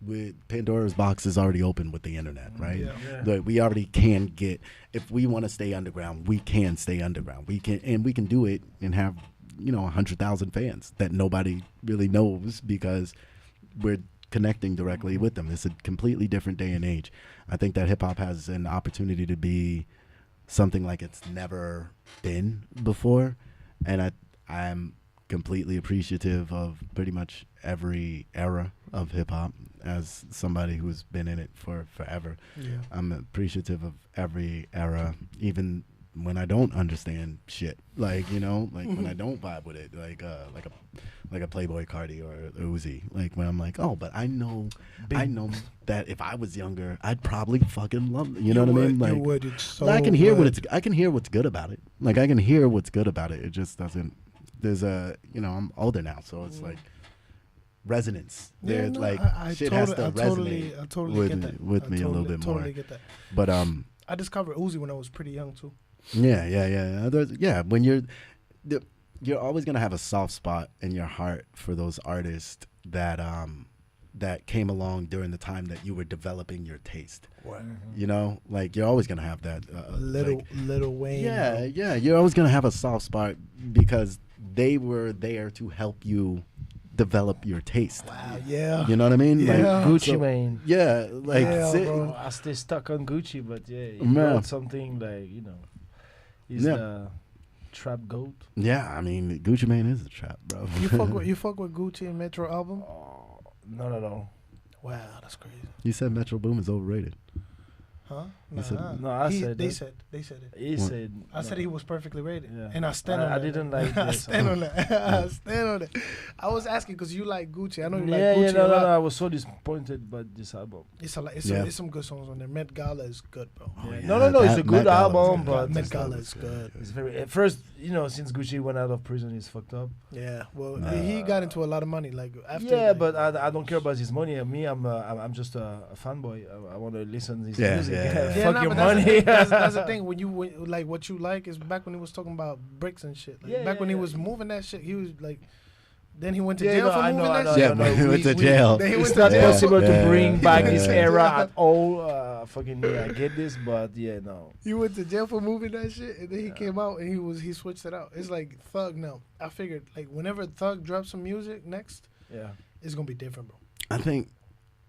with Pandora's box is already open with the internet, right? Yeah. We already can get, if we want to stay underground, we can stay underground. We can do it and have, you know, 100,000 fans that nobody really knows because we're connecting directly with them. It's a completely different day and age. I think that hip hop has an opportunity to be something like it's never been before, and I'm completely appreciative of pretty much every era of hip hop. As somebody who's been in it for forever, I'm appreciative of every era, even when I don't understand shit. Like, you know, like when I don't vibe with it, like a Playboy Cardi or Uzi. Like when I'm like, oh, but I know that if I was younger, I'd probably fucking love it. You know what I mean? Like, you would. It's so I can hear good. I can hear what's good about it. Like I can hear what's good about it. It just doesn't. There's a, you know, I'm older now, so it's like resonance. There's like shit has to resonate I totally get that. with me a little bit more. Totally get that. But I discovered Uzi when I was pretty young too. Yeah. When you're always gonna have a soft spot in your heart for those artists that that came along during the time that you were developing your taste. You know, like you're always gonna have that. Little Wayne. Yeah. You're always gonna have a soft spot because they were there to help you develop your taste. Wow. Yeah. You know what I mean? Yeah. Like, Gucci Mane. yeah. Like Yeah, sit- bro. I stay stuck on Gucci, but yeah, he Man. brought something like, you know, he's Yeah. the trap goat. yeah. I mean, Gucci Mane is a trap, bro. You fuck with Gucci and Metro album? Oh, no. Wow, that's crazy. You said Metro Boom is overrated. Huh? You said- No, I said they that. said it. He What? said. I said he was perfectly rated, Yeah. and I stand on I that. didn't like I this. stand on that. I stand on it. I was asking because you like Gucci. I know you Yeah, like Gucci a lot. I was so disappointed by this album. It's a lot. It's, Yeah. it's some good songs on there. Met Gala is good, bro. Oh, Yeah. yeah, No, it's that a good Met Gala is album, good. but Met it's Gala not- is good. It's very at first, you know, since Gucci went out of prison, he's fucked up. Yeah. Well, he got into a lot of money. Like after. Yeah, like, but I don't care about his money. Me, I'm just a fanboy. I want to listen to his Yeah, music. yeah. Yeah, Fuck nah, your but that's the money. thing. That's the thing. When like what you like is back when he was talking about bricks and shit. Like, Yeah, back when he yeah. was moving that shit, he was like. Then he went to Yeah, jail no, for I moving know, I that know, shit. Yeah, but he went to jail. Then he It's went not to jail. possible to Yeah, bring back yeah. this era at all. Fucking yeah, I get this, but yeah, no. He went to jail for moving that shit, and then he came out and he switched it out. It's like Thug now. I figured like whenever Thug drops some music next, Yeah. it's gonna be different, bro. I think.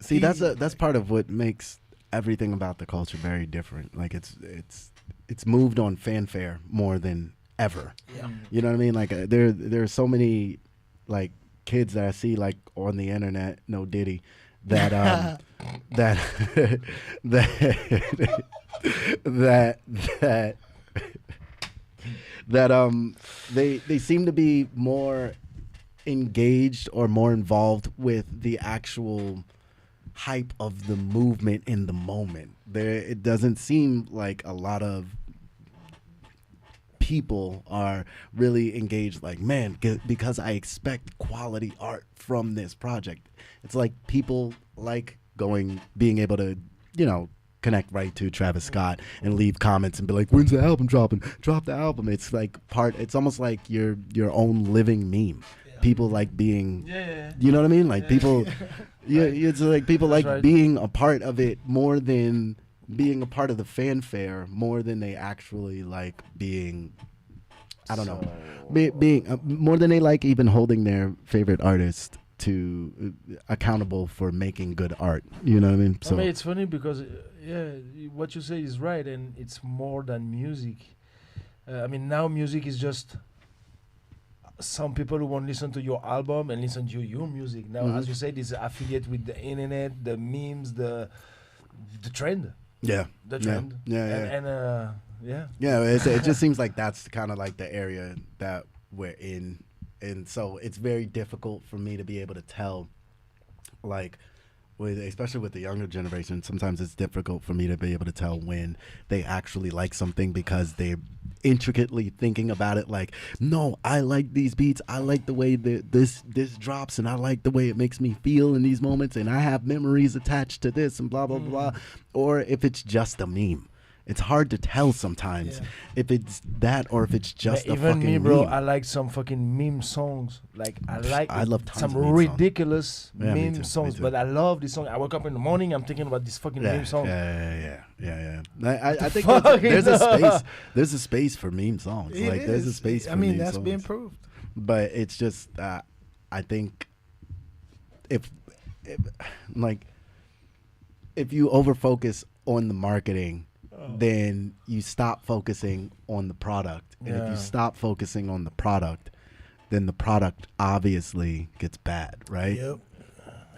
See, that's part of what makes everything about the culture very different. Like it's moved on fanfare more than ever. Yeah. You know what I mean? Like there are so many like kids that I see like on the internet, no Diddy, that that they seem to be more engaged or more involved with the actual hype of the movement in the moment. It doesn't seem like a lot of people are really engaged, like, man, because I expect quality art from this project. It's like people like being able to, you know, connect right to Travis Scott and leave comments and be like, when's the album dropping? Drop the album. It's like it's almost like your own living meme. Yeah. People like being, Yeah. you know what I mean? Like people, yeah, Right. it's like people That's like right. being a part of it more than being a part of the fanfare, more than they actually like being, I don't know, being more than they like even holding their favorite artist to accountable for making good art. You know what I mean? I mean, it's funny because, what you say is right, and it's more than music. I mean, now music is just some people who won't listen to your album and listen to your music. Now, as you said, is affiliate with the internet, the memes, the trend. Yeah. The trend. Yeah, it just seems like that's kind of like the area that we're in. And so it's very difficult for me to be able to tell, like, especially with the younger generation, sometimes it's difficult for me to be able to tell when they actually like something because they're intricately thinking about it. Like, no, I like these beats. I like the way this drops, and I like the way it makes me feel in these moments, and I have memories attached to this, and blah, blah, blah. Or if it's just a meme. It's hard to tell sometimes if it's that or if it's just a even fucking me, bro. meme. I like some fucking meme songs. Like I love tons some of meme ridiculous Yeah, me meme too, me songs. too. But I love this song. I wake up in the morning, I'm thinking about this fucking meme song. Yeah. I think Fuck there's it. a space. There's a space for meme songs. It Like there's a is. space. I for mean, meme that's songs. being proved. But it's just, I think, if you overfocus on the marketing, then you stop focusing on the product. And if Yeah. you stop focusing on the product, then the product obviously gets bad, right? Yep.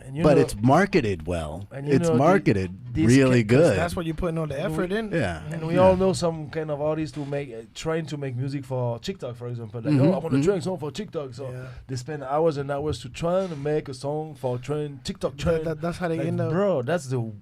And But it's marketed well. and you It's know, marketed this really ca- 'cause good. That's what you're putting all the effort in. Yeah. And we all know some kind of artists who make trying to make music for TikTok, for example. Like, I want to try a song for TikTok, so Yeah. they spend hours and hours to try to make a song for TikTok trend. That's how they Like, end up bro, that's the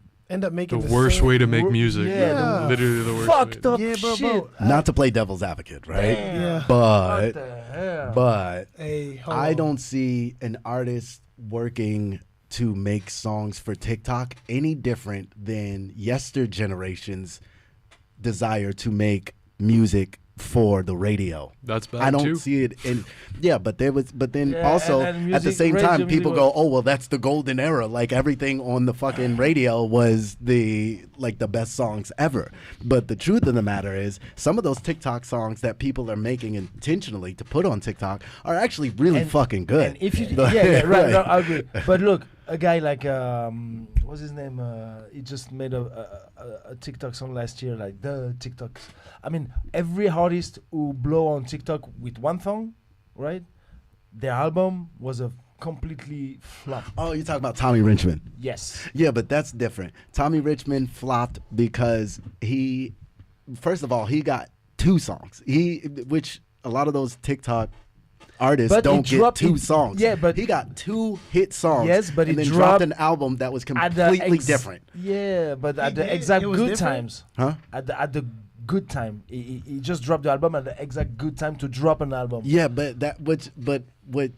making The worst way to make wor- music. yeah, the Literally the worst fucked way. up Yeah, bro, shit. bro. Not to play devil's advocate, right? Damn. Yeah. What But the hell? but Hey, hold I on. don't see an artist working to make songs for TikTok any different than yester generation's desire to make music for the radio. That's bad I don't too. see it in but then Yeah, also and at the music- same radio time music people was- go, oh well, that's the golden era, like everything on the fucking radio was the best songs ever. But the truth of the matter is some of those TikTok songs that people are making intentionally to put on TikTok are actually really And- fucking good. And if you, But- right, no, I agree. But look, a guy like what's his name? He just made a TikTok song last year, like the TikToks. I mean, every artist who blow on TikTok with one song, right? Their album was a completely flop. Oh, you're talking about Tommy Richmond. Yes. Yeah, but that's different. Tommy Richmond flopped because first of all, he got 2 songs. Which a lot of those TikTok artists But don't he get dropped 2 it- songs. yeah, but- he got 2 hit songs. Yes, but and he then dropped an album that was At the completely different. Yeah, but at did? the exact It was good different? times. Huh? At the good time, he just dropped the album at the exact good time to drop an album. Yeah, but what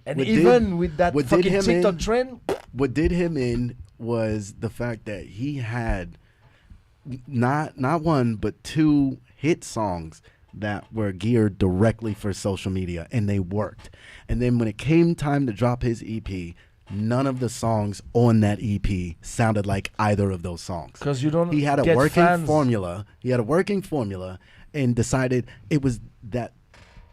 And what even did, with that what did fucking him TikTok in- trend, what did him in was the fact that he had not 1 but 2 hit songs that were geared directly for social media, and they worked. And then when it came time to drop his EP, none of the songs on that EP sounded like either of those songs. because you don't. He had a get working fans. formula. He had a working formula and decided it was that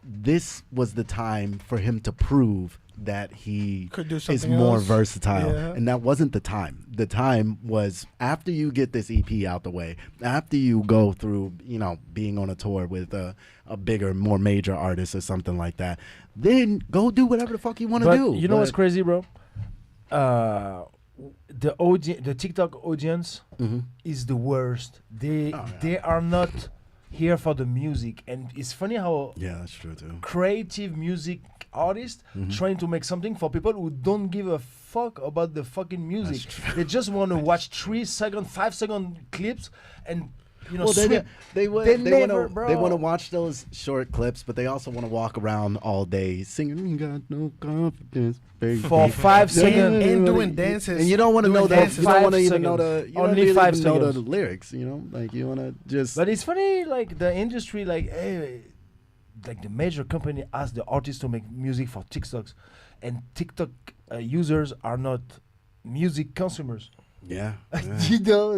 this was the time for him to prove that he Could do is something more else. versatile. Yeah. And that wasn't the time. The time was after you get this EP out the way, after you go through, being on a tour with a bigger, more major artist or something like that, then go do whatever the fuck you want to But do. you know what's But- crazy, bro? The TikTok audience Mhm. is the worst. They Oh, yeah. they are not here for the music, and it's funny how Yeah, that's true too. creative music artists Mhm. trying to make something for people who don't give a fuck about the fucking music. true. They just want to watch 3-second, 5-second clips and Well, they sweep. they want They they never, want to bro. watch those short clips, but they also want to walk around all day singing. You got no confidence, baby. For 5 seconds. And doing dances. and you don't want to Doing know the. dances. You don't want to 5 even know the. seconds. You don't Only really 5 even know the seconds. lyrics. Like you want to just. But it's funny, like the industry, like like the major company ask the artists to make music for TikToks, and TikTok users are not music consumers. yeah. You know?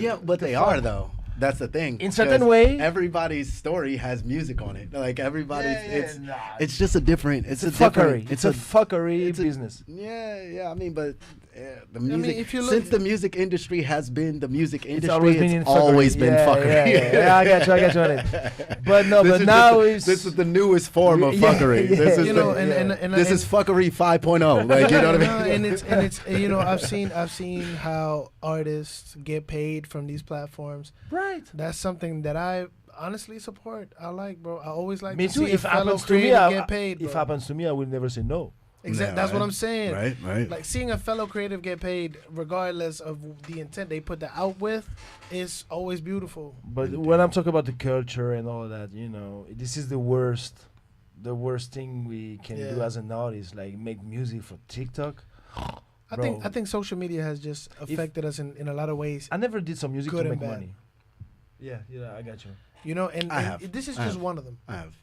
Yeah, but they are though. That's the thing. In certain 'Cause way- everybody's story has music on it. Like everybody's, nah. it's just a different. It's It's a different. fuckery. It's a fuckery it's a- business. Yeah. I mean, but the music. if you look- Since the music industry has been the music industry, always been it's in fuckery. always been Yeah, fuckery. yeah. I got you on it. But no, This but is now just- it's this is the newest form of Yeah, fuckery. yeah. This is You know, the- and this is fuckery 5.0. Like, you know what I mean? and it's you know, I've seen how artists get paid from these platforms. right. That's something that I honestly support. I like, bro. I always like Me to too. see If a fellow happens to me, creator get paid. if bro. happens to me, I will never say no. Exactly. Yeah, That's what right. I'm saying. Right. Like seeing a fellow creative get paid, regardless of the intent they put that out with, is always beautiful. But when I'm talking about the culture and all of that, you know, this is the worst thing we can do Yeah. as an artist, like make music for TikTok. I Bro. think social media has just affected us in a lot of ways. I never did some music Good to and make bad. money. Yeah, I got you. You know, and, I and have. this is I just have. one of them. I have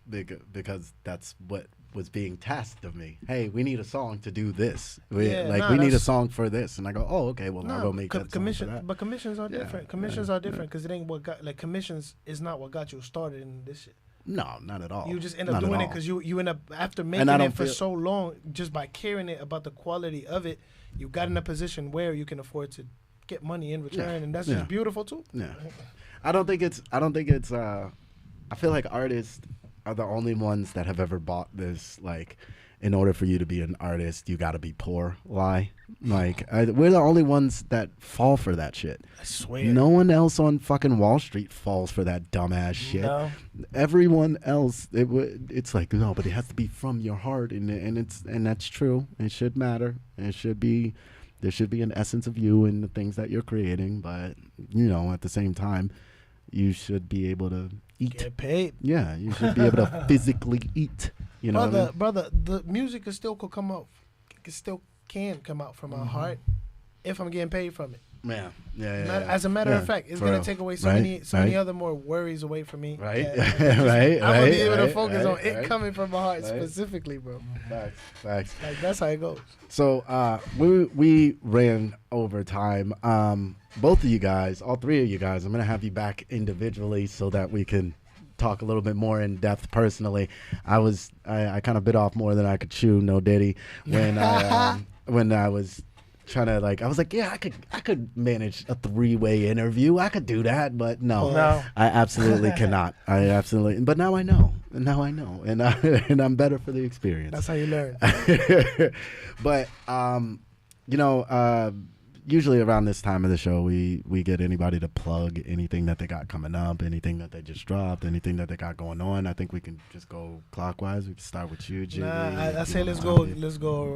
because that's what was being tasked of me. Hey, we need a song to do this. We Yeah, we need a that's- song for this, and I go, oh, okay, well I'll go make that song for commission, that. but commissions are Yeah, different. Commissions yeah, are different because it ain't what got like commissions is not what got you started in this shit. No, not at all. You just end up Not at doing it all. because you end up after I making don't it for feel- so long, just by caring it about the quality of it, you got in a position where you can afford to get money in return, and that's Yeah. just beautiful too. Yeah, I don't think it's. I feel like artists are the only ones that have ever bought this. Like, in order for you to be an artist, you got to be poor. Lie. Like, we're the only ones that fall for that shit. I swear. No one else on fucking Wall Street falls for that dumbass shit. No. Everyone else, it's like, no, but it has to be from your heart, and that's true. It should matter. There should be an essence of you in the things that you're creating, but at the same time, you should be able to eat. Get paid. Yeah, you should be able to physically eat. You know, what I mean? brother, the music can still come out from Mm-hmm. my heart if I'm getting paid from it. Yeah. As a matter Yeah, of fact, it's for gonna real. take away so Right, many right. other more worries away from me. Right, that right, I'm gonna be able to right, focus on right, it right. coming from my heart Right. specifically, bro. Facts. Like that's how it goes. So we ran over time. Both of you guys, all three of you guys, I'm gonna have you back individually so that we can talk a little bit more in depth personally. I kind of bit off more than I could chew, no diddy, when I was trying to I was like, yeah, I could manage a 3-way interview. I could do that, but no. I absolutely cannot. But now I know. And I'm better for the experience. That's how you learn. But usually around this time of the show, we get anybody to plug anything that they got coming up, anything that they just dropped, anything that they got going on. I think we can just go clockwise. We can start with you, JV. Nah, I say let's go around. Let's go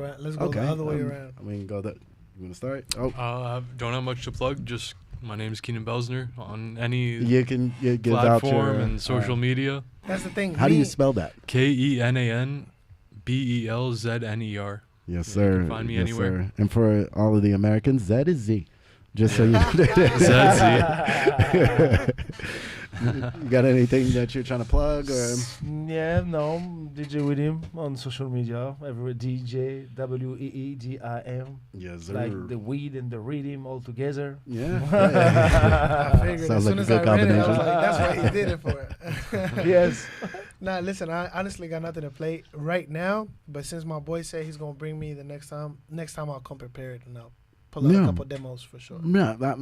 the other way around. We can go that. You want to start? Oh, I don't have much to plug. Just my name's Kenan Belzner on any you give out platform your, and social media. That's the thing. How do you spell that? KenanBelzner. Yes, You sir. can find me Yes, anywhere. sir. And for all of the Americans, Z is Z. Just so you know. ZZ. You got anything that you're trying to plug? Or? Yeah, no. DJ Weedim on social media. Everywhere. DJ WEEDIM. Yes, sir. Like the weed and the rhythm all together. Yeah. I figured Sounds as soon like a as good I read it, I was combination. like, that's why he did it for. Yes. Nah, listen, I honestly got nothing to play right now. But since my boy said he's gonna bring me the next time I'll come prepared and I'll pull out Yeah. a couple demos for sure. No, that's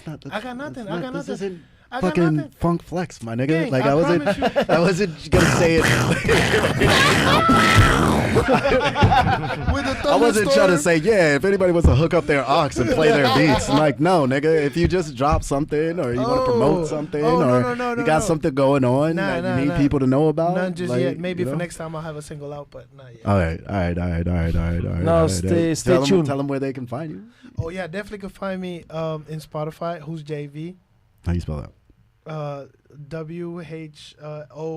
not. I got nothing. that's I got This nothing. isn't I got fucking nothing. funk flex, my nigga. Gang, Like I I wasn't promise you. I wasn't gonna say it. With the I wasn't trying to thunderstorm. say, yeah, if anybody wants to hook up their aux and play their beats, I'm like, no, nigga, if you just drop something or you want to promote something or no, you got something going on Nah, that you need nah. people to know about. None just like, yet. Maybe you for know? next time I'll have a single out, but not yet. All right. No, stay tuned. Tell them where they can find you. Oh yeah, definitely can find me in Spotify. WhosJV. How you spell that?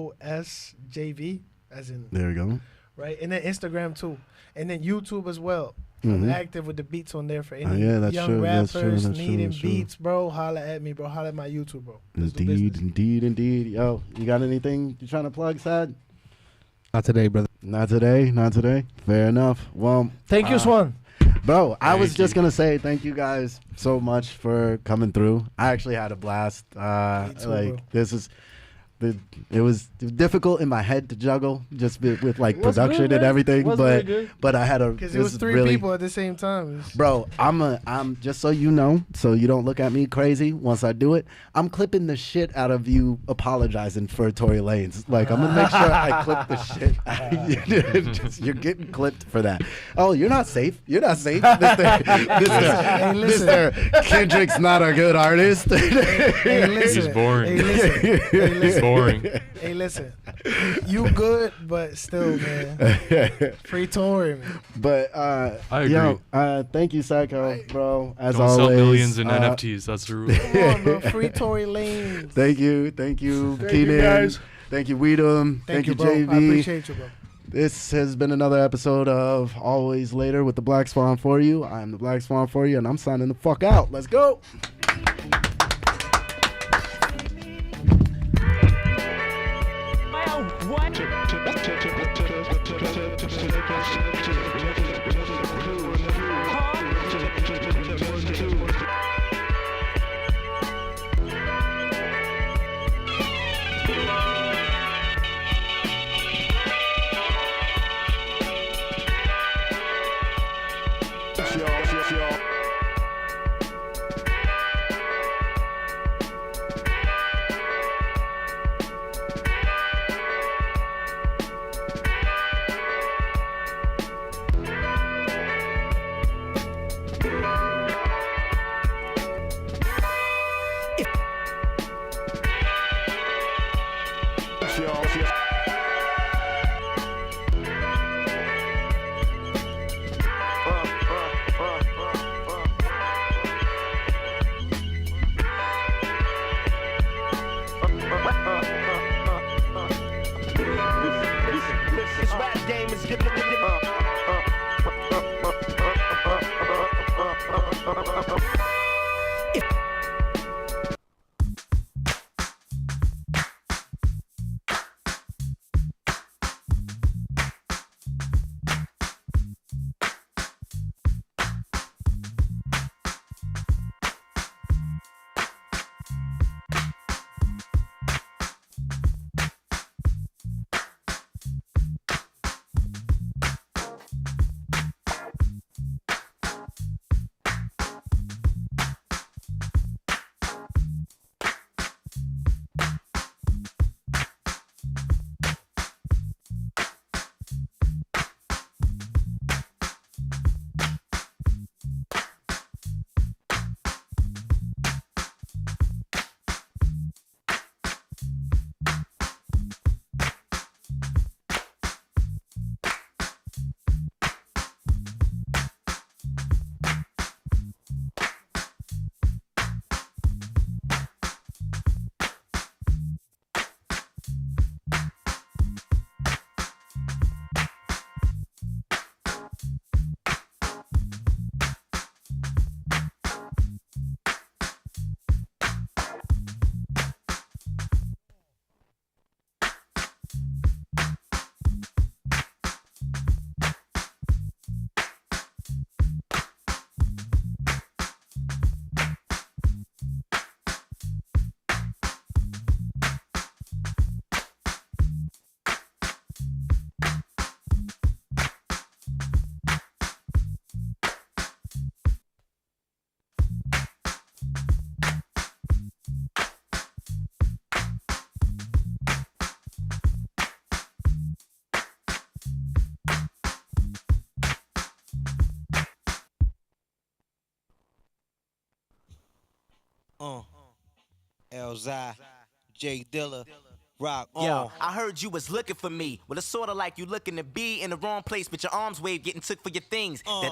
WHOSJV, as in There we go. right, and then Instagram too, and then YouTube as well. Mhm. I'm active with the beats on there for any yeah, that's young true, that's rappers true, that's true, needing that's true. beats, bro. Holla at me, bro. Holla at my YouTube, bro. Let's do Indeed, business. indeed. Yo, you got anything you trying to plug, Sad? Not today, brother. Not today. Fair enough. Well, Thank you, Swan. bro, I was Thank just you. gonna say thank you guys so much for coming through. I actually had a blast. Me too, bro. This is it was difficult in my head to juggle just with like Was production good, and man. everything, Was very good. but I had a Because it this was is 3 really, people at the same time. Bro, I'm just so you know, so you don't look at me crazy once I do it. I'm clipping the shit out of you apologizing for Tory Lanez. Like I'm gonna make sure I clip the shit out of you. You're getting clipped for that. Oh, you're not safe. You're not safe. Mr. Kendrick's not a good artist. Hey, listen. He's boring. Hey, listen. Hey, He's listen. boring. Hey, listen. You good, but still, man. Free Tory, man. But I agree. yo, thank you, Psycho, bro. As Don't always, sell millions in NFTs. That's the rule. Come on, bro. Free Tory Lanez. Thank you, Thank you, Kenan. guys. Thank you, Weedim. Thank you, bro. JV. I appreciate you, bro. This has been another episode of Always Later with the Black4u. I'm the Black4u, and I'm signing the fuck out. Let's go. Elzai, Jay Dilla, rock on. Yo, I heard you was looking for me. Well, it's sorta like you looking to be in the wrong place, but your arms wave getting took for your things. That